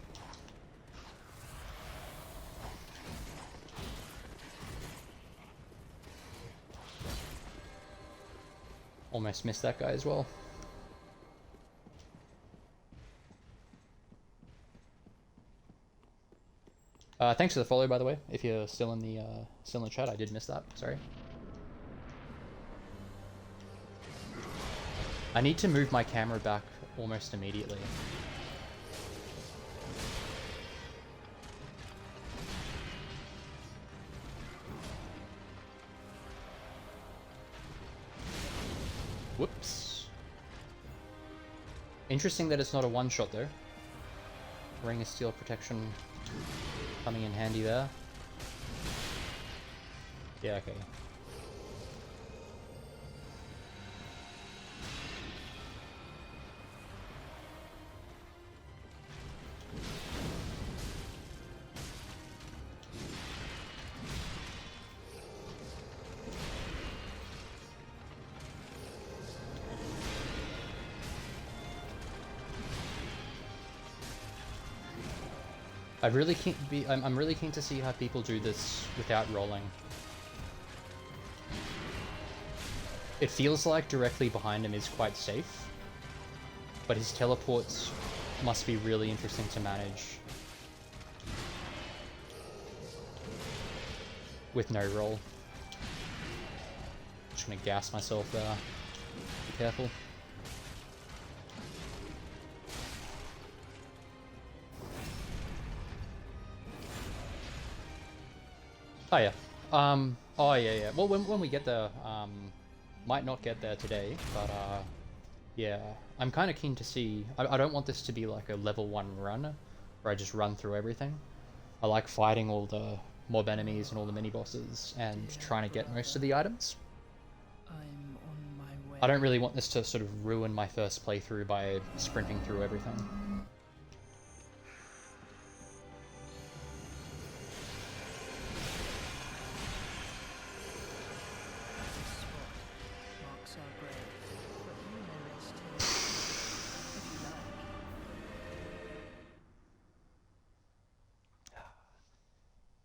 Almost missed that guy as well. Thanks for the follow, by the way. If you're still in the chat, I did miss that. Sorry. I need to move my camera back almost immediately. Whoops. Interesting that it's not a one-shot though. Ring of Steel protection coming in handy there. Yeah, okay. I'm really keen to see how people do this without rolling. It feels like directly behind him is quite safe, but his teleports must be really interesting to manage with no roll. Just gonna gas myself there. Be careful. Oh yeah. Oh yeah. Well, when we get there, might not get there today, but yeah. I'm kind of keen to see. I don't want this to be like a level 1 run, where I just run through everything. I like fighting all the mob enemies and all the mini bosses and trying to get most of the items. I'm on my way. I don't really want this to sort of ruin my first playthrough by sprinting through everything. Marks are grave, but you may rest here if you like.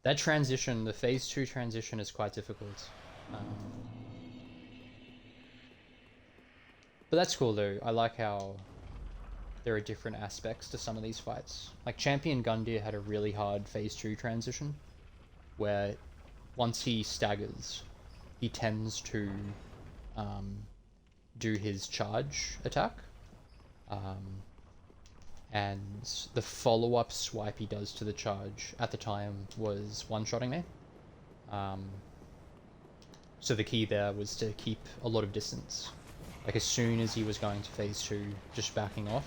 That transition, the phase 2 transition, is quite difficult. But that's cool though. I like how there are different aspects to some of these fights. Like Champion Gundyr had a really hard phase 2 transition, where once he staggers, he tends to do his charge attack. And the follow-up swipe he does to the charge at the time was one-shotting me. So the key there was to keep a lot of distance. Like as soon as he was going to phase 2, just backing off.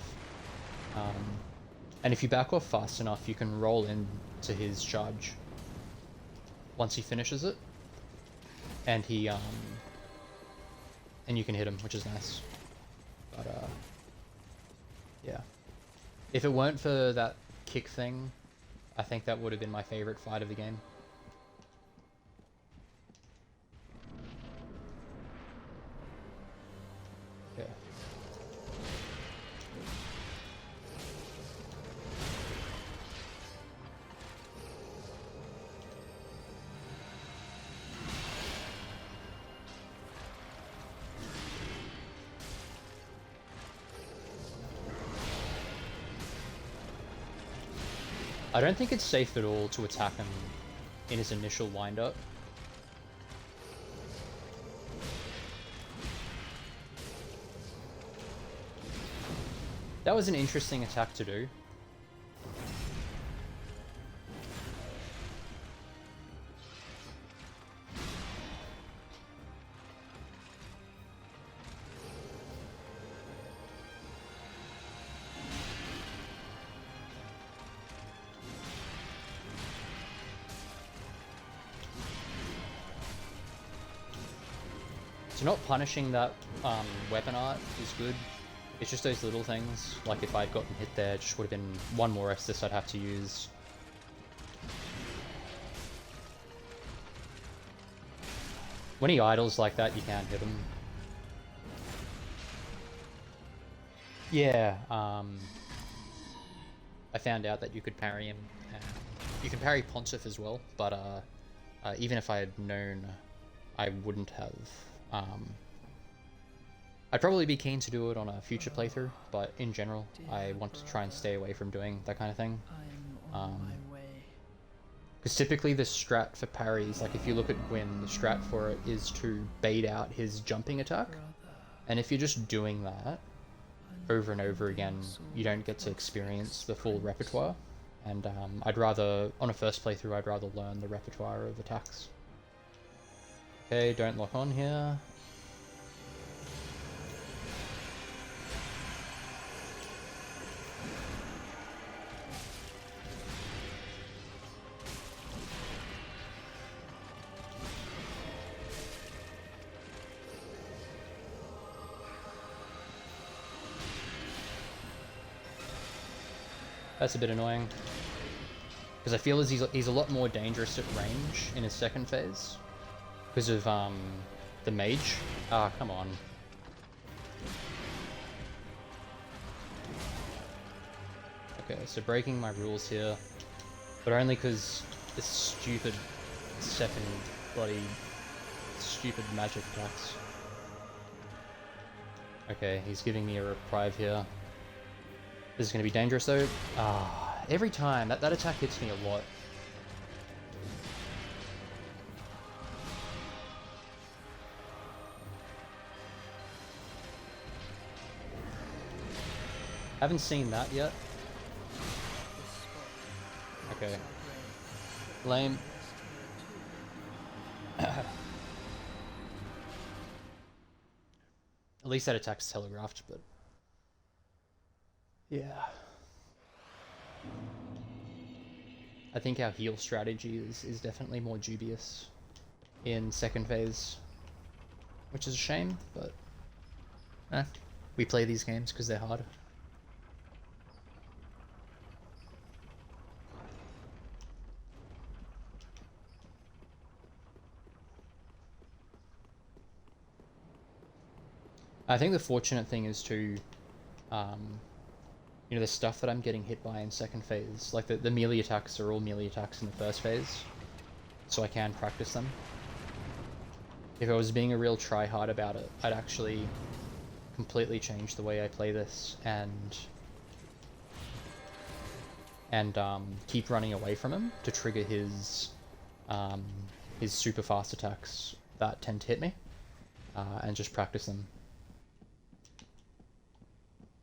And if you back off fast enough, you can roll into his charge once he finishes it. And he, and you can hit him, which is nice. But, yeah. If it weren't for that kick thing, I think that would have been my favorite fight of the game. Yeah. I don't think it's safe at all to attack him in his initial wind-up. That was an interesting attack to do. So not punishing that weapon art is good. It's just those little things, like if I'd gotten hit there, it just would have been one more Estus I'd have to use. When he idles like that, you can't hit him. Yeah, I found out that you could parry him. You can parry Pontiff as well, but even if I had known, I wouldn't have. I'd probably be keen to do it on a future playthrough, but in general, I want to try and stay away from doing that kind of thing. I'm on my way. Because typically the strat for parries, like if you look at Gwyn, the strat for it is to bait out his jumping attack. And if you're just doing that over and over again, you don't get to experience the full repertoire. And I'd rather, on a first playthrough, I'd rather learn the repertoire of attacks. Okay, don't lock on here. That's a bit annoying. Because I feel as he's a lot more dangerous at range in his second phase. Because of the mage. Ah, come on. Okay, so breaking my rules here. But only because this stupid second bloody stupid magic attacks. Okay, he's giving me a reprieve here. This is going to be dangerous though. Ah, every time. That attack hits me a lot. Haven't seen that yet. Okay. Lame. At least that attack's telegraphed, but... yeah. I think our heal strategy is definitely more dubious in second phase, which is a shame, but we play these games because they're hard. I think the fortunate thing is to you know, the stuff that I'm getting hit by in second phase, like the melee attacks are all melee attacks in the first phase, so I can practice them. If I was being a real try-hard about it, I'd actually completely change the way I play this and keep running away from him to trigger his super fast attacks that tend to hit me, and just practice them.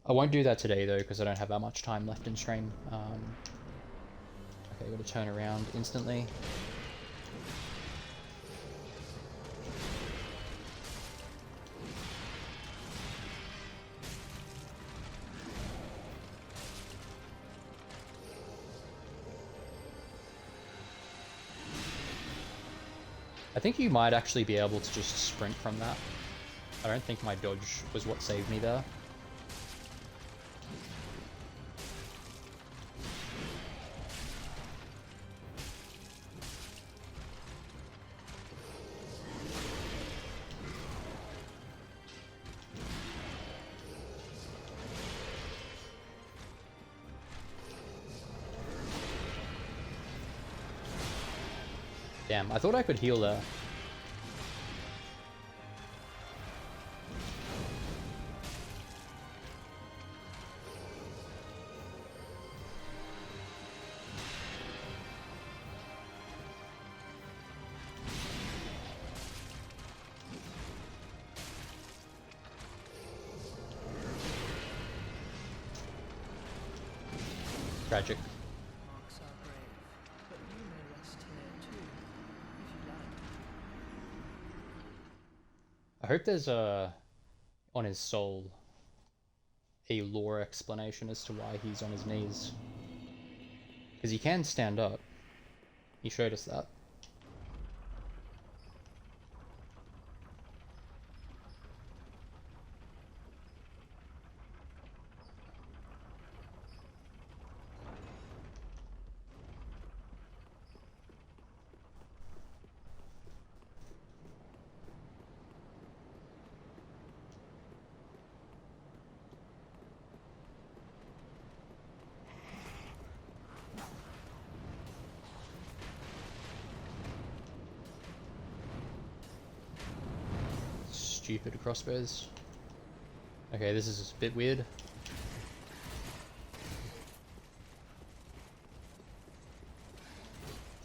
I won't do that today though, because I don't have that much time left in stream. Okay, got to turn around instantly. I think you might actually be able to just sprint from that. I don't think my dodge was what saved me there. Damn, I thought I could heal there. Tragic. Marks are brave, but you may rest here too, if you like. I hope there's on his soul a lore explanation as to why he's on his knees. Because he can stand up. He showed us that. Stupid crossbows. Okay, this is a bit weird.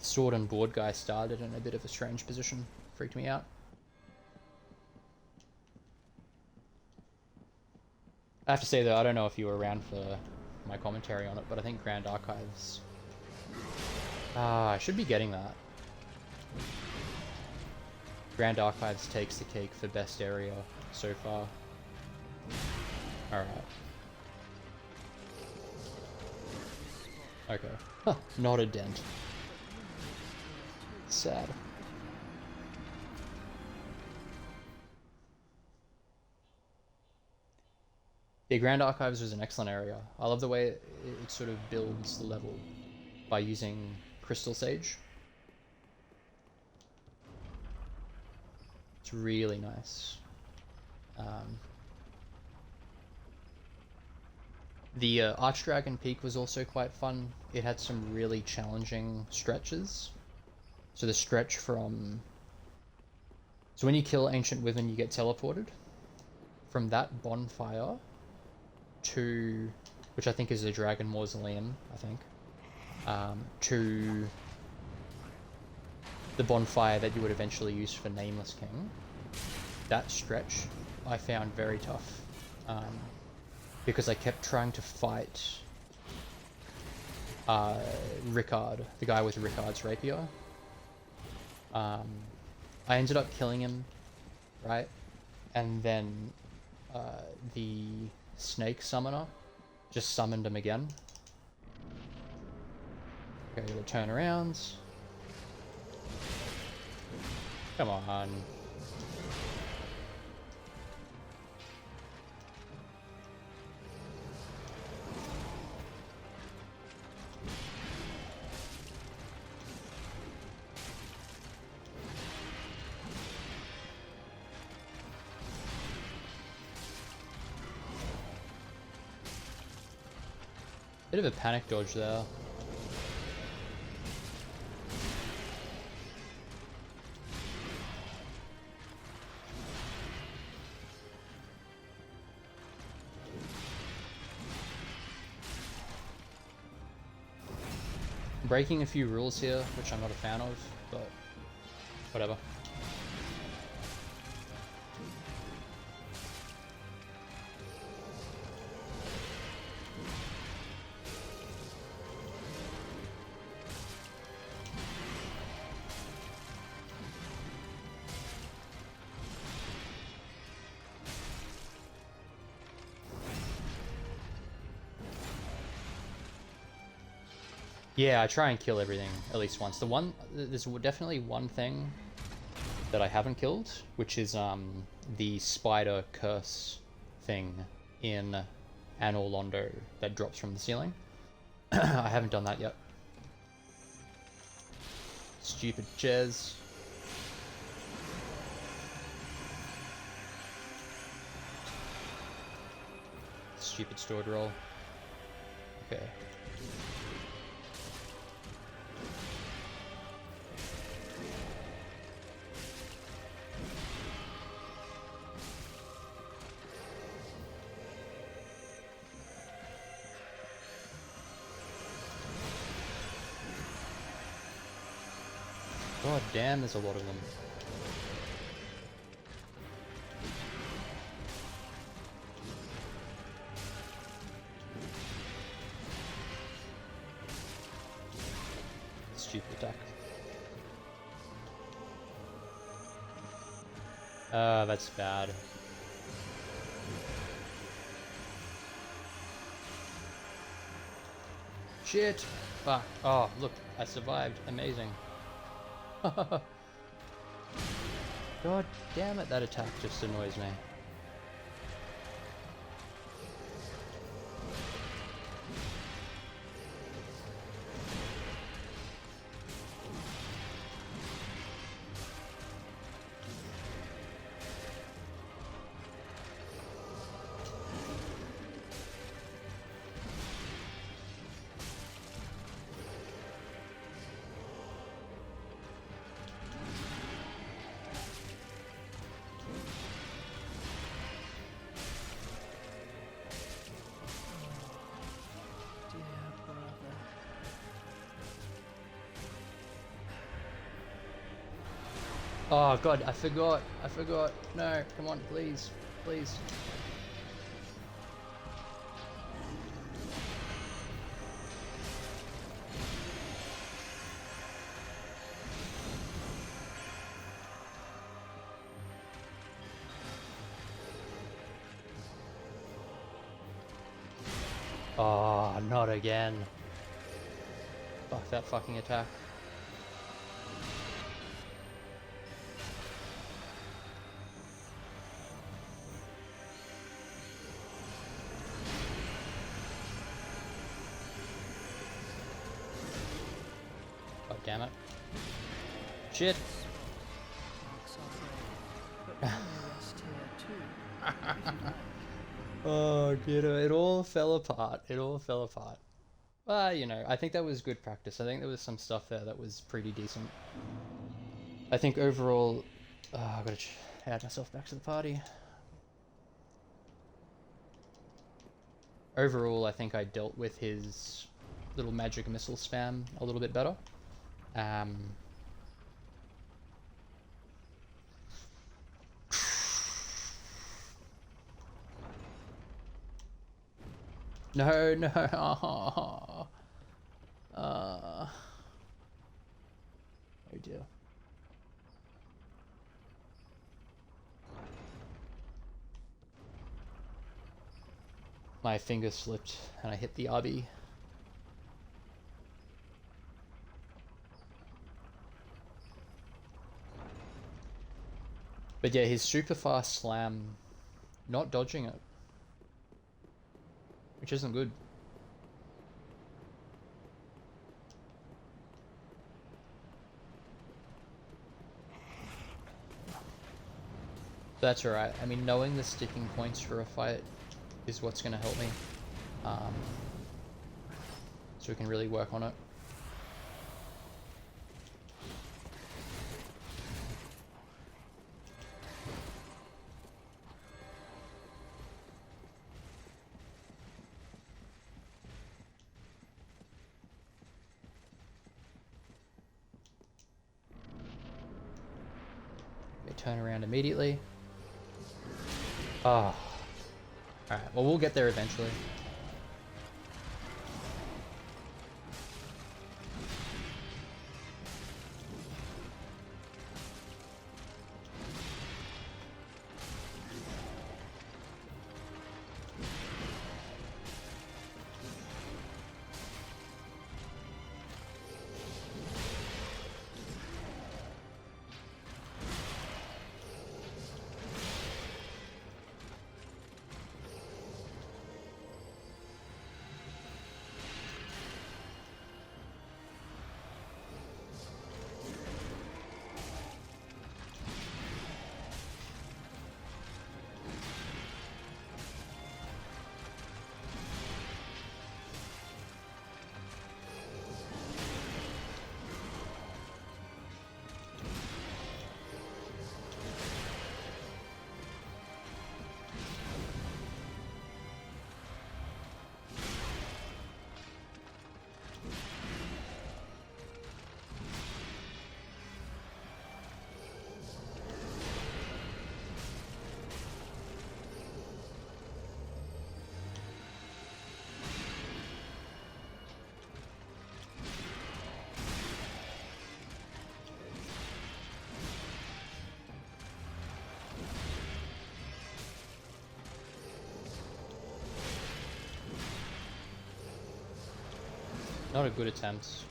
Sword and board guy started in a bit of a strange position. Freaked me out. I have to say though, I don't know if you were around for my commentary on it, but I think Grand Archives... I should be getting that. Grand Archives takes the cake for best area so far. Alright. Okay. Huh, not a dent. Sad. Yeah, Grand Archives was an excellent area. I love the way it sort of builds the level by using Crystal Sage. It's really nice. The Archdragon Peak was also quite fun. It had some really challenging stretches. So the stretch from... So when you kill Ancient Wyvern, you get teleported. From that bonfire to... Which I think is the Dragon Mausoleum, I think. To the bonfire that you would eventually use for Nameless King. That stretch I found very tough. Because I kept trying to fight Rickard, the guy with Rickard's rapier. I ended up killing him, right? And then the snake summoner just summoned him again. Okay, little turnarounds. Come on. Bit of a panic dodge there. Breaking a few rules here, which I'm not a fan of, but whatever. Yeah, I try and kill everything at least once. There's definitely one thing that I haven't killed, which is the spider curse thing in Anor Londo that drops from the ceiling. I haven't done that yet. Stupid Jez. Stupid stored roll. Okay. God damn, there's a lot of them. Stupid attack. That's bad. Shit! Fuck. Oh, look, I survived. Amazing. God damn it, that attack just annoys me. Oh god, I forgot. I forgot. No, come on, please. Please. Oh, not again. Fuck that fucking attack. God damn it. Shit. Marks are brave, but you may rest here too, if you like. Oh, you know, it all fell apart. It all fell apart. Well, you know, I think that was good practice. I think there was some stuff there that was pretty decent. I think overall, I've got to add myself back to the party. Overall, I think I dealt with his little magic missile spam a little bit better. No, no. Oh dear. My finger slipped and I hit the RB. But yeah, his super fast slam, not dodging it, which isn't good. That's alright. I mean, knowing the sticking points for a fight is what's going to help me. So we can really work on it. Okay, turn around immediately. Oh. Alright, well, we'll get there eventually. Not a good attempt. Spot.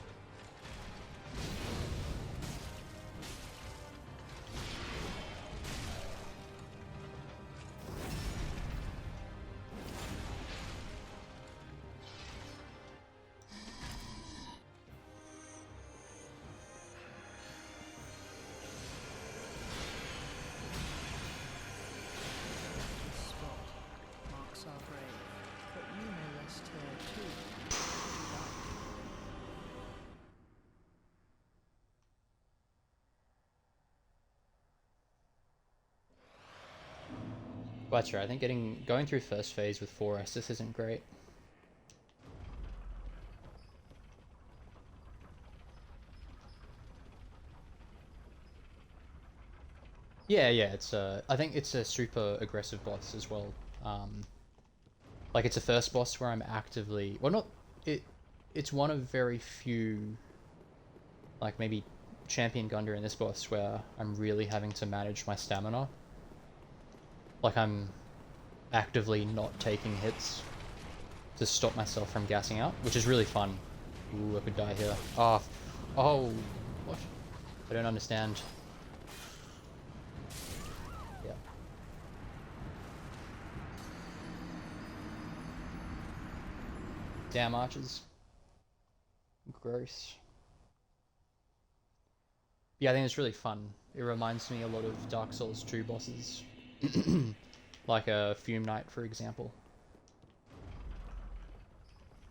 Marks are brave, but you may rest here too, if you like. Well, that's right. I think going through first phase with 4 Estus isn't great. Yeah, it's I think it's a super aggressive boss as well. Um, like it's a first boss where I'm actively, well, not it. It's one of very few, like maybe champion Gunda in this boss where I'm really having to manage my stamina. Like I'm actively not taking hits to stop myself from gassing out, which is really fun. Ooh, I could die here. Oh, oh, what? I don't understand. Yeah. Damn archers. Gross. Yeah, I think it's really fun. It reminds me a lot of Dark Souls 2 bosses. Like a Fume Knight, for example.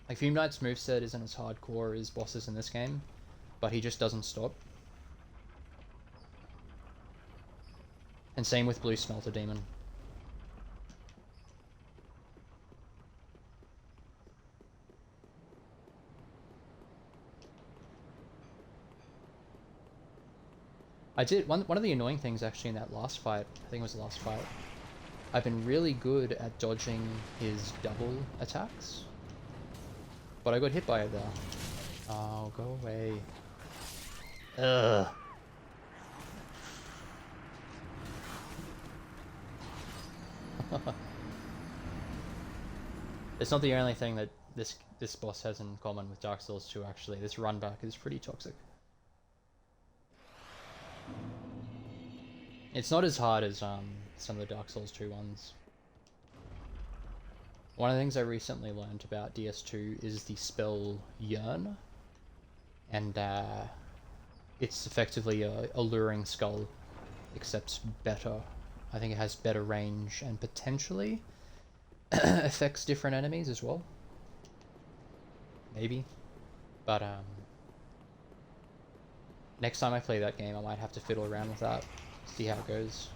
Like Fume Knight's moveset isn't as hardcore as bosses in this game, but he just doesn't stop. And same with Blue Smelter Demon. I did one of the annoying things actually in that last fight, I think it was the last fight, I've been really good at dodging his double attacks. But I got hit by it there. Oh, go away. Ugh. It's not the only thing that this boss has in common with Dark Souls 2 actually. This run back is pretty toxic. It's not as hard as some of the Dark Souls 2 ones. One of the things I recently learned about DS2 is the spell Yearn, and it's effectively a Alluring Skull, except better. I think it has better range and potentially affects different enemies as well. Maybe. But next time I play that game I might have to fiddle around with that, see how it goes.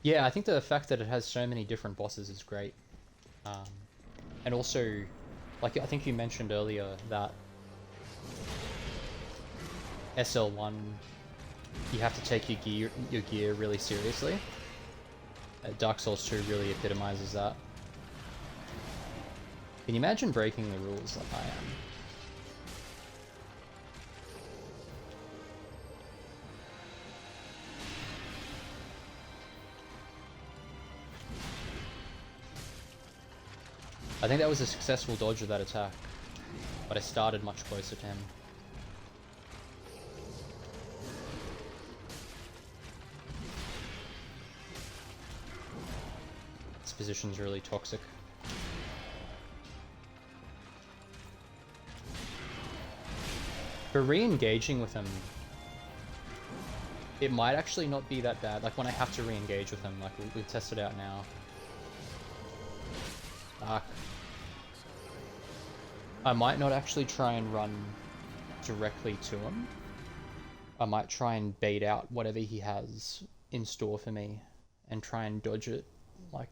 Yeah, I think the fact that it has so many different bosses is great. Um, and also, like I think you mentioned earlier that SL1, you have to take your gear really seriously. Dark Souls 2 really epitomizes that. Can you imagine breaking the rules like I am? I think that was a successful dodge of that attack, but I started much closer to him. This position's really toxic. For re-engaging with him, it might actually not be that bad. Like when I have to re-engage with him, like we've tested out now. Fuck. I might not actually try and run directly to him. I might try and bait out whatever he has in store for me and try and dodge it, like,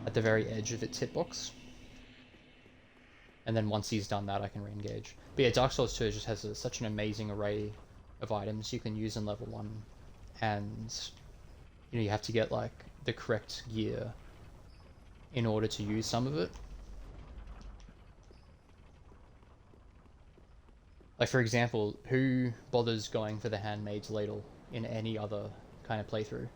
at the very edge of its hitbox. And then once he's done that, I can re-engage. But yeah, Dark Souls 2 just has such an amazing array of items you can use in level 1. And, you know, you have to get, like, the correct gear in order to use some of it. Like, for example, who bothers going for the Handmaid's Ladle in any other kind of playthrough?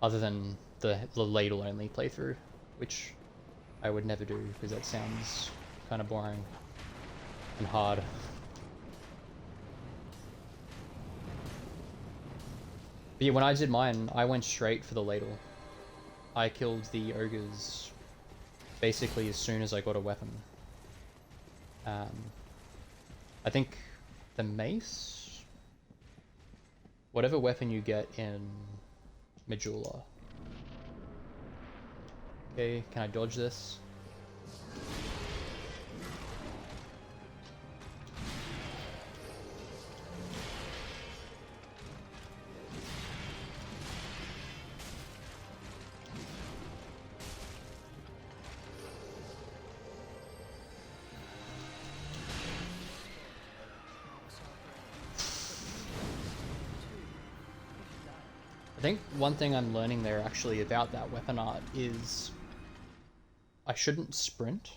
Other than the ladle only playthrough, which I would never do because that sounds kind of boring and hard. But yeah, when I did mine, I went straight for the ladle. I killed the ogres basically as soon as I got a weapon. I think the mace? Whatever weapon you get in Majula. Okay, can I dodge this? I think one thing I'm learning there actually about that weapon art is I shouldn't sprint.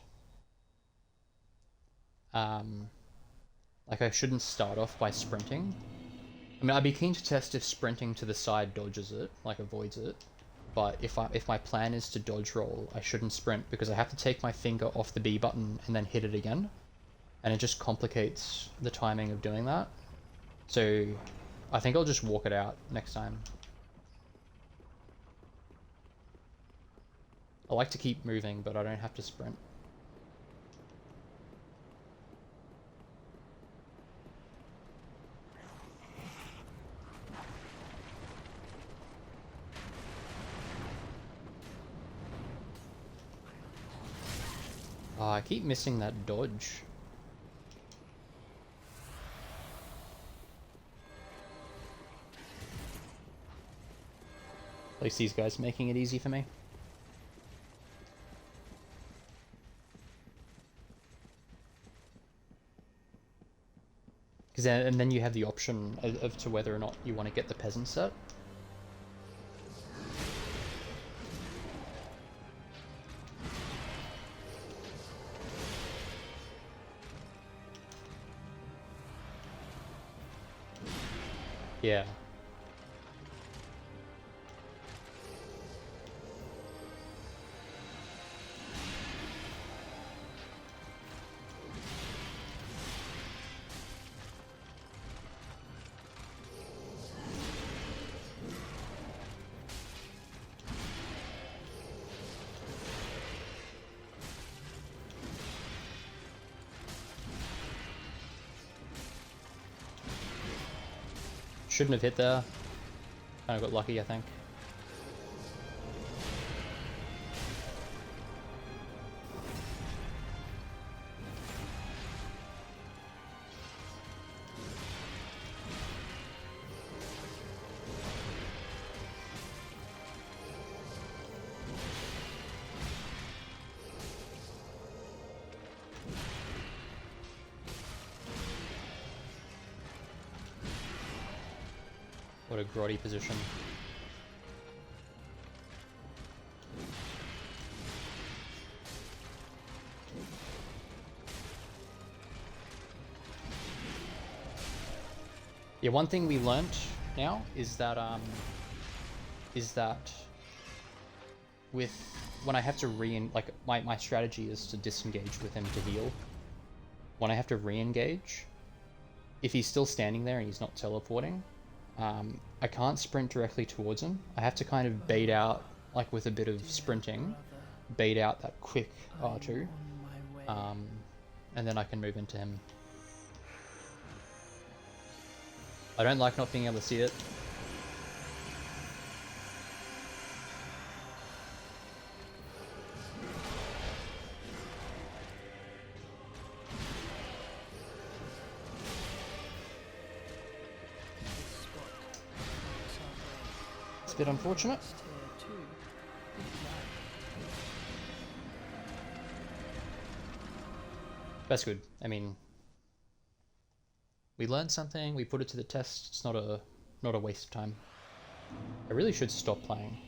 Like I shouldn't start off by sprinting. I mean, I'd be keen to test if sprinting to the side dodges it, like avoids it. But if my plan is to dodge roll, I shouldn't sprint because I have to take my finger off the B button and then hit it again. And it just complicates the timing of doing that. So I think I'll just walk it out next time. I like to keep moving, but I don't have to sprint. Oh, I keep missing that dodge. At least these guys are making it easy for me. And then you have the option of to whether or not you want to get the peasant set. Yeah. Shouldn't have hit there. Kind of got lucky, I think. What a grotty position. Yeah, one thing we learnt now is that with when I have to like my strategy is to disengage with him to heal. When I have to re-engage, if he's still standing there and he's not teleporting, I can't sprint directly towards him. I have to kind of bait out, like with a bit of sprinting, bait out that quick R2, and then I can move into him. I don't like not being able to see it. It's a bit unfortunate. That's good. I mean, we learned something, we put it to the test. It's not a waste of time. I really should stop playing.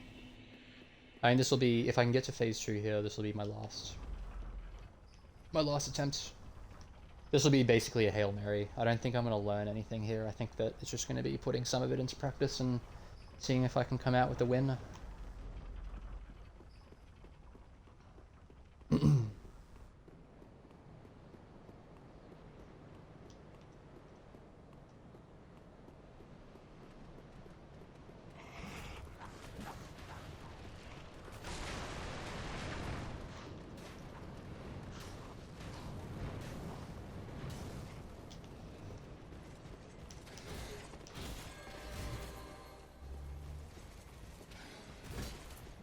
I mean, this will be, if I can get to phase 2 here, this will be my last attempt. This will be basically a Hail Mary. I don't think I'm going to learn anything here. I think that it's just going to be putting some of it into practice and seeing if I can come out with the win.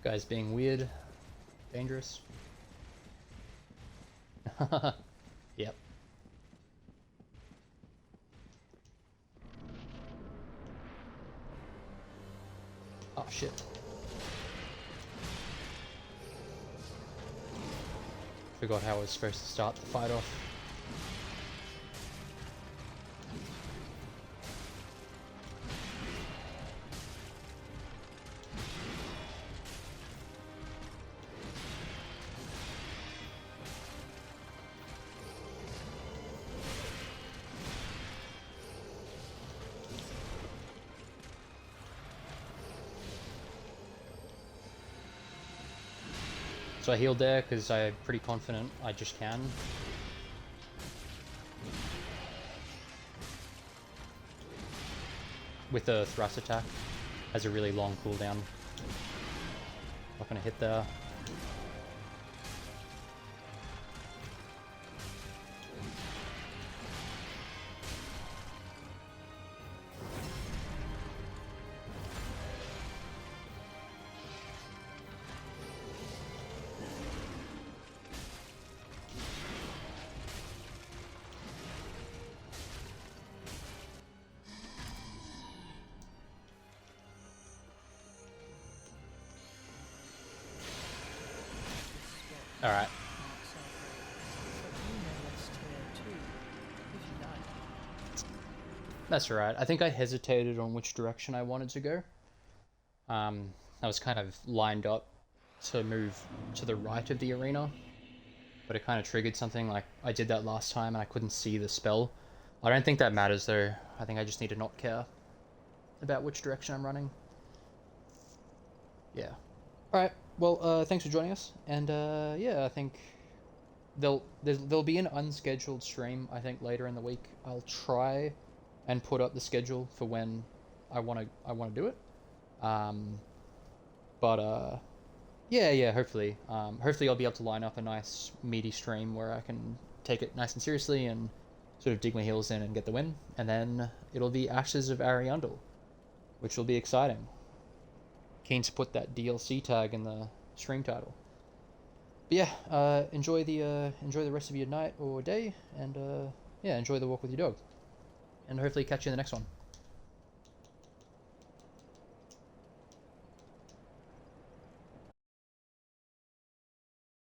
Guys being weird, dangerous. Yep. Oh shit. Forgot how I was supposed to start the fight off. So I healed there because I'm pretty confident I just can. With a thrust attack. Has a really long cooldown. Not gonna hit there. Alright. That's alright. I think I hesitated on which direction I wanted to go. I was kind of lined up to move to the right of the arena, but it kind of triggered something. Like I did that last time and I couldn't see the spell. I don't think that matters though. I think I just need to not care about which direction I'm running. Yeah. Alright, well, thanks for joining us, and yeah, I think there'll be an unscheduled stream, I think, later in the week. I'll try and put up the schedule for when I wanna do it. But yeah, hopefully. Hopefully I'll be able to line up a nice meaty stream where I can take it nice and seriously and sort of dig my heels in and get the win, and then it'll be Ashes of Ariandel, which will be exciting. Keen to put that DLC tag in the stream title. But yeah, enjoy the rest of your night or day, and yeah, enjoy the walk with your dog, and hopefully catch you in the next one.